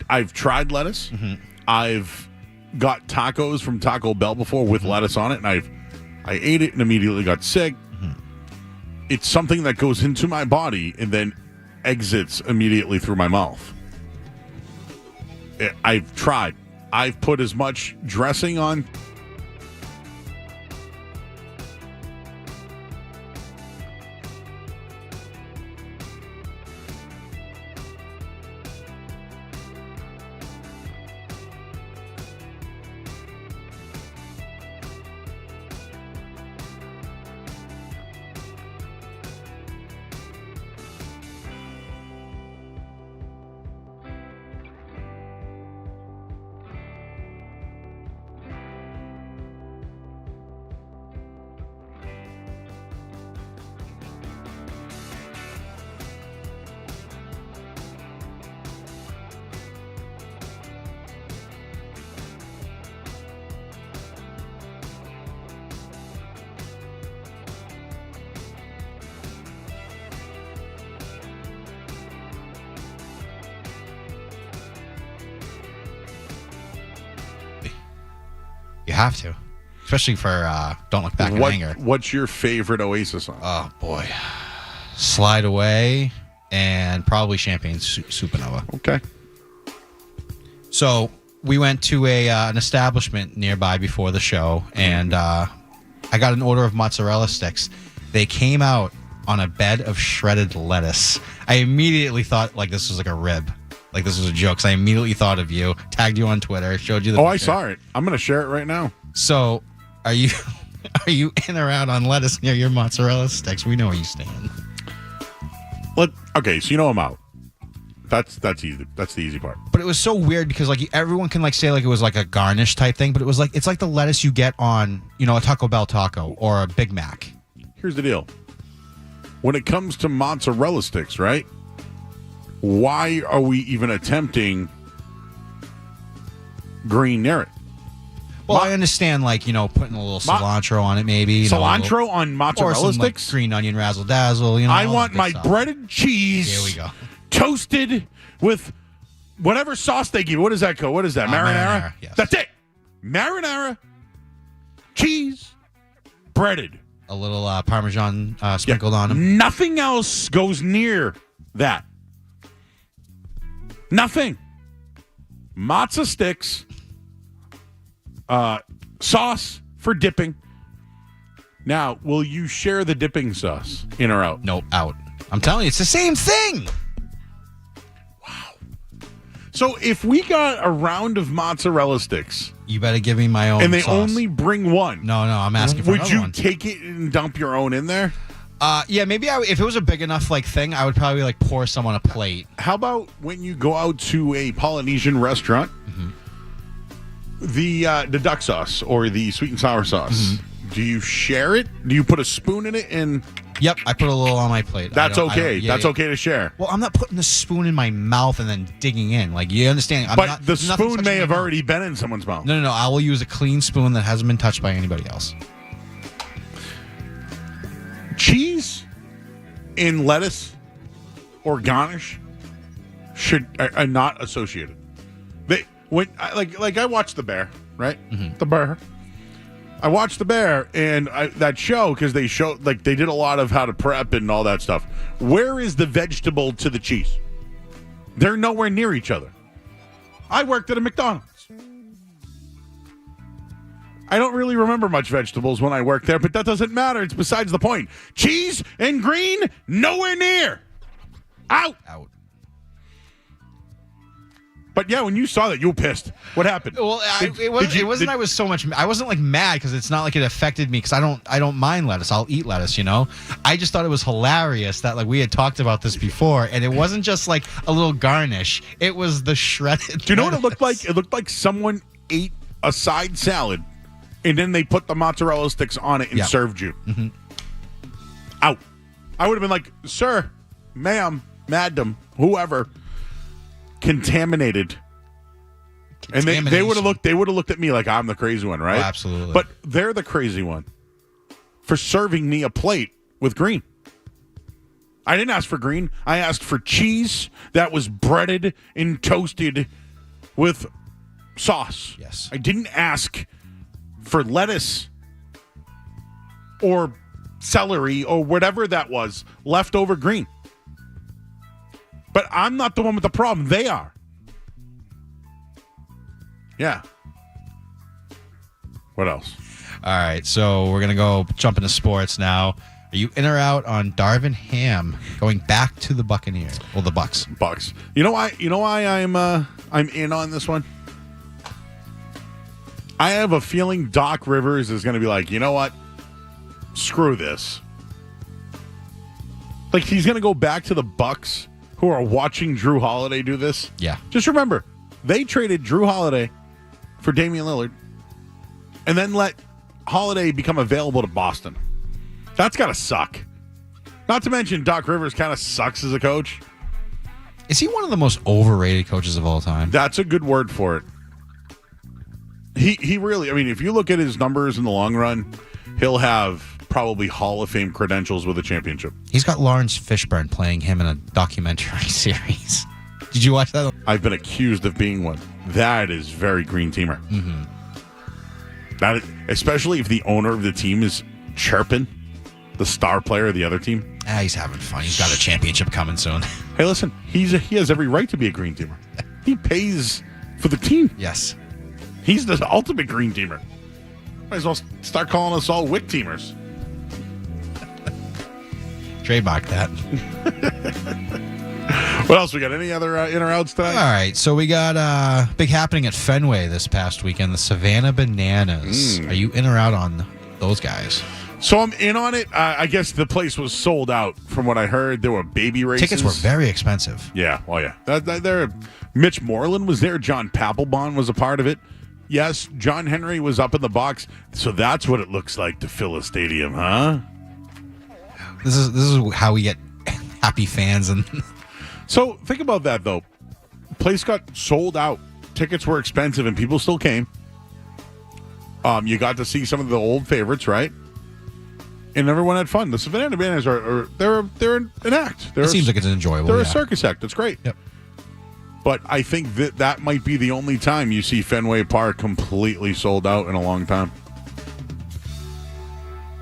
I've tried lettuce. I've got tacos from Taco Bell before with lettuce on it, and I ate it and immediately got sick. It's something that goes into my body and then exits immediately through my mouth. I've tried. I've put as much dressing on.
You have to. Especially for Don't Look Back in Anger.
What's your favorite Oasis song?
Oh, boy. Slide Away and probably Champagne Supernova.
Okay.
So we went to an establishment nearby before the show, and I got an order of mozzarella sticks. They came out on a bed of shredded lettuce. I immediately thought like this was like a rib. Like this was a joke. So I immediately thought of you, tagged you on Twitter, showed you the picture.
I saw it. I'm going to share it right now.
So are you in or out on lettuce near your mozzarella sticks? We know where you stand.
Okay, so you know I'm out. That's easy. That's the easy part.
But it was so weird because like everyone can like say like it was like a garnish type thing, but it was like it's like the lettuce you get on, a Taco Bell taco or a Big Mac.
Here's the deal. When it comes to mozzarella sticks, right? Why are we even attempting green near it?
Well, I understand, like, putting a little cilantro on it, maybe.
Cilantro on mozzarella sticks?
Like green onion razzle dazzle.
I want my breaded cheese.
Here we go.
Toasted with whatever sauce they give. What does that called? What is that? Marinara?
Yes.
That's it. Marinara, cheese, breaded.
A little Parmesan sprinkled on them.
Nothing else goes near that. Nothing. Matzo sticks. Sauce for dipping. Now, will you share the dipping sauce in or out?
Nope, out. I'm telling you, it's the same thing.
Wow. So if we got a round of mozzarella sticks,
you better give me my own.
And they
sauce.
only bring one.
No, I'm asking for another one.
Would you take it and dump your own in there?
Yeah, maybe if it was a big enough like thing, I would probably like pour some on a plate.
How about when you go out to a Polynesian restaurant? The duck sauce or the sweet and sour sauce. Do you share it? Do you put a spoon in it? And
yep, I put a little on my plate.
That's okay. That's okay to share.
Well, I'm not putting the spoon in my mouth and then digging in. Like, you understand?
But the spoon may have already been in someone's mouth.
No. I will use a clean spoon that hasn't been touched by anybody else.
Cheese in lettuce or garnish are not associated. I watched The Bear, right? The Bear. I watched The Bear and that show because they showed they did a lot of how to prep and all that stuff. Where is the vegetable to the cheese? They're nowhere near each other. I worked at a McDonald's. I don't really remember much vegetables when I worked there, but that doesn't matter. It's besides the point. Cheese and green, nowhere near. Out. But yeah, when you saw that, you were pissed. What happened?
Well, I wasn't like mad because it's not like it affected me because I don't mind lettuce. I'll eat lettuce, you know. I just thought it was hilarious that like we had talked about this before, and it wasn't just like a little garnish. It was the shredded.
Do you know what it looked like? It looked like someone ate a side salad, and then they put the mozzarella sticks on it and served you.
Mm-hmm.
Out. I would have been like, sir, ma'am, madam, whoever. Contaminated. And they would have looked at me like I'm the crazy one, right?
Oh, absolutely.
But they're the crazy one for serving me a plate with green. I didn't ask for green. I asked for cheese that was breaded and toasted with sauce.
Yes.
I didn't ask for lettuce or celery or whatever that was, leftover green. But I'm not the one with the problem. They are. Yeah. What else?
All right, so we're gonna go jump into sports now. Are you in or out on Darvin Ham going back to the Buccaneers? Well, the Bucks.
Bucks. You know why I'm in on this one? I have a feeling Doc Rivers is gonna be like, you know what? Screw this. Like he's gonna go back to the Bucks who are watching Drew Holiday do this.
Yeah.
Just remember, they traded Drew Holiday for Damian Lillard and then let Holiday become available to Boston. That's got to suck. Not to mention Doc Rivers kind of sucks as a coach.
Is he one of the most overrated coaches of all time?
That's a good word for it. He really, I mean, if you look at his numbers in the long run, he'll have probably Hall of Fame credentials with a championship.
He's got Lawrence Fishburne playing him in a documentary series. Did you watch that?
I've been accused of being one. That is very green teamer.
Mm-hmm.
That is, especially if the owner of the team is chirping the star player of the other team.
He's having fun. He's got a championship coming soon.
Hey, listen, he has every right to be a green teamer. He pays for the team.
Yes.
He's the ultimate green teamer. Might as well start calling us all Wick teamers.
Trademark that.
What else we got? Any other in or outs tonight?
All right, so we got big happening at Fenway this past weekend, the Savannah Bananas. Are you in or out on those guys?
So I'm in on it. I guess the place was sold out from what I heard. There were baby races.
Tickets were very expensive.
Yeah, well, yeah. Mitch Moreland was there. John Papelbon was a part of it. Yes, John Henry was up in the box. So that's what it looks like to fill a stadium, huh?
This is how we get happy fans. And
so think about that, though. Place got sold out. Tickets were expensive, and people still came. You got to see some of the old favorites, right? And everyone had fun. The Savannah Bananas they're an act.
It seems like it's enjoyable.
They're a circus act. That's great.
Yep.
But I think that might be the only time you see Fenway Park completely sold out in a long time.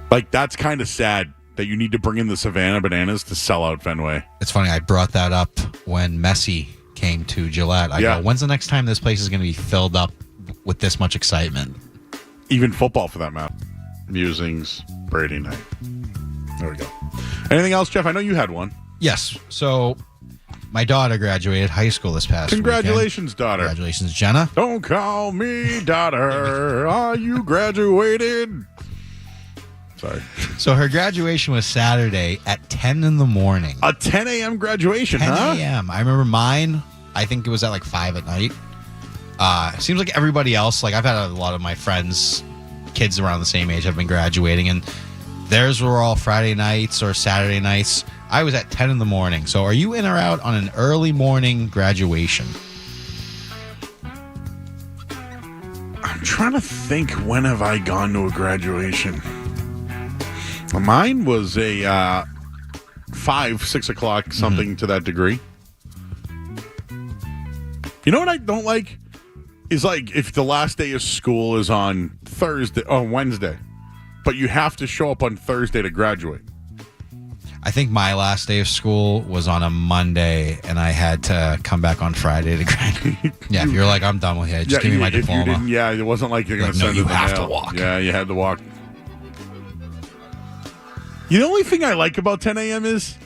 Like, that's kind of sad that you need to bring in the Savannah Bananas to sell out Fenway.
It's funny. I brought that up when Messi came to Gillette. I go, when's the next time this place is going to be filled up with this much excitement?
Even football, for that matter. Musings, Brady night. There we go. Anything else, Jeff? I know you had one.
Yes. So my daughter graduated high school this past
Congratulations,
weekend.
daughter.
Congratulations, Jenna.
Don't call me daughter. You graduated. Sorry.
So her graduation was Saturday at 10 in the morning.
A 10 a.m. graduation,
10
huh?
10 a.m. I remember mine, I think it was at like 5 at night. Seems like everybody else, like I've had a lot of my friends, kids around the same age have been graduating, and theirs were all Friday nights or Saturday nights. I was at 10 in the morning. So are you in or out on an early morning graduation?
I'm trying to think, when have I gone to a graduation? Mine was a 5, 6 o'clock, something to that degree. You know what I don't like? Is like if the last day of school is on Wednesday, but you have to show up on Thursday to graduate.
I think my last day of school was on a Monday, and I had to come back on Friday to graduate. Yeah, if you're like, I'm done with it, just give me my diploma.
It wasn't like you're going to send it in the mail.
No, you have to walk.
Yeah, you had to walk. The only thing I like about 10 a.m. is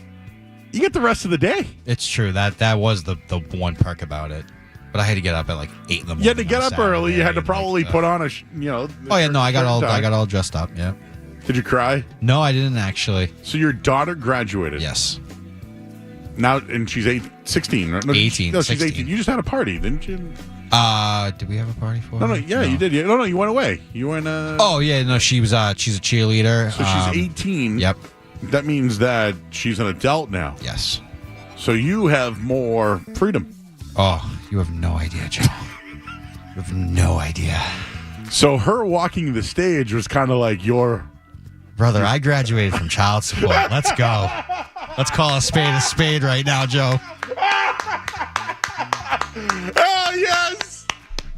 you get the rest of the day.
It's true. That was the one perk about it. But I had to get up at like 8 in the morning.
You had to get up early. You had to probably put on a,
Oh yeah, no, I got all dressed up. Yeah.
Did you cry?
No, I didn't actually.
So your daughter graduated.
Yes.
Now, and she's 16. Right? No,
18.
No, she's
16.
18. You just had a party, didn't you?
Did we have a party for
No,
her?
yeah, you did. No, you went away. You went.
Oh yeah, no, she's a cheerleader.
So she's 18.
Yep.
That means that she's an adult now.
Yes.
So you have more freedom.
Oh, you have no idea, Joe. You have no idea.
So her walking the stage was kind of like your...
Brother, I graduated from child support. Let's go. Let's call a spade right now, Joe.
Oh, yes!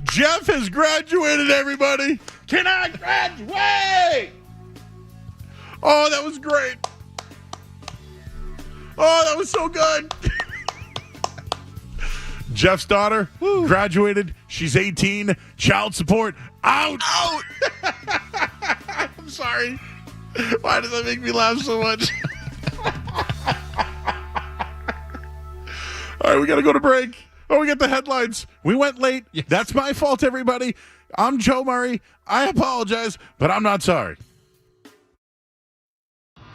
Jeff has graduated, everybody. Can I graduate? Oh, that was great. Oh, that was so good. Jeff's daughter graduated. She's 18. Child support out. I'm sorry. Why does that make me laugh so much? All right, we got to go to break. Oh, we got the headlines. We went late. Yes. That's my fault, everybody. I'm Joe Murray. I apologize, but I'm not sorry.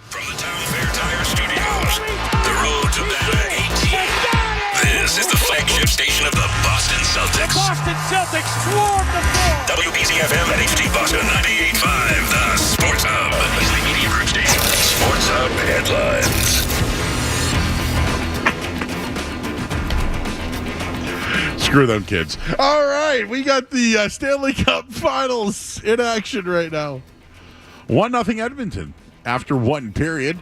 From the Town Fair Tire Studios, the road to Banner 18. This is the flagship station of the Boston Celtics.
The Boston Celtics swarm the floor.
WBZFM and HD Boston 98.5, the Sports Hub. Easily Media Group Station. Sports Hub headlines.
Screw them kids. All right, we got the Stanley Cup Finals in action right now. 1-0 Edmonton. After one period,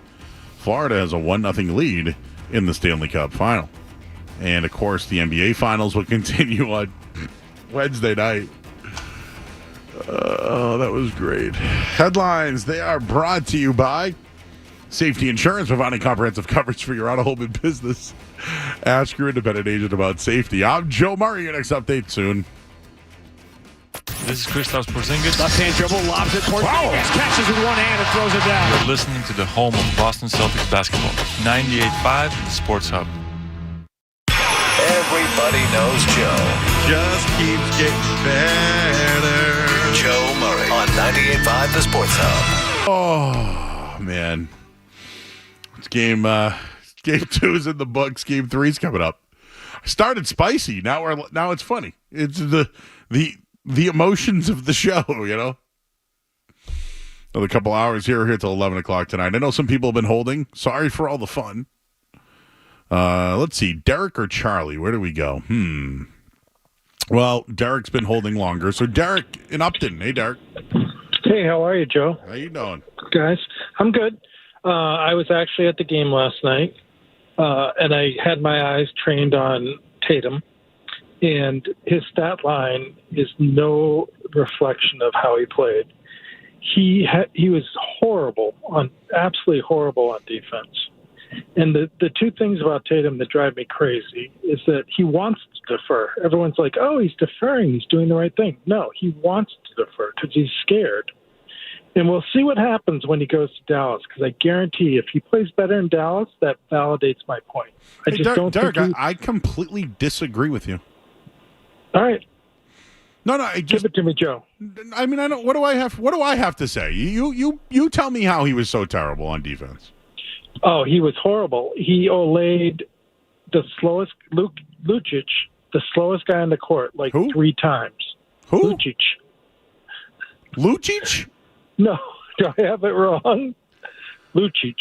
Florida has a 1-0 lead in the Stanley Cup Final. And, of course, the NBA Finals will continue on Wednesday night. Oh, that was great. Headlines, they are brought to you by Safety Insurance, providing comprehensive coverage for your auto, home, and business. Ask your independent agent about safety. I'm Joe Murray. Your next update soon.
This is Kristaps Porzingis.
Left-hand dribble, lobs it. Porzingis catches with one hand and throws it down.
You're listening to the home of Boston Celtics basketball. 98.5 Sports Hub.
Everybody knows Joe.
Just keeps getting better.
Joe Murray on 98.5 The Sports Hub.
Oh, man. It's game 2 is in the books. Game 3 is coming up. I started spicy. Now it's funny. It's the emotions of the show, you know? Another couple hours here. We're here till 11 o'clock tonight. I know some people have been holding. Sorry for all the fun. Let's see. Derek or Charlie? Where do we go? Well, Derek's been holding longer. So Derek in Upton. Hey, Derek.
Hey, how are you, Joe?
How you doing?
Guys, I'm good. I was actually at the game last night, and I had my eyes trained on Tatum, and his stat line is no reflection of how he played. He was absolutely horrible on defense. And the two things about Tatum that drive me crazy is that he wants to defer. Everyone's like, oh, he's deferring. He's doing the right thing. No, he wants to defer because he's scared. And we'll see what happens when he goes to Dallas, because I guarantee if he plays better in Dallas, that validates my point.
Derek, I completely disagree with you.
All right.
No,
give it to me, Joe.
I mean, I don't. What do I have to say? You tell me how he was so terrible on defense.
Oh, he was horrible. He olayed the slowest Lucic, the slowest guy on the court, like
Who?
3 times.
Who?
Lucic. No, do I have it wrong? Lucic.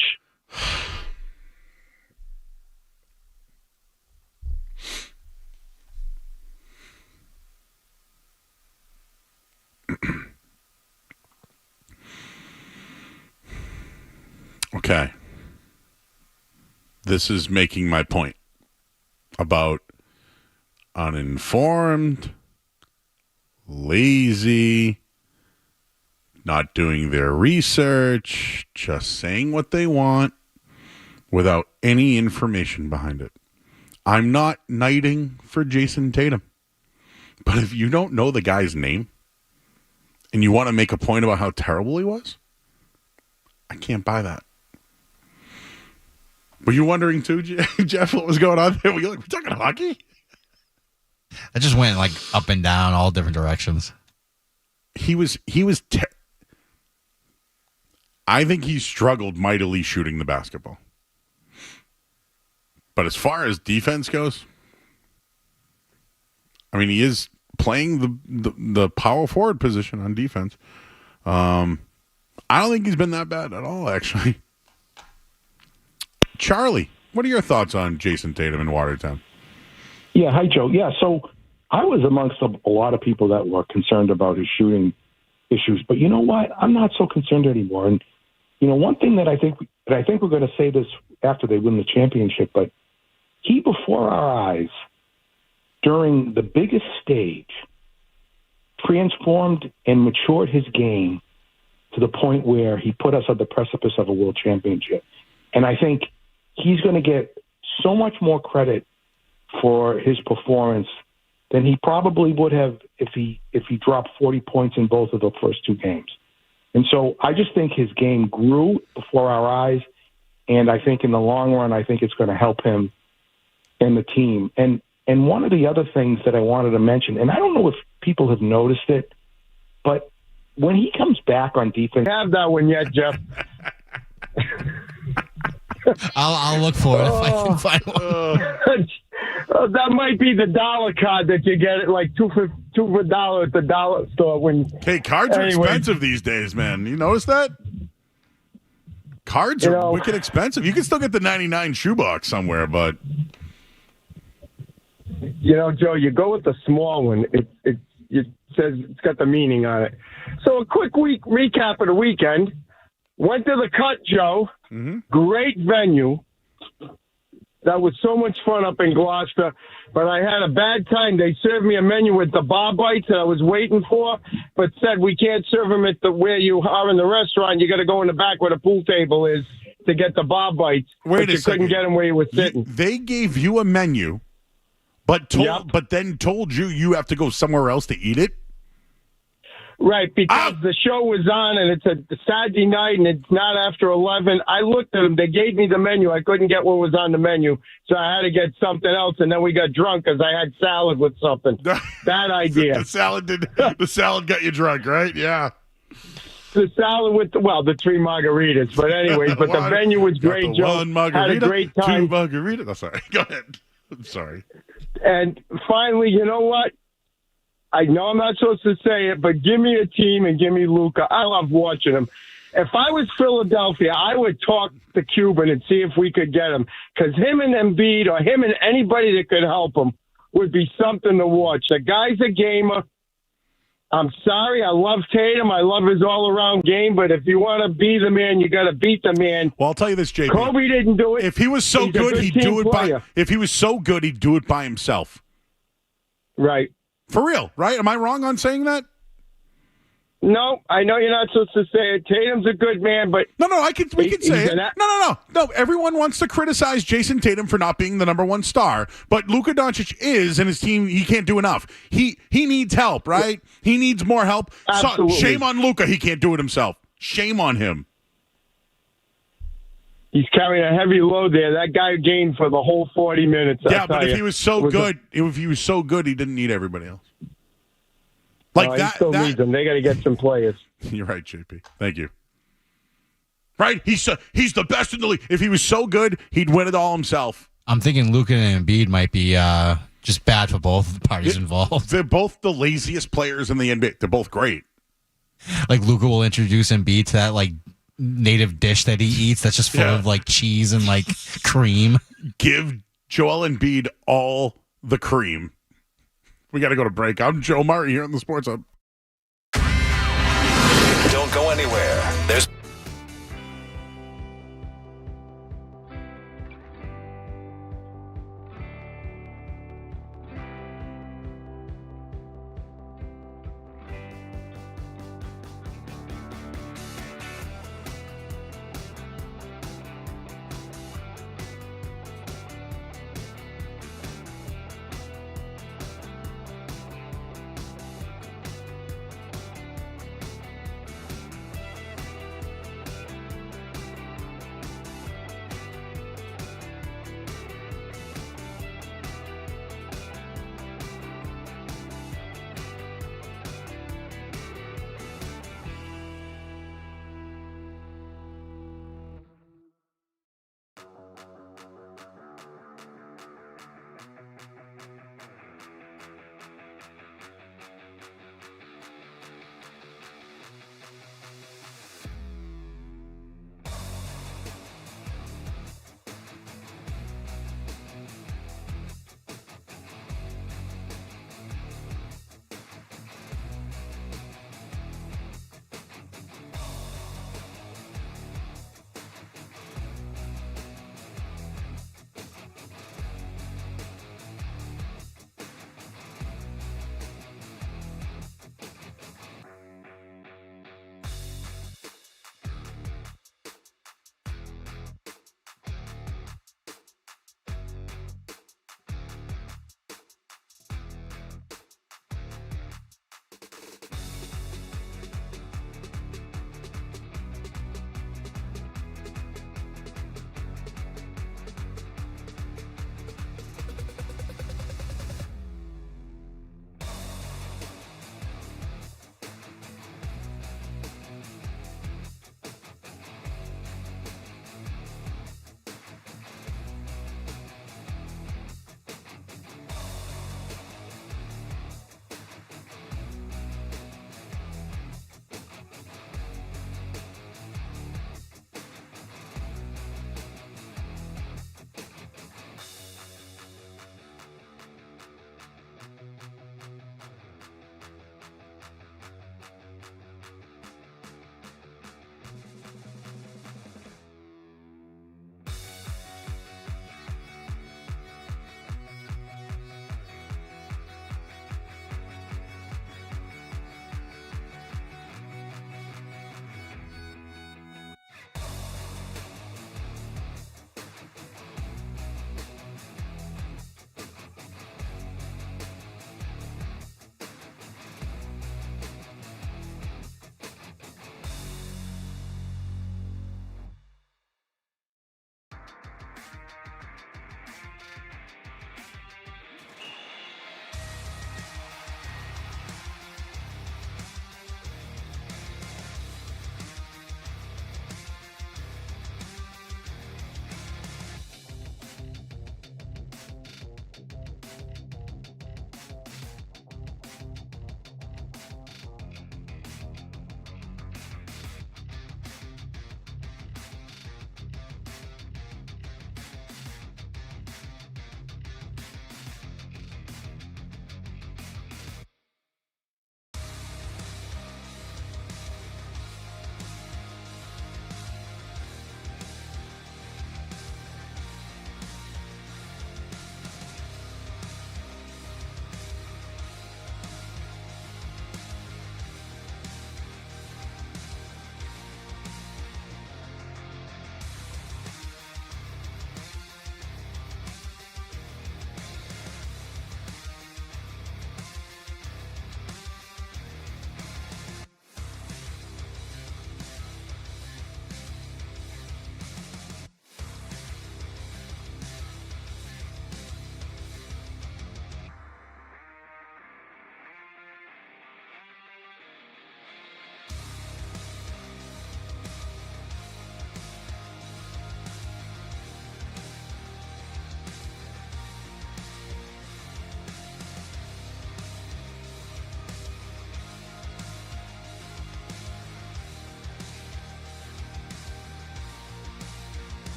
Okay. This is making my point about uninformed, lazy, not doing their research, just saying what they want without any information behind it. I'm not knighting for Jason Tatum. But if you don't know the guy's name and you want to make a point about how terrible he was, I can't buy that. Were you wondering too, Jeff, what was going on there? We're talking hockey?
That just went like up and down, all different directions.
I think he struggled mightily shooting the basketball. But as far as defense goes, I mean, he is playing the power forward position on defense. I don't think he's been that bad at all, actually. Charlie, what are your thoughts on Jason Tatum in Watertown?
Yeah, hi, Joe. Yeah, so I was amongst a lot of people that were concerned about his shooting issues, but you know what? I'm not so concerned anymore. And you know, one thing that I think we're going to say this after they win the championship, but he, before our eyes, during the biggest stage, transformed and matured his game to the point where he put us at the precipice of a world championship. And I think he's going to get so much more credit for his performance than he probably would have if he dropped 40 points in both of the first two games. And so I just think his game grew before our eyes, and I think in the long run, I think it's going to help him and the team. And one of the other things that I wanted to mention, and I don't know if people have noticed it, but when he comes back on defense...
Have that one yet, Jeff?
I'll look for it if I can find one.
That might be the dollar card that you get at like $2 for $1 at the dollar store.
Hey, cards are expensive these days, man. You notice that? Cards are wicked expensive. You can still get the 99 shoebox somewhere, but...
You know, Joe, you go with the small one. It says it's got the meaning on it. So a quick recap of the weekend. Went to the Cut, Joe.
Mm-hmm.
Great venue. That was so much fun up in Gloucester. But I had a bad time. They served me a menu with the bar bites that I was waiting for, but said we can't serve them at where you are in the restaurant. You got to go in the back where the pool table is to get the bar bites.
Wait
but you couldn't get them where you were sitting.
They gave you a menu, but then told you have to go somewhere else to eat it?
Right, because the show was on and it's a Saturday night and it's not after 11. I looked at them. They gave me the menu. I couldn't get what was on the menu, so I had to get something else. And then we got drunk because I had salad with something. Bad idea.
The salad got you drunk, right? Yeah.
The salad with the 3 margaritas. But anyways, but the venue was great, Joe.
One margarita,
had a great time.
2 margaritas. Oh, sorry. Go ahead. I'm sorry.
And finally, you know what? I know I'm not supposed to say it, but give me a team and give me Luka. I love watching him. If I was Philadelphia, I would talk to Cuban and see if we could get him. Because him and Embiid or him and anybody that could help him would be something to watch. The guy's a gamer. I'm sorry. I love Tatum. I love his all-around game. But if you want to be the man, you got to beat the man.
Well, I'll tell you this, JP.
Kobe didn't do it.
If he was so good, he'd do it by. If he was so good, he'd do it by himself.
Right.
For real, right? Am I wrong on saying that?
No, I know you're not supposed to say it. Tatum's a good man, but
we can say it. No. Everyone wants to criticize Jason Tatum for not being the number one star, but Luka Doncic is, and his team, he can't do enough. He needs help, right? He needs more help.
Absolutely.
So, shame on Luka. He can't do it himself. Shame on him.
He's carrying a heavy load there. That guy gained for the whole 40 minutes.
Yeah, but if he was so good, he didn't need everybody else. Like
he still needs them. They got to get some players.
You're right, JP. Thank you. Right? He's the best in the league. If he was so good, he'd win it all himself.
I'm thinking Luka and Embiid might be just bad for both parties involved.
They're both the laziest players in the NBA. They're both great.
Like Luka will introduce Embiid to that native dish that he eats that's just full of cheese and cream.
Give Joel Embiid all the cream. We got to go to break. I'm Joe Murray here on the Sports Hub.
Don't go anywhere. There's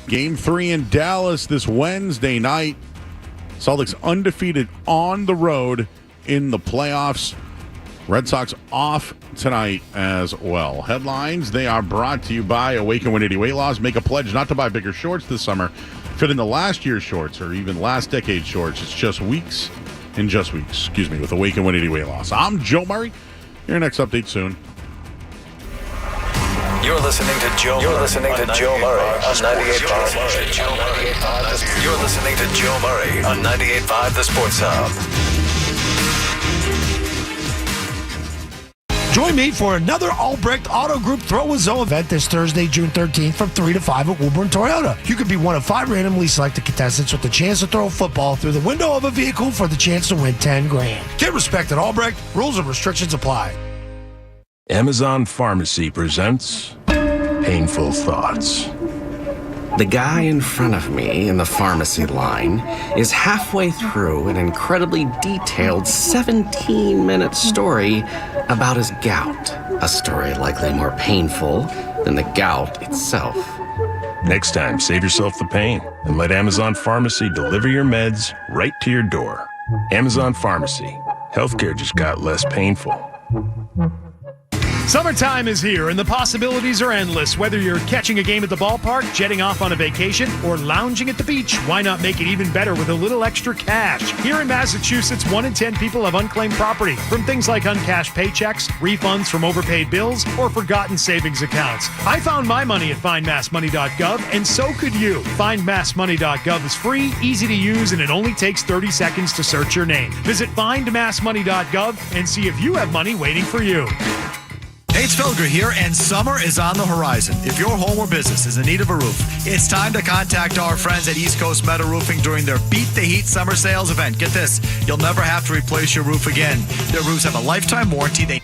Game 3 in Dallas this Wednesday night. Celtics undefeated on the road in the playoffs. Red Sox off tonight as well. Headlines, they are brought to you by Awaken 180 Weight Loss. Make a pledge not to buy bigger shorts this summer. Fit into last year's shorts or even last decade's shorts. It's just weeks with Awaken 180 Weight Loss. I'm Joe Murray. Your next update soon.
You're listening to Joe. You're listening to Joe Murray on 98.5. You're listening to Joe Murray on 98.5 The Sports Hub.
Join me for another Albrecht Auto Group Throw-A-Zo event this Thursday, June 13th from 3 to 5 at Woburn Toyota. You could be one of 5 randomly selected contestants with the chance to throw a football through the window of a vehicle for the chance to win $10,000. Get respect at Albrecht. Rules and restrictions apply.
Amazon Pharmacy presents Painful Thoughts.
The guy in front of me in the pharmacy line is halfway through an incredibly detailed 17-minute story about his gout. A story likely more painful than the gout itself.
Next time, save yourself the pain and let Amazon Pharmacy deliver your meds right to your door. Amazon Pharmacy. Healthcare just got less painful.
Summertime is here, and the possibilities are endless. Whether you're catching a game at the ballpark, jetting off on a vacation, or lounging at the beach, why not make it even better with a little extra cash? Here in Massachusetts, 1 in 10 people have unclaimed property from things like uncashed paychecks, refunds from overpaid bills, or forgotten savings accounts. I found my money at findmassmoney.gov, and so could you. Findmassmoney.gov is free, easy to use, and it only takes 30 seconds to search your name. Visit findmassmoney.gov and see if you have money waiting for you.
Hey, it's Felger here, and summer is on the horizon. If your home or business is in need of a roof, it's time to contact our friends at East Coast Metal Roofing during their Beat the Heat summer sales event. Get this, you'll never have to replace your roof again. Their roofs have a lifetime warranty.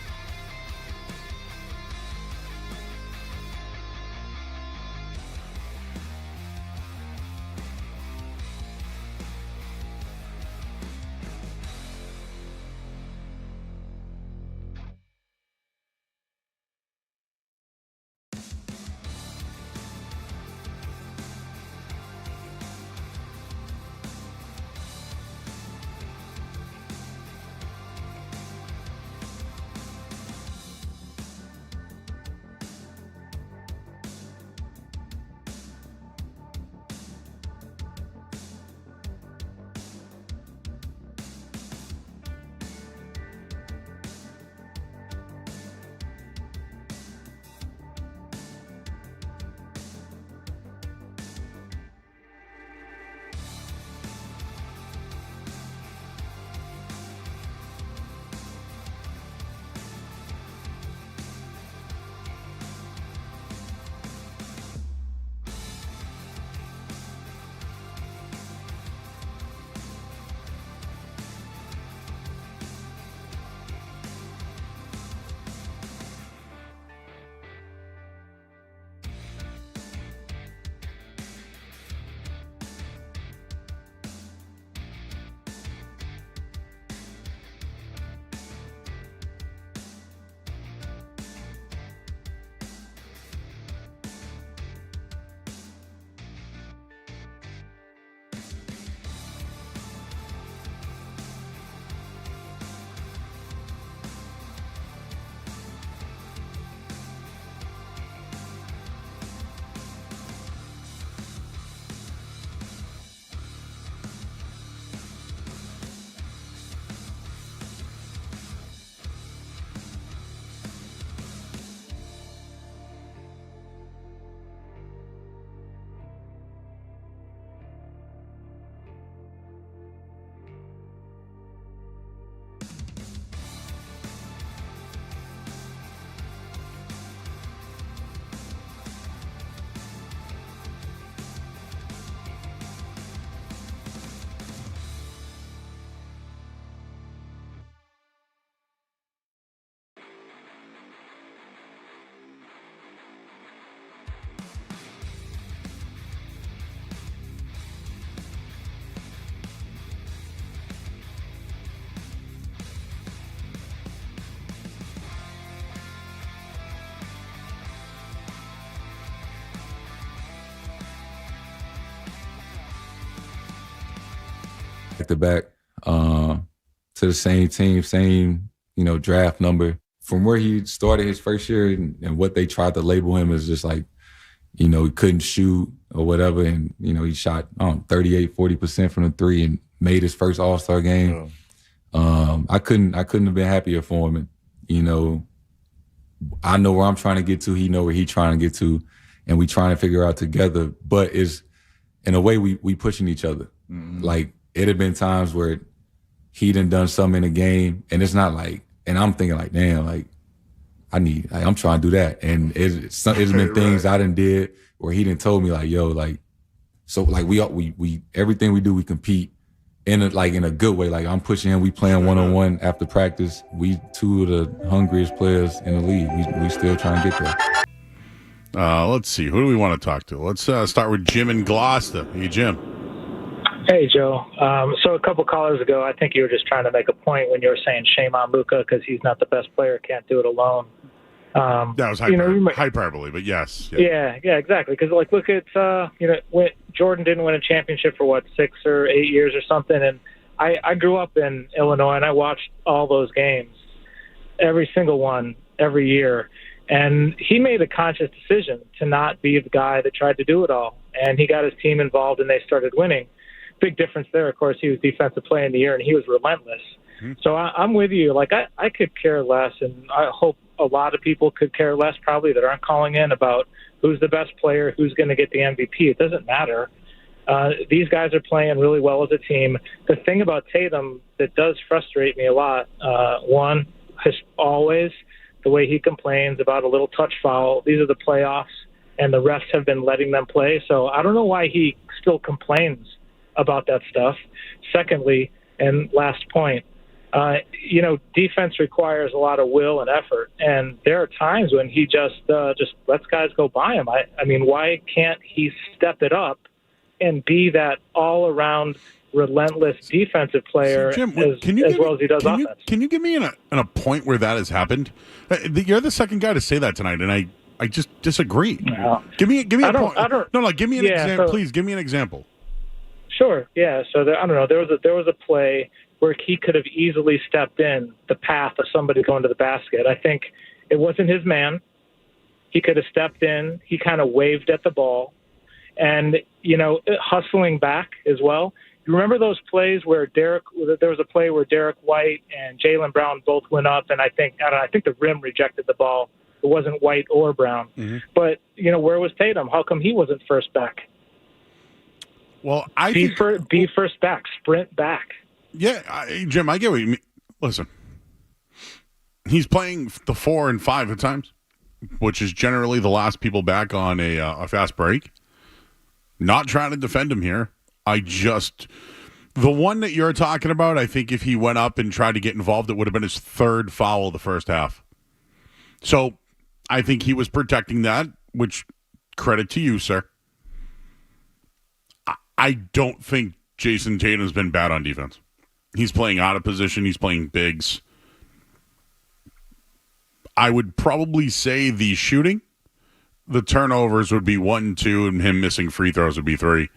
to back to the same team, same, draft number. From where he started his first year and what they tried to label him as just like, he couldn't shoot or whatever. And, he shot 38, 40% from the three and made his first All-Star game. I couldn't have been happier for him. And, I know where I'm trying to get to. He know where he's trying to get to. And we trying to figure out together. But it's, in a way, we pushing each other. Mm-hmm. Like, it had been times where he done something in a game. And it's not like, and I'm thinking like, damn, like, I'm trying to do that. And it's been things I did where he told me like, yo, like, so like we everything we do, we compete in a good way. Like I'm pushing him, we playing one-on-one after practice. We two of the hungriest players in the league. We still trying to get there.
Let's see. Who do we want to talk to? Let's start with Jim in Gloucester. Hey, Jim.
Hey, Joe. So a couple callers ago, I think you were just trying to make a point when you were saying shame on Luka because he's not the best player, can't do it alone.
That was hyperbole, but yes.
Yeah, exactly. Because look at when Jordan didn't win a championship for 6 or 8 years or something, and I grew up in Illinois and I watched all those games, every single one, every year, and he made a conscious decision to not be the guy that tried to do it all, and he got his team involved and they started winning. Big difference there, of course. He was Defensive Player of the Year and he was relentless. Mm-hmm. So I'm with you. Like I could care less, and I hope a lot of people could care less probably that aren't calling in about who's the best player, who's going to get the MVP. It doesn't matter. These guys are playing really well as a team. The thing about Tatum that does frustrate me a lot, one, is always the way he complains about a little touch foul. These are the playoffs, and the refs have been letting them play. So I don't know why he still complains about that stuff. Secondly, and last point, defense requires a lot of will and effort, and there are times when he just lets guys go by him. I mean, why can't he step it up and be that all-around relentless defensive player
Jim,
as well as he does offense?
Can you give me in a point where that has happened? You're the second guy to say that tonight, and I just disagree.
No.
Give me a point. Give me an example.
So,
please give me an example.
Sure. Yeah. So I don't know. There was a play where he could have easily stepped in the path of somebody going to the basket. I think it wasn't his man. He could have stepped in. He kind of waved at the ball, and hustling back as well. You remember those plays where there was a play where Derek White and Jaylen Brown both went up, and I think the rim rejected the ball. It wasn't White or Brown. Mm-hmm. But where was Tatum? How come he wasn't first back?
Well,
be first back, sprint back.
Yeah, Jim, I get what you mean. Listen, he's playing the 4 and 5 at times, which is generally the last people back on a fast break. Not trying to defend him here. The one that you're talking about, I think if he went up and tried to get involved, it would have been his third foul of the first half. So I think he was protecting that, which credit to you, sir. I don't think Jason Tatum's been bad on defense. He's playing out of position. He's playing bigs. I would probably say the shooting, the turnovers would be 1, 2, and him missing free throws would be 3.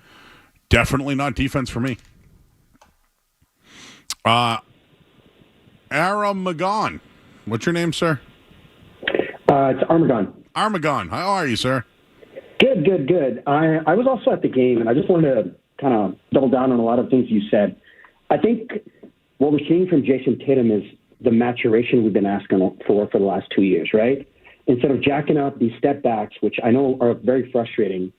Definitely not defense for me. Armagon. What's your name, sir?
It's Armagon.
Armagon. How are you, sir?
Good. I was also at the game, and I just wanted to kind of double down on a lot of things you said. I think what we're seeing from Jason Tatum is the maturation we've been asking for the last 2 years, right? Instead of jacking up these step backs, which I know are very frustrating,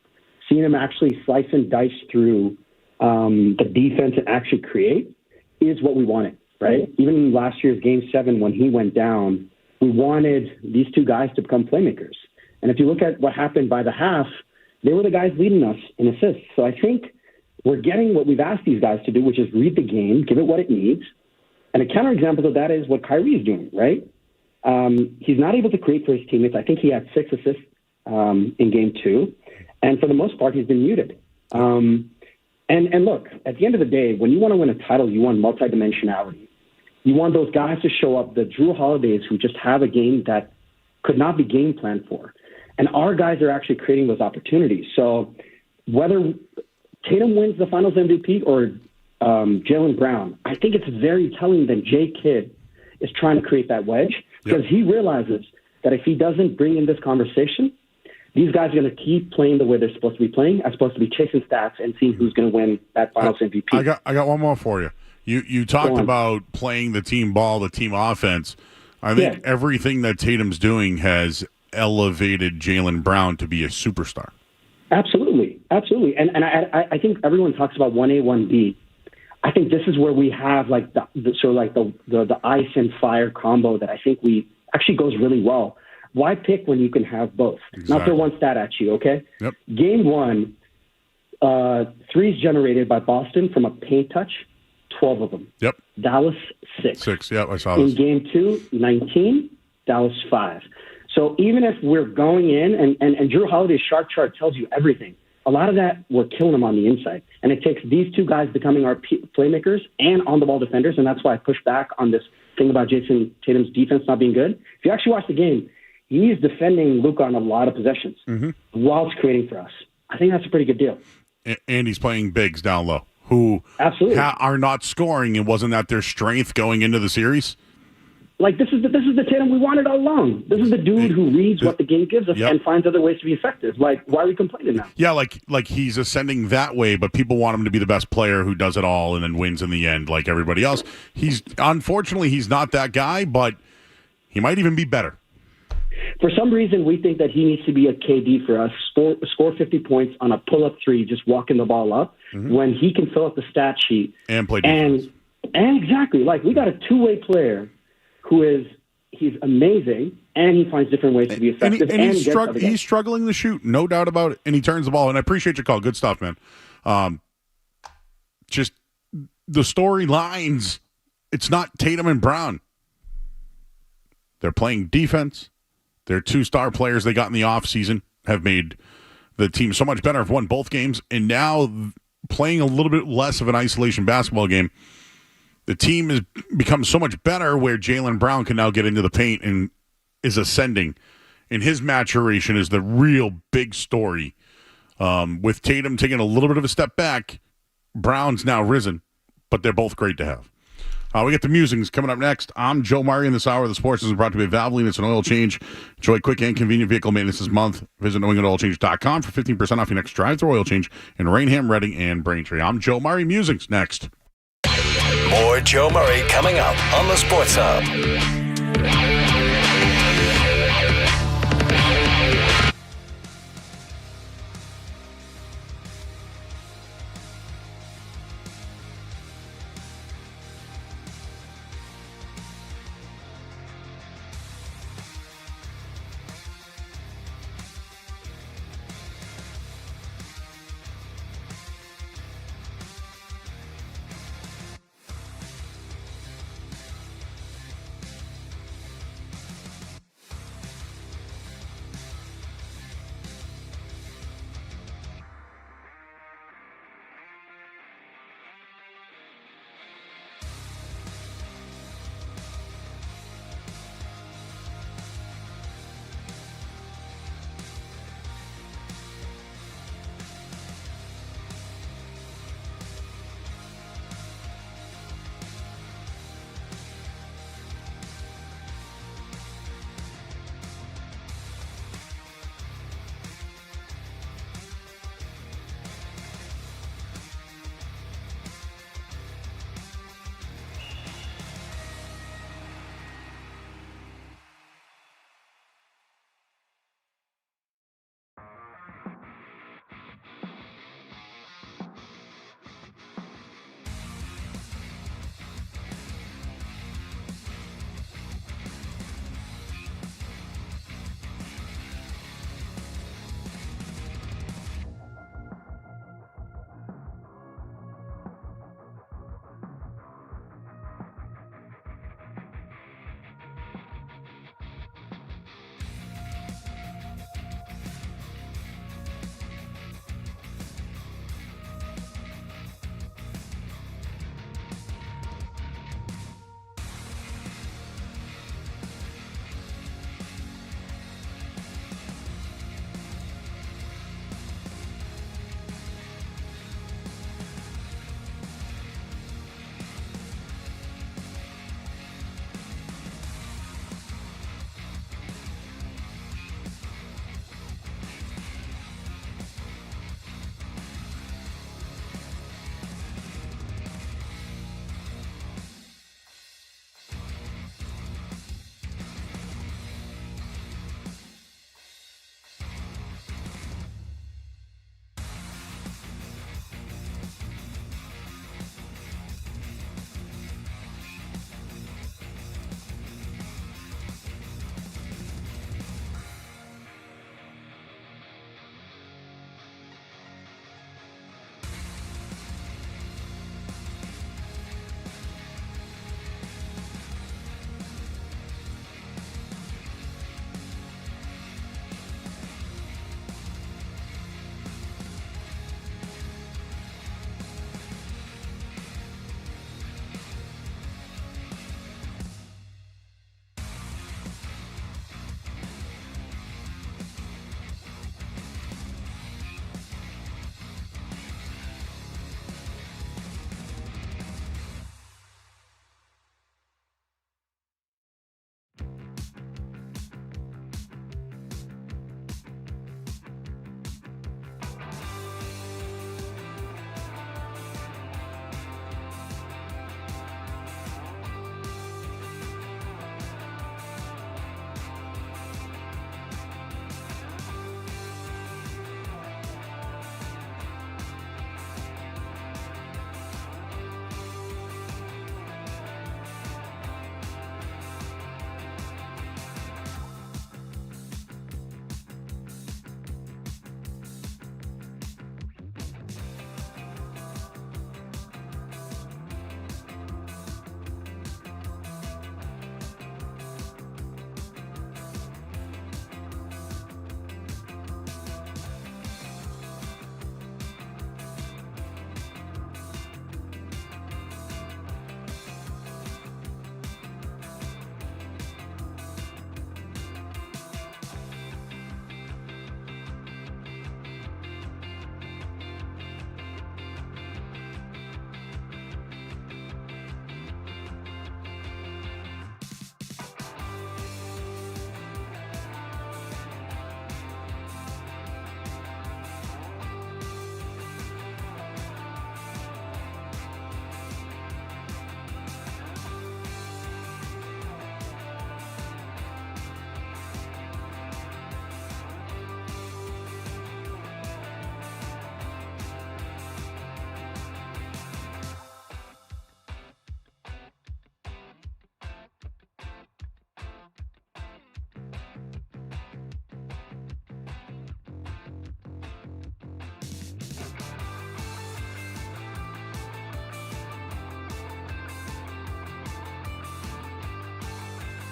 seeing him actually slice and dice through the defense and actually create is what we wanted, right? Even in last year's Game 7 when he went down, we wanted these two guys to become playmakers. And if you look at what happened by the half, they were the guys leading us in assists. So I think we're getting what we've asked these guys to do, which is read the game, give it what it needs. And a counterexample of that is what Kyrie is doing, right? He's not able to create for his teammates. I think he had 6 assists in Game 2. And for the most part, he's been muted. And look, at the end of the day, when you want to win a title, you want multidimensionality. You want those guys to show up, the Drew Holidays who just have a game that could not be game planned for. And our guys are actually creating those opportunities. So whether Tatum wins the Finals MVP or Jaylen Brown, I think it's very telling that Jay Kidd is trying to create that wedge because he realizes that if he doesn't bring in this conversation, these guys are going to keep playing the way they're supposed to be playing, as opposed to be chasing stats and seeing who's going to win that Finals MVP.
I got one more for you. You talked about playing the team ball, the team offense. I think everything that Tatum's doing has elevated Jaylen Brown to be a superstar.
Absolutely. And I think everyone talks about 1A, 1B. I think this is where we have like the ice and fire combo that I think we actually goes really well. Why pick when you can have both?
Exactly.
Not throw one stat at you, okay?
Yep.
Game 1, threes generated by Boston from a paint touch, 12 of them.
Yep.
Dallas, 6.
6, yep, I saw
In
this.
Game 2, 19, Dallas, 5. So even if we're going in, and Drew Holiday's sharp chart tells you everything, a lot of that, we're killing them on the inside. And it takes these two guys becoming our playmakers and on-the-ball defenders, and that's why I push back on this thing about Jason Tatum's defense not being good. If you actually watch the game, he's defending Luka on a lot of possessions while it's creating for us. I think that's a pretty good deal.
And he's playing bigs down low who are not scoring, and wasn't that their strength going into the series?
Like, this is the Tatum we wanted all along. This is the dude who reads what the game gives us and finds other ways to be effective. Like, why are we complaining now?
Yeah, like he's ascending that way, but people want him to be the best player who does it all and then wins in the end like everybody else. Unfortunately, he's not that guy, but he might even be better.
For some reason, we think that he needs to be a KD for us, score 50 points on a pull-up three, just walking the ball up, when he can fill up the stat sheet.
And play defense.
And exactly. Like, we got a two-way player he's amazing, and he finds different ways to be effective.
And he's struggling to shoot, no doubt about it, and he turns the ball. And I appreciate your call. Good stuff, man. Just the storylines, it's not Tatum and Brown. They're playing defense. Their 2 star players they got in the offseason have made the team so much better, have won both games, and now playing a little bit less of an isolation basketball game. The team has become so much better where Jaylen Brown can now get into the paint and is ascending. And his maturation is the real big story. With Tatum taking a little bit of a step back, Brown's now risen, but they're both great to have. We get the musings coming up next. I'm Joe Murray in this hour. The sports is brought to you by Valvoline. It's an oil change. Enjoy quick and convenient vehicle maintenance this month. Visit knowingandoilchange.com for 15% off your next drive-through oil change in Rainham, Reading, and Braintree. I'm Joe Murray. Musings next.
More Joe Murray coming up on the Sports Hub.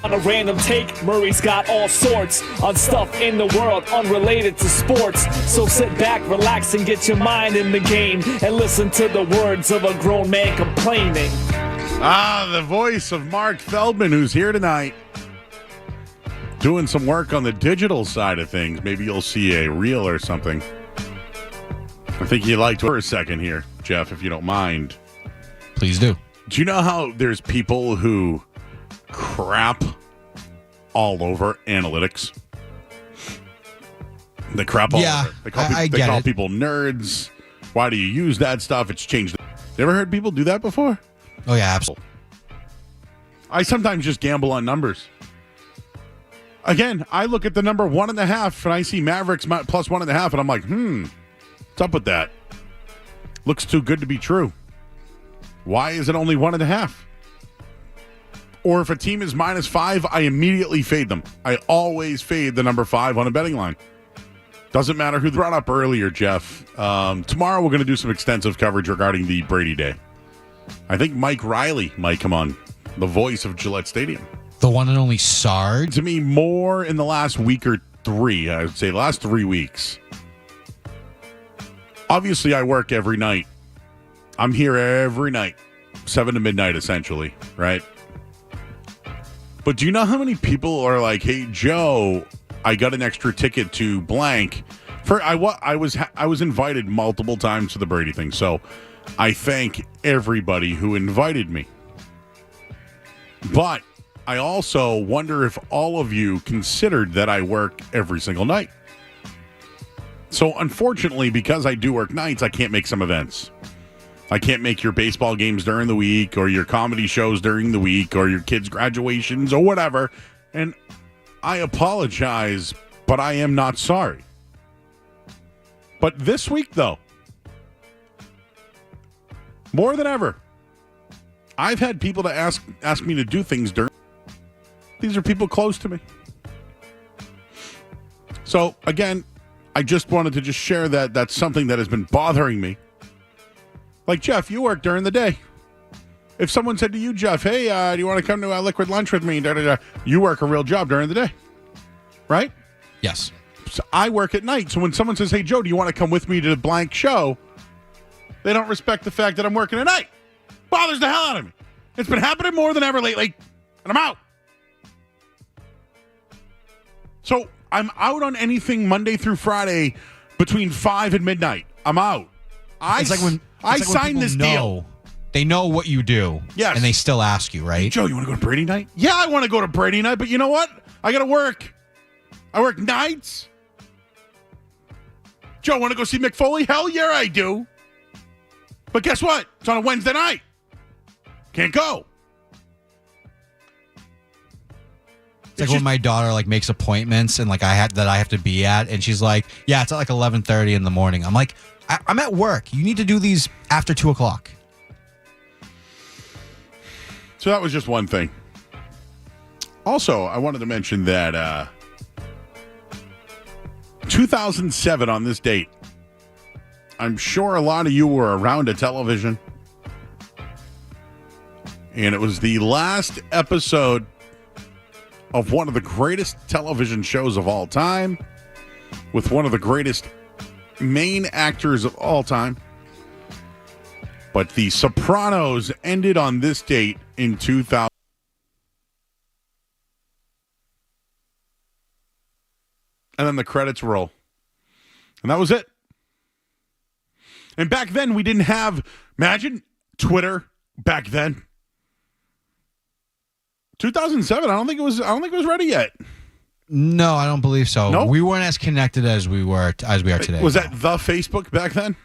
On a random take, Murray's got all sorts of stuff in the world unrelated to sports. So sit back, relax, and get your mind in the game and listen to the words of a grown man complaining.
The voice of Mark Feldman, who's here tonight, doing some work on the digital side of things. Maybe you'll see a reel or something. I think you'd like to for a second here, Jeff, if you don't mind.
Please do.
Do you know how there's people who crap all over analytics? They crap all over. They call people nerds. Why do you use that stuff? It's changed. You ever heard people do that before?
Oh, yeah, absolutely.
I sometimes just gamble on numbers. Again, I look at the number 1.5 and I see Mavericks plus 1.5 and I'm like, what's up with that? Looks too good to be true. Why is it only 1.5? Or if a team is -5, I immediately fade them. I always fade the number 5 on a betting line. Doesn't matter who brought up earlier, Jeff. Tomorrow we're going to do some extensive coverage regarding the Brady Day. I think Mike Riley might come on, the voice of Gillette Stadium.
The one and only Sard?
To me, more in the last week or 3. I would say the last 3 weeks. Obviously, I work every night. I'm here every night, 7 to midnight, essentially, right? But do you know how many people are like, "Hey, Joe, I got an extra ticket to blank." I was invited multiple times to the Brady thing, so I thank everybody who invited me. But I also wonder if all of you considered that I work every single night. So unfortunately, because I do work nights, I can't make some events. I can't make your baseball games during the week or your comedy shows during the week or your kids' graduations or whatever. And I apologize, but I am not sorry. But this week, though, more than ever, I've had people to ask me to do things during. These are people close to me. So, again, I just wanted to just share that that's something that has been bothering me. Like, Jeff, you work during the day. If someone said to you, Jeff, "Hey, do you want to come to a liquid lunch with me?" You work a real job during the day, right?
Yes.
So I work at night. So when someone says, "Hey, Joe, do you want to come with me to the blank show?" They don't respect the fact that I'm working at night. Bothers the hell out of me. It's been happening more than ever lately, and I'm out. So I'm out on anything Monday through Friday between 5 and midnight. I'm out. I signed this deal.
They know what you do.
Yes.
And they still ask you, right?
Hey, Joe, you want to go to Brady night? Yeah, I want to go to Brady night, but you know what? I got to work. I work nights. Joe, want to go see McFoley? Hell yeah, I do. But guess what? It's on a Wednesday night. Can't go.
It's like when my daughter makes appointments and I have to be at, and she's like, "Yeah, it's at 11:30 in the morning." I'm like, I'm at work. You need to do these after 2:00.
So that was just one thing. Also, I wanted to mention that 2007 on this date, I'm sure a lot of you were around a television. And it was the last episode of one of the greatest television shows of all time with one of the greatest main actors of all time. But The Sopranos ended on this date in 2000. And then the credits roll. And that was it. And back then we didn't have, imagine Twitter back then. 2007, I don't think it was ready yet.
No, I don't believe so.
Nope.
We weren't as connected as we are today.
Was that the Facebook back then?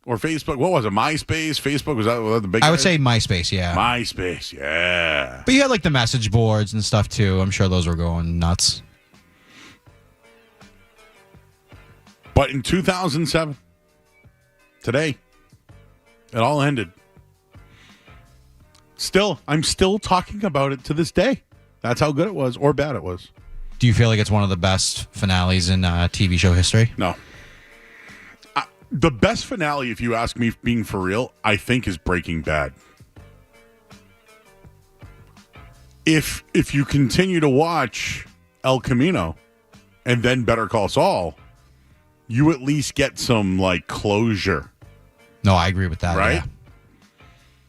Or Facebook? What was it? MySpace? Facebook? Was that the big?
I would say MySpace, yeah.
MySpace, yeah.
But you had the message boards and stuff too. I'm sure those were going nuts.
But in 2007, today, it all ended. I'm still talking about it to this day. That's how good it was or bad it was.
Do you feel like it's one of the best finales in TV show history?
No. The best finale, if you ask me, being for real, I think is Breaking Bad. if you continue to watch El Camino and then Better Call Saul, you at least get some like closure.
No, I agree with that.
Right?
Yeah.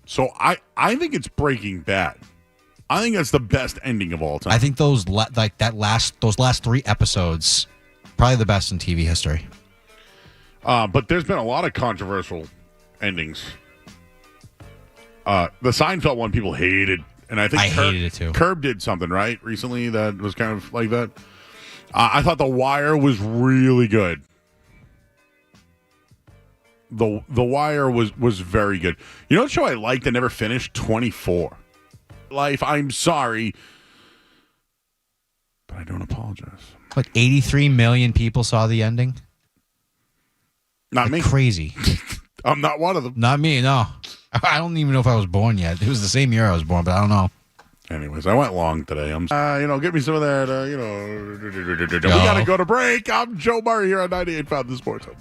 So I think it's Breaking Bad. I think that's the best ending of all time.
I think those last 3 episodes probably the best in TV history.
But there's been a lot of controversial endings. The Seinfeld one people hated, and I think
hated it too.
Curb did something right recently that was kind of like that. I thought The Wire was really good. The Wire was very good. You know what show I liked and never finished? 24. Life, I'm sorry, but I don't apologize.
Like 83 million people saw the ending?
Not me.
Crazy.
I'm not one of them.
Not me, no. I don't even know if I was born yet. It was the same year I was born, but I don't know.
Anyways, I went long today. I'm, get me some of that, We got to go to break. I'm Joe Murray here on 98.5 The Sports Hub.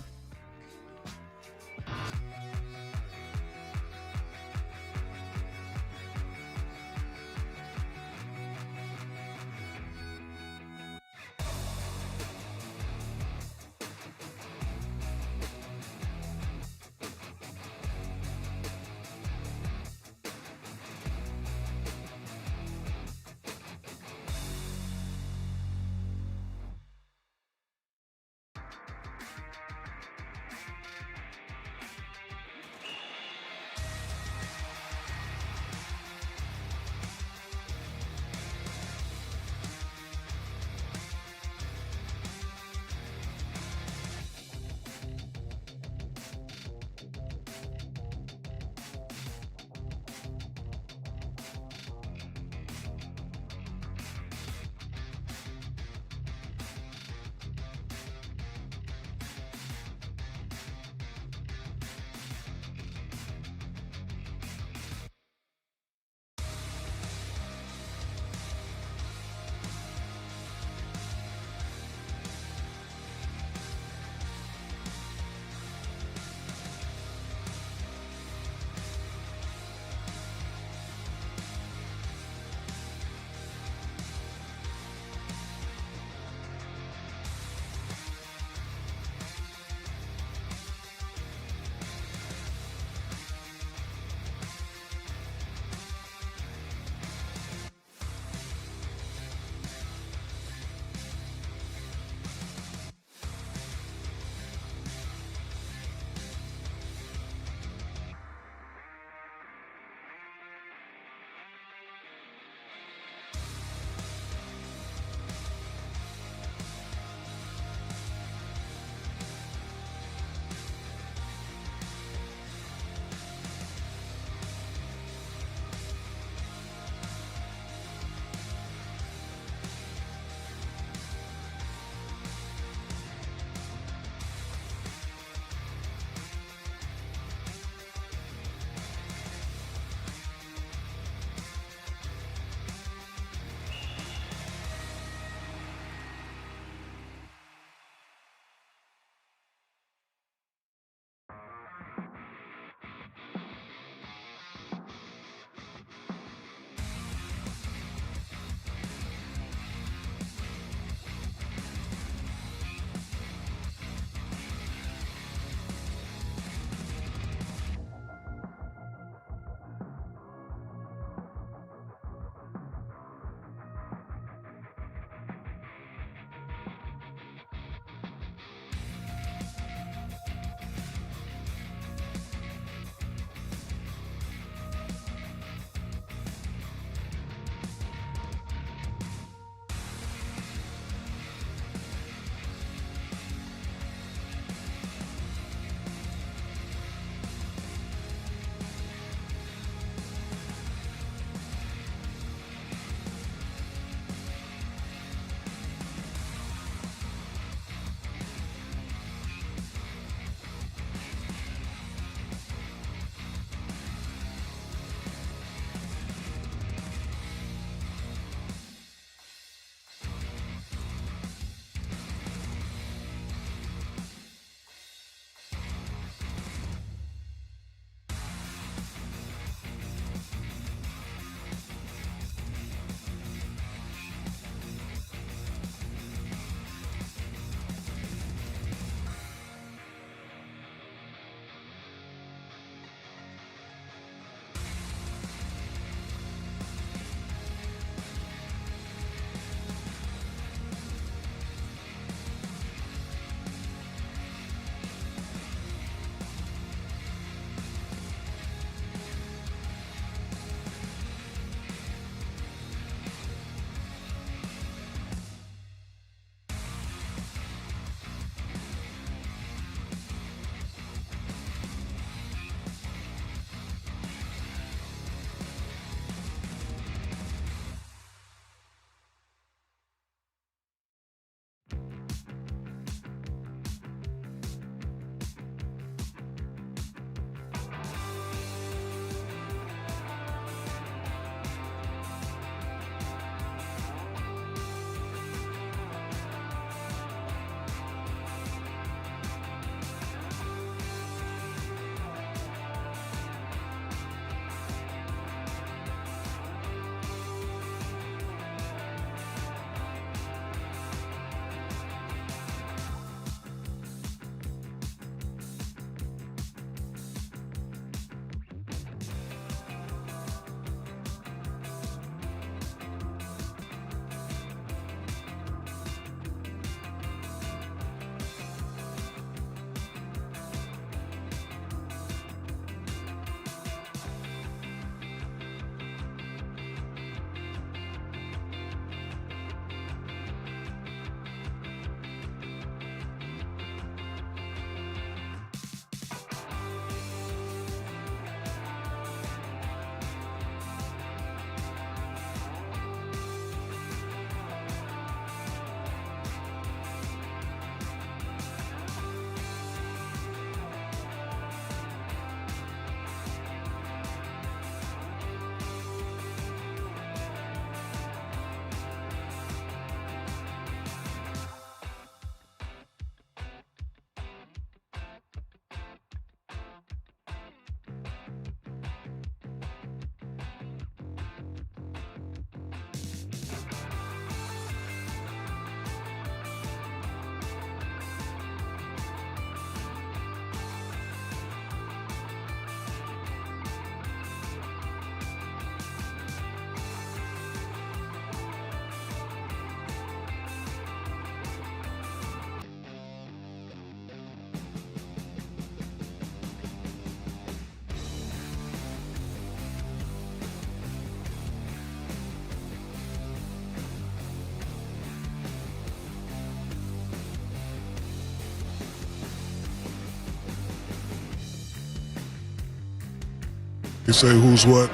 You say who's what.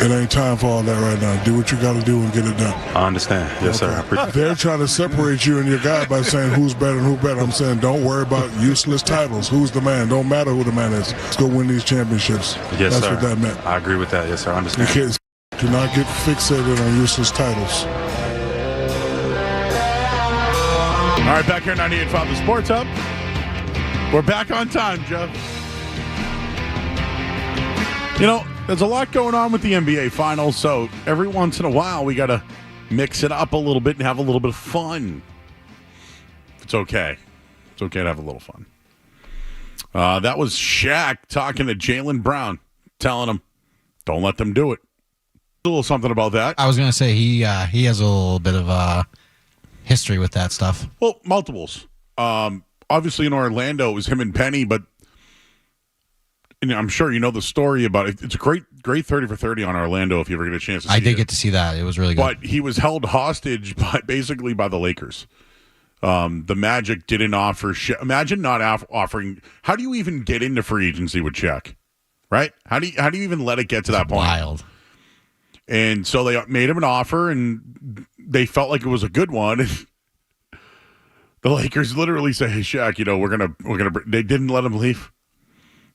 It ain't time for all that right now. Do what you got to do and get it done.
I understand. Yes, sir.
They're trying to separate you and your guy by saying who's better and who better. I'm saying don't worry about useless titles. Who's the man? Don't matter who the man is. Let's go win these championships.
Yes,
That's
sir.
what that meant.
I agree with that. Yes, sir. I
You
understand.
can't, do not get fixated on useless titles.
All right, back here at 98.5 The Sports Hub. We're back on time, Jeff. You know, there's a lot going on with the NBA Finals, so every once in a while we got to mix it up a little bit and have a little bit of fun. It's okay. It's okay to have a little fun. That was Shaq talking to Jaylen Brown, telling him, don't let them do it. A little something about that.
I was going to say he has a little bit of history with that stuff.
Well, multiples. Obviously in Orlando it was him and Penny, but I'm sure you know the story about it. It's a great 30 for 30 on Orlando if you ever get a chance to see it.
I did get to see that. It was really good.
But he was held hostage by the Lakers. The Magic didn't offer imagine not offering. How do you even get into free agency with Shaq? Right? How do you even let it get to that point?
Wild.
And so they made him an offer and they felt like it was a good one. The Lakers literally say, "Hey Shaq, we're gonna." They didn't let him leave.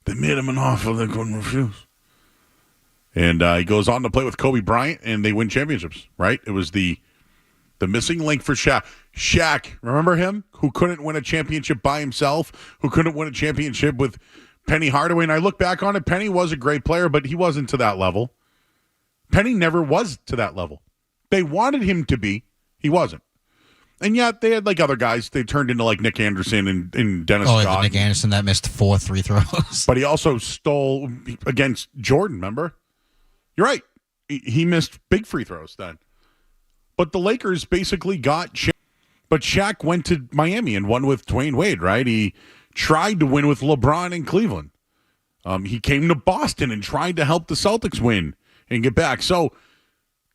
They made him an offer they couldn't refuse. And he goes on to play with Kobe Bryant, and they win championships, right? It was the missing link for Shaq. Shaq, remember him? Who couldn't win a championship by himself, who couldn't win a championship with Penny Hardaway. And I look back on it, Penny was a great player, but he wasn't to that level. Penny never was to that level. They wanted him to be. He wasn't. And yet they had other guys. They turned into Nick Anderson and Dennis Scott.
Nick Anderson that missed 4 free throws.
But he also stole against Jordan, remember? You're right. He missed big free throws then. But the Lakers basically got Shaq. But Shaq went to Miami and won with Dwayne Wade, right? He tried to win with LeBron in Cleveland. He came to Boston and tried to help the Celtics win and get back. So,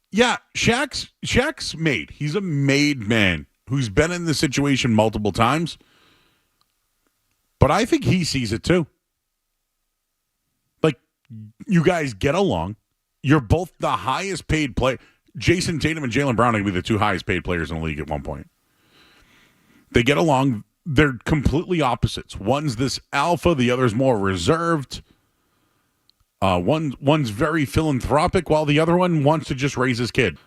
yeah, Shaq's made. He's a made man who's been in this situation multiple times. But I think he sees it too. You guys get along. You're both the highest paid player. Jason Tatum and Jaylen Brown are going to be the two highest paid players in the league at one point. They get along. They're completely opposites. One's this alpha. The other's more reserved. One's very philanthropic, while the other one wants to just raise his kid.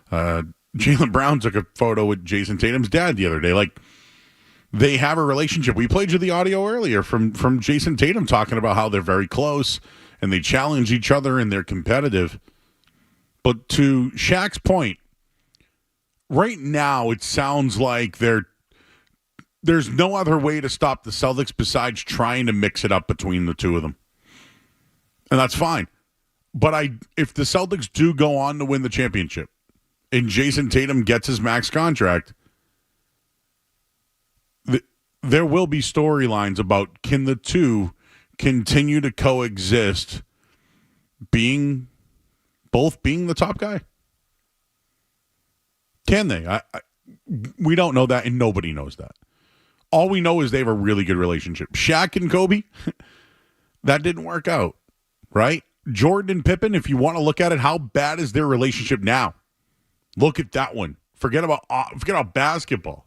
Jaylen Brown took a photo with Jason Tatum's dad the other day. They have a relationship. We played you the audio earlier from Jason Tatum talking about how they're very close and they challenge each other and they're competitive. But to Shaq's point, right now it sounds like there's no other way to stop the Celtics besides trying to mix it up between the two of them. And that's fine. But if the Celtics do go on to win the championship and Jason Tatum gets his max contract, there will be storylines about can the two continue to coexist both being the top guy? Can they? We don't know that, and nobody knows that. All we know is they have a really good relationship. Shaq and Kobe, that didn't work out, right? Jordan and Pippen, if you want to look at it, how bad is their relationship now? Look at that one. Forget about basketball.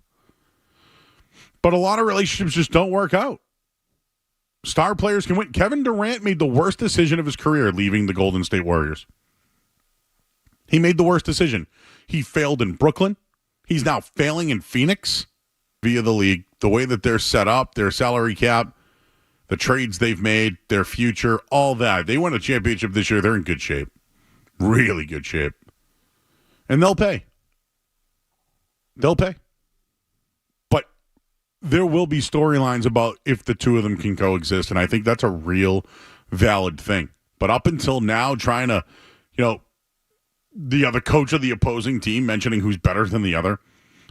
But a lot of relationships just don't work out. Star players can win. Kevin Durant made the worst decision of his career leaving the Golden State Warriors. He made the worst decision. He failed in Brooklyn. He's now failing in Phoenix via the league. The way that they're set up, their salary cap, the trades they've made, their future, all that. They won a championship this year. They're in good shape. Really good shape. And they'll pay. They'll pay. But there will be storylines about if the two of them can coexist, and I think that's a real valid thing. But up until now, trying to, the other coach of the opposing team mentioning who's better than the other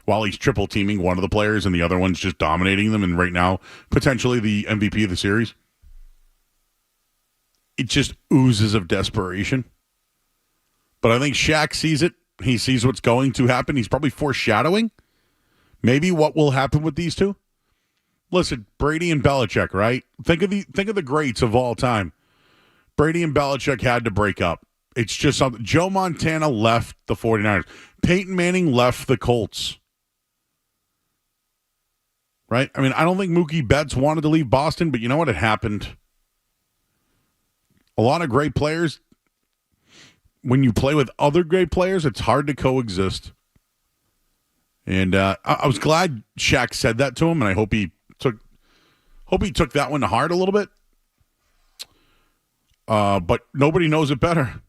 while he's triple teaming one of the players and the other one's just dominating them and right now potentially the MVP of the series. It just oozes of desperation. But I think Shaq sees it. He sees what's going to happen. He's probably foreshadowing maybe what will happen with these two. Listen, Brady and Belichick, right? Think of the greats of all time. Brady and Belichick had to break up. It's just something. Joe Montana left the 49ers. Peyton Manning left the Colts. Right? I mean, I don't think Mookie Betts wanted to leave Boston, but you know what? It happened. A lot of great players. When you play with other great players, it's hard to coexist. And I was glad Shaq said that to him, and I hope he took that one to heart a little bit. But nobody knows it better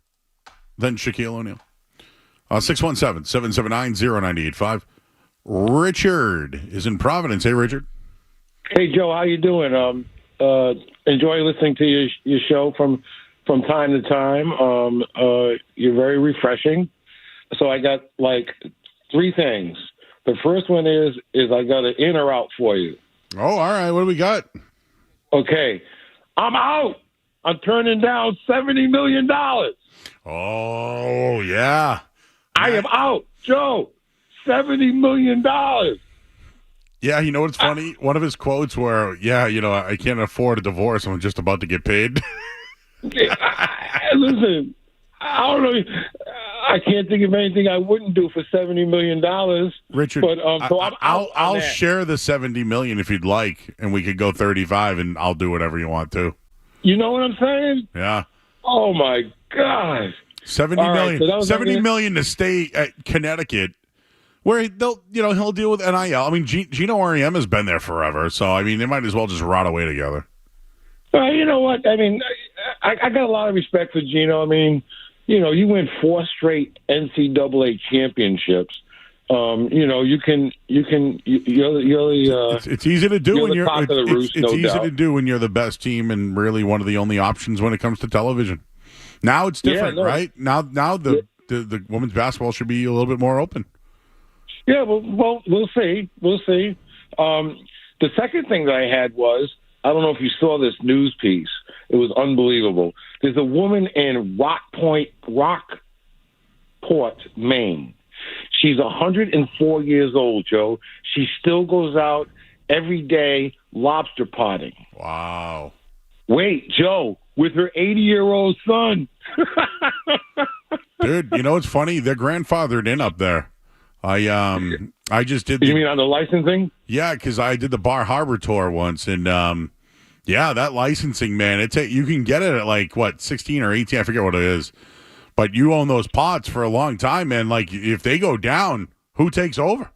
than Shaquille O'Neal. 617-779-0985. Richard is in Providence. Hey, Richard.
Hey, Joe. How you doing? Enjoy listening to your show from time to time. You're very refreshing. So I got like three things. The first one is I got an in or out for you.
Oh, all right. What do we got?
Okay. I'm out. I'm turning down $70 million.
Oh, yeah.
I am out, Joe. $70 million.
Yeah, you know what's funny? One of his quotes were, I can't afford a divorce. I'm just about to get paid.
Listen, I don't know. I can't think of anything I wouldn't do for $70 million.
Richard,
but so
I'll share the $70 million if you'd like, and we could go 35, and I'll do whatever you want to.
You know what I'm saying?
Yeah.
Oh my God.
$70 million.
So
$70 million to stay at Connecticut, where he'll deal with NIL. I mean, Gino R.E.M. has been there forever, so I mean, they might as well just rot away together.
You know what? I mean, I got a lot of respect for Gino. I mean, you win 4 straight NCAA championships. You're
it's easy to do when you're
top of the roost,
it's
no
easy
doubt.
to do when you're the best team and really one of the only options when it comes to television. Now it's different, right? Now the women's basketball should be a little bit more open.
Yeah, well, we'll see. We'll see. The second thing that I had was, I don't know if you saw this news piece. It was unbelievable. There's a woman in Rockport, Maine. She's 104 years old, Joe. She still goes out every day lobster potting.
Wow.
Wait, Joe, with her 80-year-old son.
Dude, you know what's funny? They're grandfathered in up there. I just did.
You mean on the licensing?
Yeah, because I did the Bar Harbor tour once, and that licensing, man, you can get it at like what 16 or 18, I forget what it is, but you own those pots for a long time, man. Like if they go down, who takes over?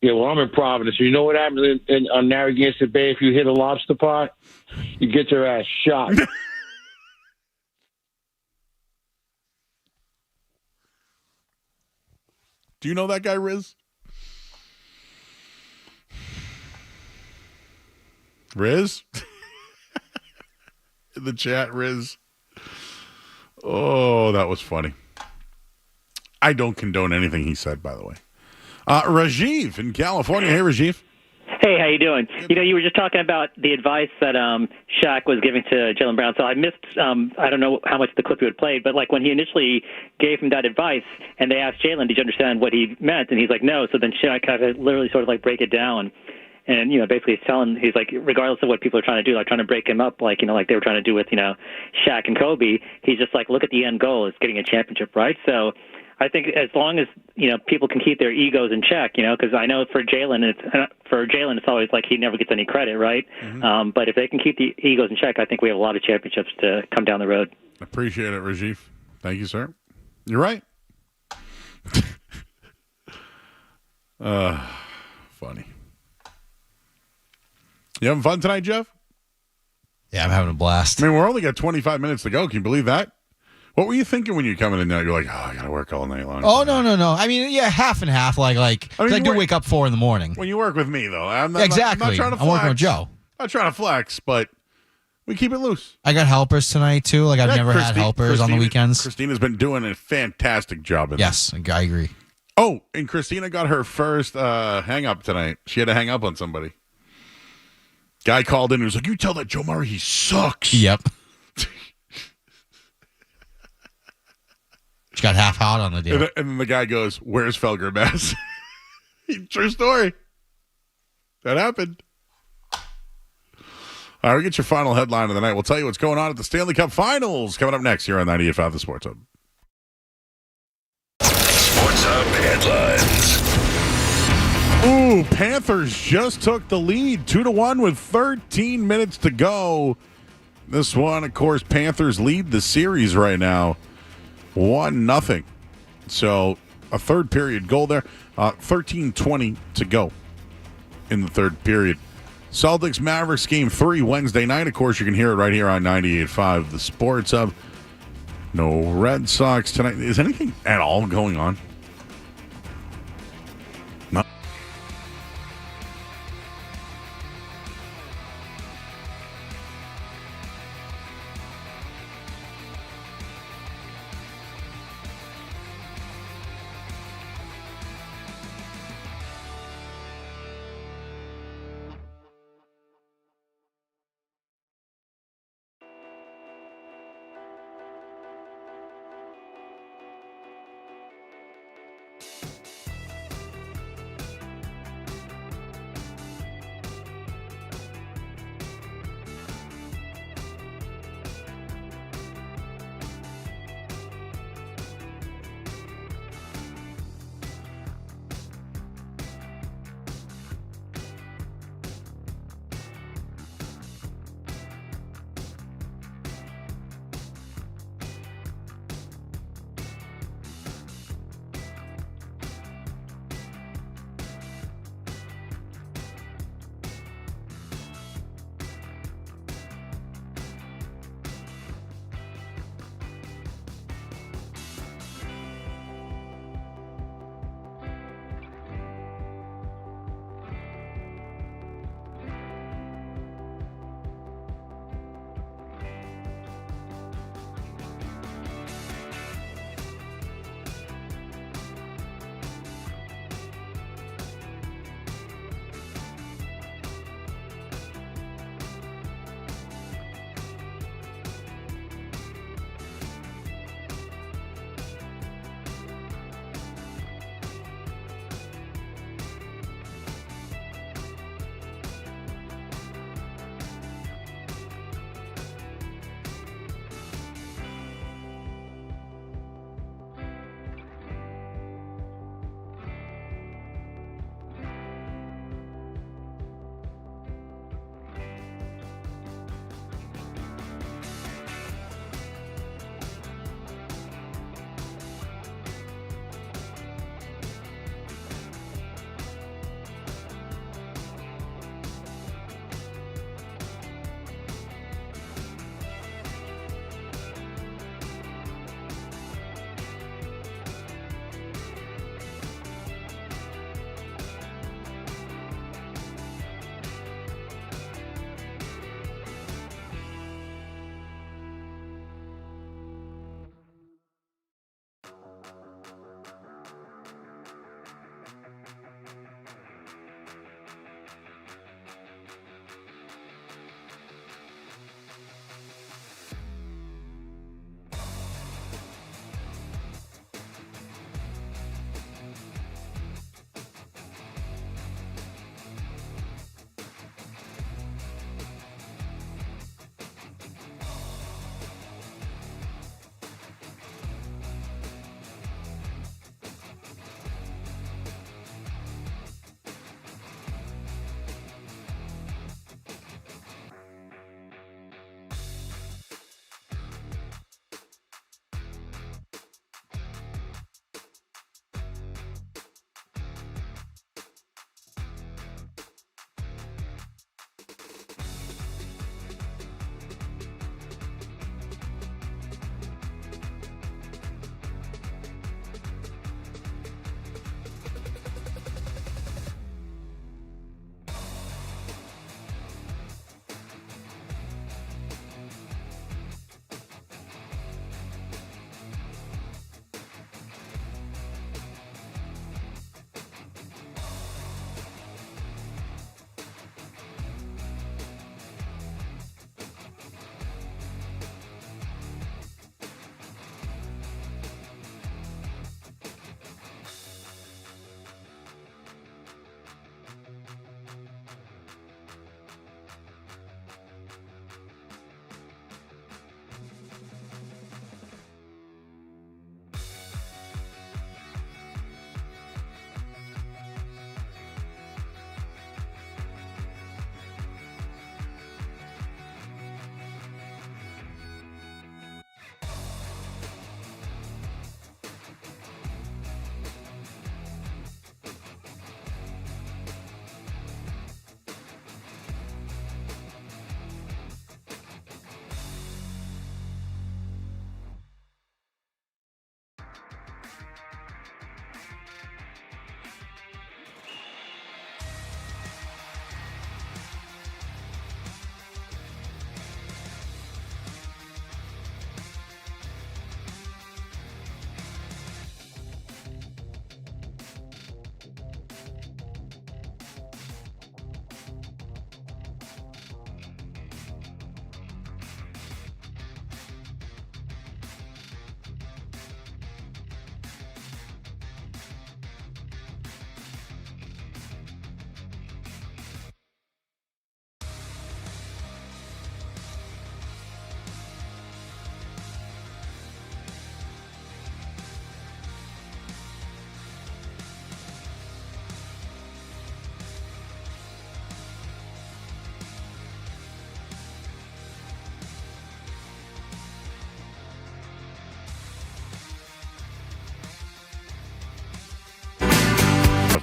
Yeah, well, I'm in Providence. You know what happens on Narragansett Bay if you hit a lobster pot? You get your ass shot.
Do you know that guy, Riz? Riz? In the chat, Riz. Oh, that was funny. I don't condone anything he said, by the way. Rajiv in California. Hey, Rajiv.
Hey, how you doing? You were just talking about the advice that Shaq was giving to Jaylen Brown. So I missed, I don't know how much the clip you had played, but like when he initially gave him that advice and they asked Jaylen, did you understand what he meant? And he's like, no. So then Shaq kind of literally sort of like break it down. And, basically he's like, regardless of what people are trying to do, like trying to break him up, like, like they were trying to do with, Shaq and Kobe, he's just like, look at the end goal, it's getting a championship, right? So I think as long as, people can keep their egos in check, because I know for Jaylen, it's always like he never gets any credit, right? Mm-hmm. But if they can keep the egos in check, I think we have a lot of championships to come down the road.
Appreciate it, Rajiv. Thank you, sir. You're right. Funny. You having fun tonight, Jeff?
Yeah, I'm having a blast.
I mean, we're only got 25 minutes to go. Can you believe that? What were you thinking when you're coming in there? You're like, I got to work all night long.
Oh, no. I mean, yeah, half and half. I do wake up 4 a.m.
When you work with me, though. I'm not trying to flex.
I'm working with Joe.
I'm not trying to flex, but we keep it loose.
I got helpers tonight, too. Like, I've never had helpers on the weekends.
Christina's been doing a fantastic job.
Yes, I agree.
Oh, and Christina got her first hang-up tonight. She had to hang up on somebody. Guy called in and was like, you tell that Joe Murray he sucks.
Yep. She got half hot on the deal.
And then the guy goes, where's Felger Bass? True story. That happened. All right, we get your final headline of the night. We'll tell you what's going on at the Stanley Cup Finals coming up next here on 98.5 The Sports Hub.
Sports Hub headlines.
Ooh, Panthers just took the lead 2-1 with 13 minutes to go. This one, of course, Panthers lead the series right now 1-0. So a third period goal there. 13:20 to go in the third period. Celtics Mavericks game 3 Wednesday night. Of course, you can hear it right here on 98.5 The Sports Hub. No Red Sox tonight. Is anything at all going on? No.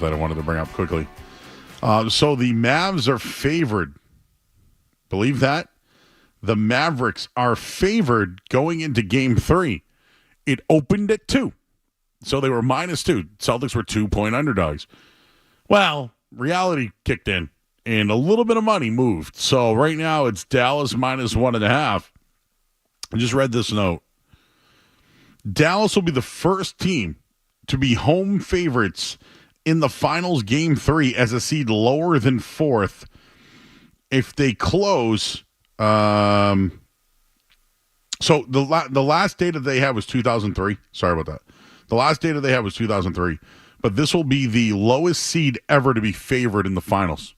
that I wanted to bring up quickly. So the Mavs are favored. Believe that? The Mavericks are favored going into Game 3. It opened at 2. So they were -2. Celtics were 2-point underdogs. Well, reality kicked in, and a little bit of money moved. So right now it's Dallas -1.5. I just read this note. Dallas will be the first team to be home favorites in the finals Game 3 as a seed lower than 4th. If they close, so the last data they had was 2003. Sorry about that. The last data they had was 2003. But this will be the lowest seed ever to be favored in the finals.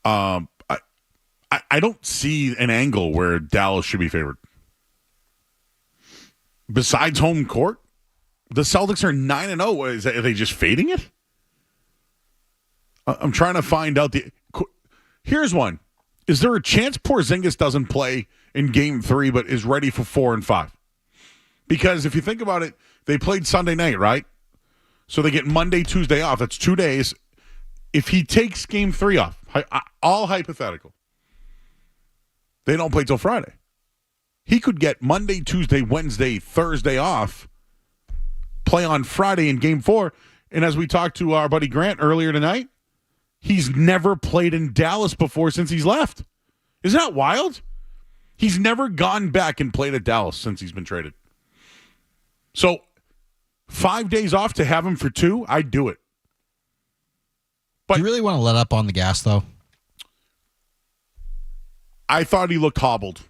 I don't see an angle where Dallas should be favored. Besides home court, the Celtics are 9-0. Are they just fading it? I'm trying to find out Here's one. Is there a chance Porzingis doesn't play in Game 3 but is ready for 4 and 5? Because if you think about it, they played Sunday night, right? So they get Monday, Tuesday off. That's 2 days. If he takes Game 3 off, all hypothetical, they don't play till Friday. He could get Monday, Tuesday, Wednesday, Thursday off, play on Friday in Game 4. And as we talked to our buddy Grant earlier tonight, he's never played in Dallas before since he's left. Isn't that wild? He's never gone back and played at Dallas since he's been traded. So 5 days off to have him for 2, I'd do it.
But you really want to let up on the gas, though?
I thought he looked hobbled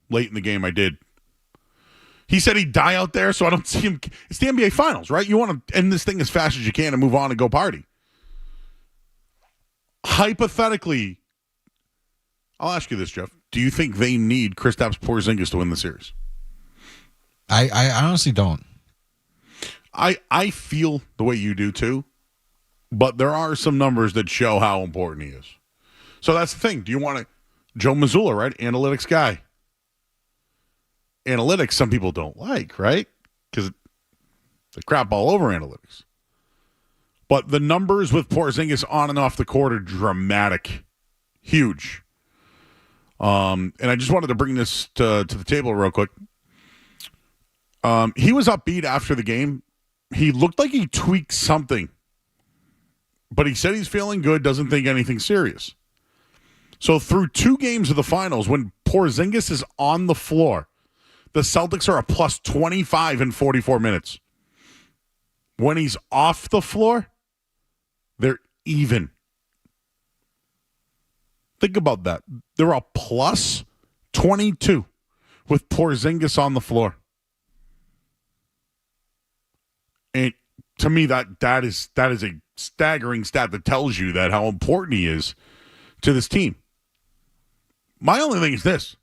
late in the game. I did. He said he'd die out there, so I don't see him. It's the NBA Finals, right? You want to end this thing as fast as you can and move on and go party. Hypothetically, I'll ask you this, Jeff. Do you think they need Kristaps Porzingis to win the series?
I honestly don't.
I feel the way you do, too. But there are some numbers that show how important he is. So that's the thing. Do you want to... Joe Mazzulla, right? Analytics guy. Analytics, some people don't like, right? Because they crap all over analytics. But the numbers with Porzingis on and off the court are dramatic. Huge. And I just wanted to bring this to the table real quick. He was upbeat after the game. He looked like he tweaked something. But he said he's feeling good, doesn't think anything serious. So through 2 games of the finals, when Porzingis is on the floor, the Celtics are a plus 25 in 44 minutes. When he's off the floor, they're even. Think about that. They're a plus 22 with Porzingis on the floor. And to me, that is a staggering stat that tells you that how important he is to this team. My only thing is this.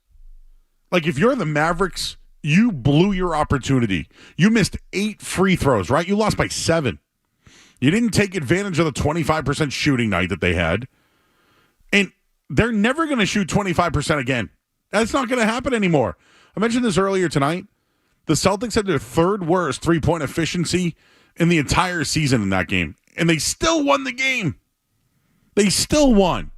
Like, if you're the Mavericks, you blew your opportunity. You missed 8 free throws, right? You lost by 7. You didn't take advantage of the 25% shooting night that they had. And they're never going to shoot 25% again. That's not going to happen anymore. I mentioned this earlier tonight. The Celtics had their 3rd worst three-point efficiency in the entire season in that game. And they still won the game. They still won.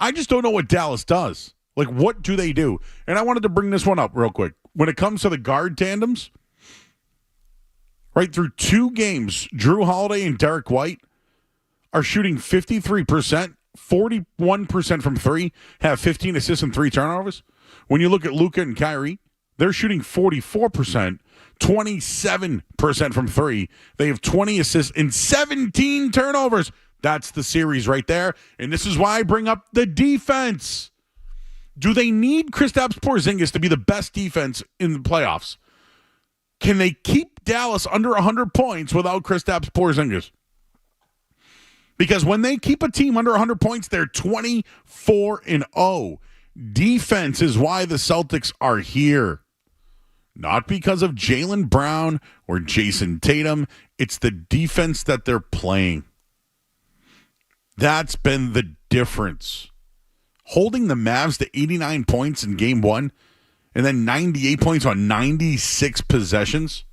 I just don't know what Dallas does. Like, what do they do? And I wanted to bring this one up real quick. When it comes to the guard tandems, right through 2 games, Drew Holiday and Derek White are shooting 53%, 41% from 3, have 15 assists and 3 turnovers. When you look at Luka and Kyrie, they're shooting 44%, 27% from 3. They have 20 assists and 17 turnovers. That's the series right there. And this is why I bring up the defense. Do they need Kristaps Porzingis to be the best defense in the playoffs? Can they keep Dallas under 100 points without Kristaps Porzingis? Because when they keep a team under 100 points, they're 24-0. Defense is why the Celtics are here. Not because of Jaylen Brown or Jason Tatum. It's the defense that they're playing. That's been the difference. Holding the Mavs to 89 points in Game 1 and then 98 points on 96 possessions.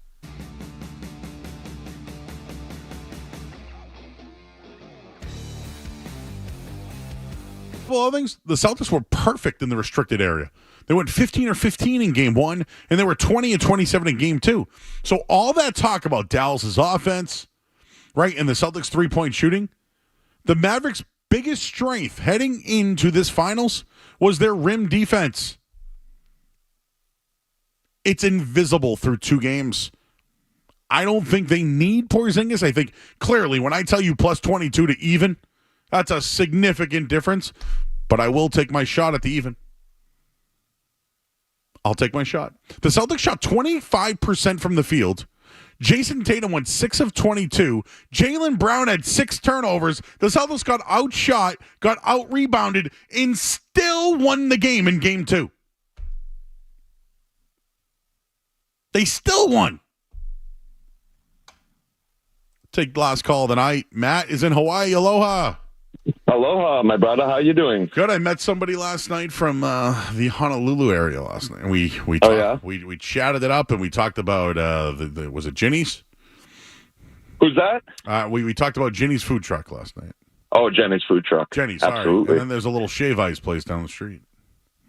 Well, other things, the Celtics were perfect in the restricted area. They went 15 or 15 in game 1, and they were 20 and 27 in game 2. So all that talk about Dallas's offense, right, and the Celtics' three-point shooting, the Mavericks' biggest strength heading into this finals was their rim defense. It's invisible through 2 games. I don't think they need Porzingis. I think clearly when I tell you plus 22 to even, that's a significant difference. But I will take my shot at the even. I'll take my shot. The Celtics shot 25% from the field. Jason Tatum went 6 of 22. Jaylen Brown had 6 turnovers. The Celtics got outshot, got out-rebounded, and still won the game in game 2. They still won. Take last call of the night. Matt is in Hawaii. Aloha.
Aloha, my brother. How you doing?
Good. I met somebody last night from the Honolulu area last night. And we chatted it up and we talked about was it Ginny's?
Who's that?
We talked about Ginny's food truck last night.
Oh, Jenny's food truck.
Jenny's,
absolutely.
Sorry. And then there's a little shave ice place down the street.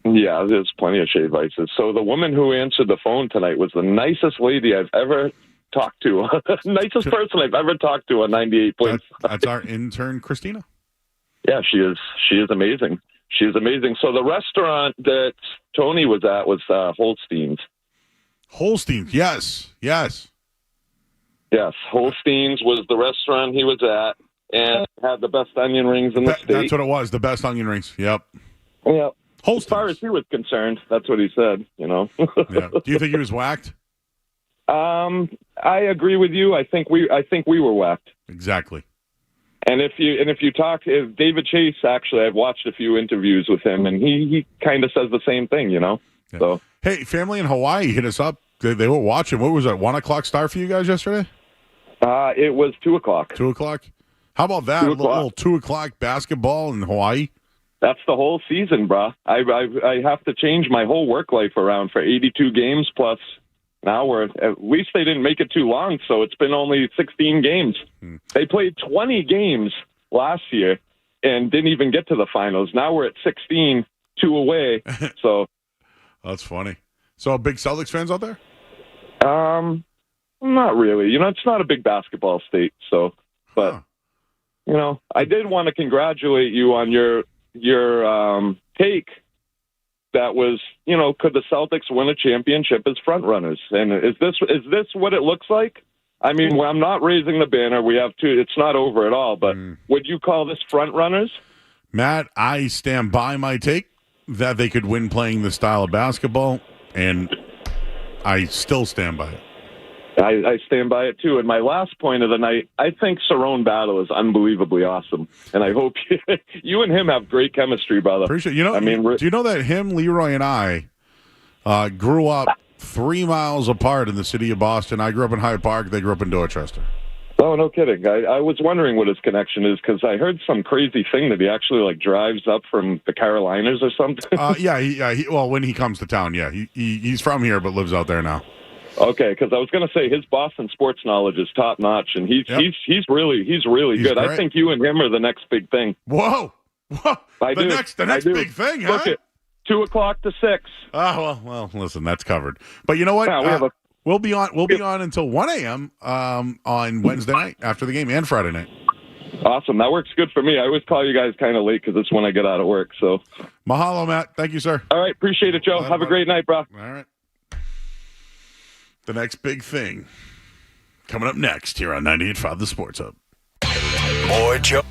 Yeah, there's plenty of shave ices. So the woman who answered the phone tonight was the nicest lady I've ever talked to. Nicest person I've ever talked to on 98 points.
That's our intern, Christina.
Yeah, she is. She is amazing. She is amazing. So the restaurant that Tony was at was Holstein's.
Holstein's, yes.
Yes, Holstein's was the restaurant he was at and had the best onion rings in the state.
That's what it was, the best onion rings. Yep.
Yep.
Holstein's.
As far as he was concerned, that's what he said,
Yeah. Do you think he was whacked?
I agree with you. I think we were whacked.
Exactly.
And if David Chase, actually, I've watched a few interviews with him, and he kind of says the same thing, Yeah. So
hey, family in Hawaii hit us up. They were watching. What was that? 1 o'clock start for you guys yesterday?
It was 2 o'clock.
2 o'clock. How about that? A little 2 o'clock basketball in Hawaii.
That's the whole season, bro. I have to change my whole work life around for 82 games plus. Now at least they didn't make it too long, so it's been only 16 games. They played 20 games last year and didn't even get to the finals. Now we're at 16, 2 away. So
that's funny. So big Celtics fans out there?
Not really. It's not a big basketball state, so but I did want to congratulate you on your take. That was, could the Celtics win a championship as front runners? And is this what it looks like? I mean, I'm not raising the banner. We have 2. It's not over at all. But would you call this front runners?
Matt, I stand by my take that they could win playing this style of basketball, and I still stand by it.
I stand by it, too. And my last point of the night, I think Cerrone Battle is unbelievably awesome. And I hope you and him have great chemistry, brother.
Appreciate it. Do you know that him, Leroy, and I grew up 3 miles apart in the city of Boston? I grew up in Hyde Park. They grew up in Dorchester.
Oh, no kidding. I was wondering what his connection is because I heard some crazy thing that he actually drives up from the Carolinas or something.
Well, when he comes to town, yeah. He's from here but lives out there now.
Okay, because I was going to say his Boston sports knowledge is top notch, and he's really good.
Great.
I think you and him are the next big thing.
Whoa! The next big thing, huh?
Look at 2 o'clock to 6.
Oh well. Listen, that's covered. But you know what? We'll be on until 1 a.m. On Wednesday night after the game and Friday night.
Awesome, that works good for me. I always call you guys kind of late because it's when I get out of work. So,
mahalo, Matt. Thank you, sir.
All right, appreciate it, Joe. Have a great night, bro.
All right. The next big thing coming up next here on 98.5 The Sports Hub.
More Joe.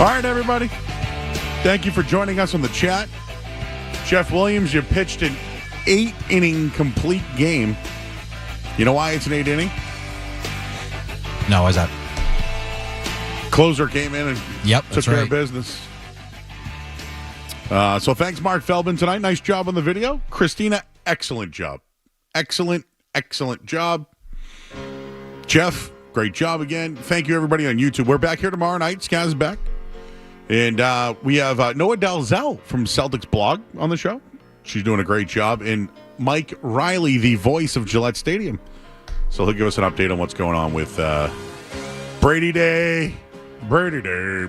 All right, everybody. Thank you for joining us on the chat. Jeff Williams, you pitched an 8-inning complete game. You know why it's an 8-inning?
No, why's that?
Closer came in and took care of business. So thanks, Mark Feldman, tonight. Nice job on the video. Christina, excellent job. Excellent job. Jeff, great job again. Thank you, everybody on YouTube. We're back here tomorrow night. Skaz is back. And we have Noah Dalzell from Celtics blog on the show. She's doing a great job. And Mike Riley, the voice of Gillette Stadium. So he'll give us an update on what's going on with Brady Day. Brady Day.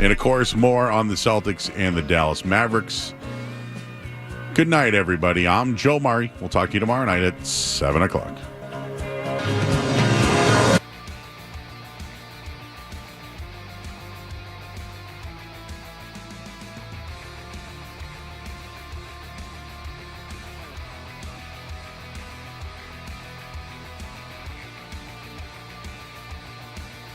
And, of course, more on the Celtics and the Dallas Mavericks. Good night, everybody. I'm Joe Murray. We'll talk to you tomorrow night at 7 o'clock.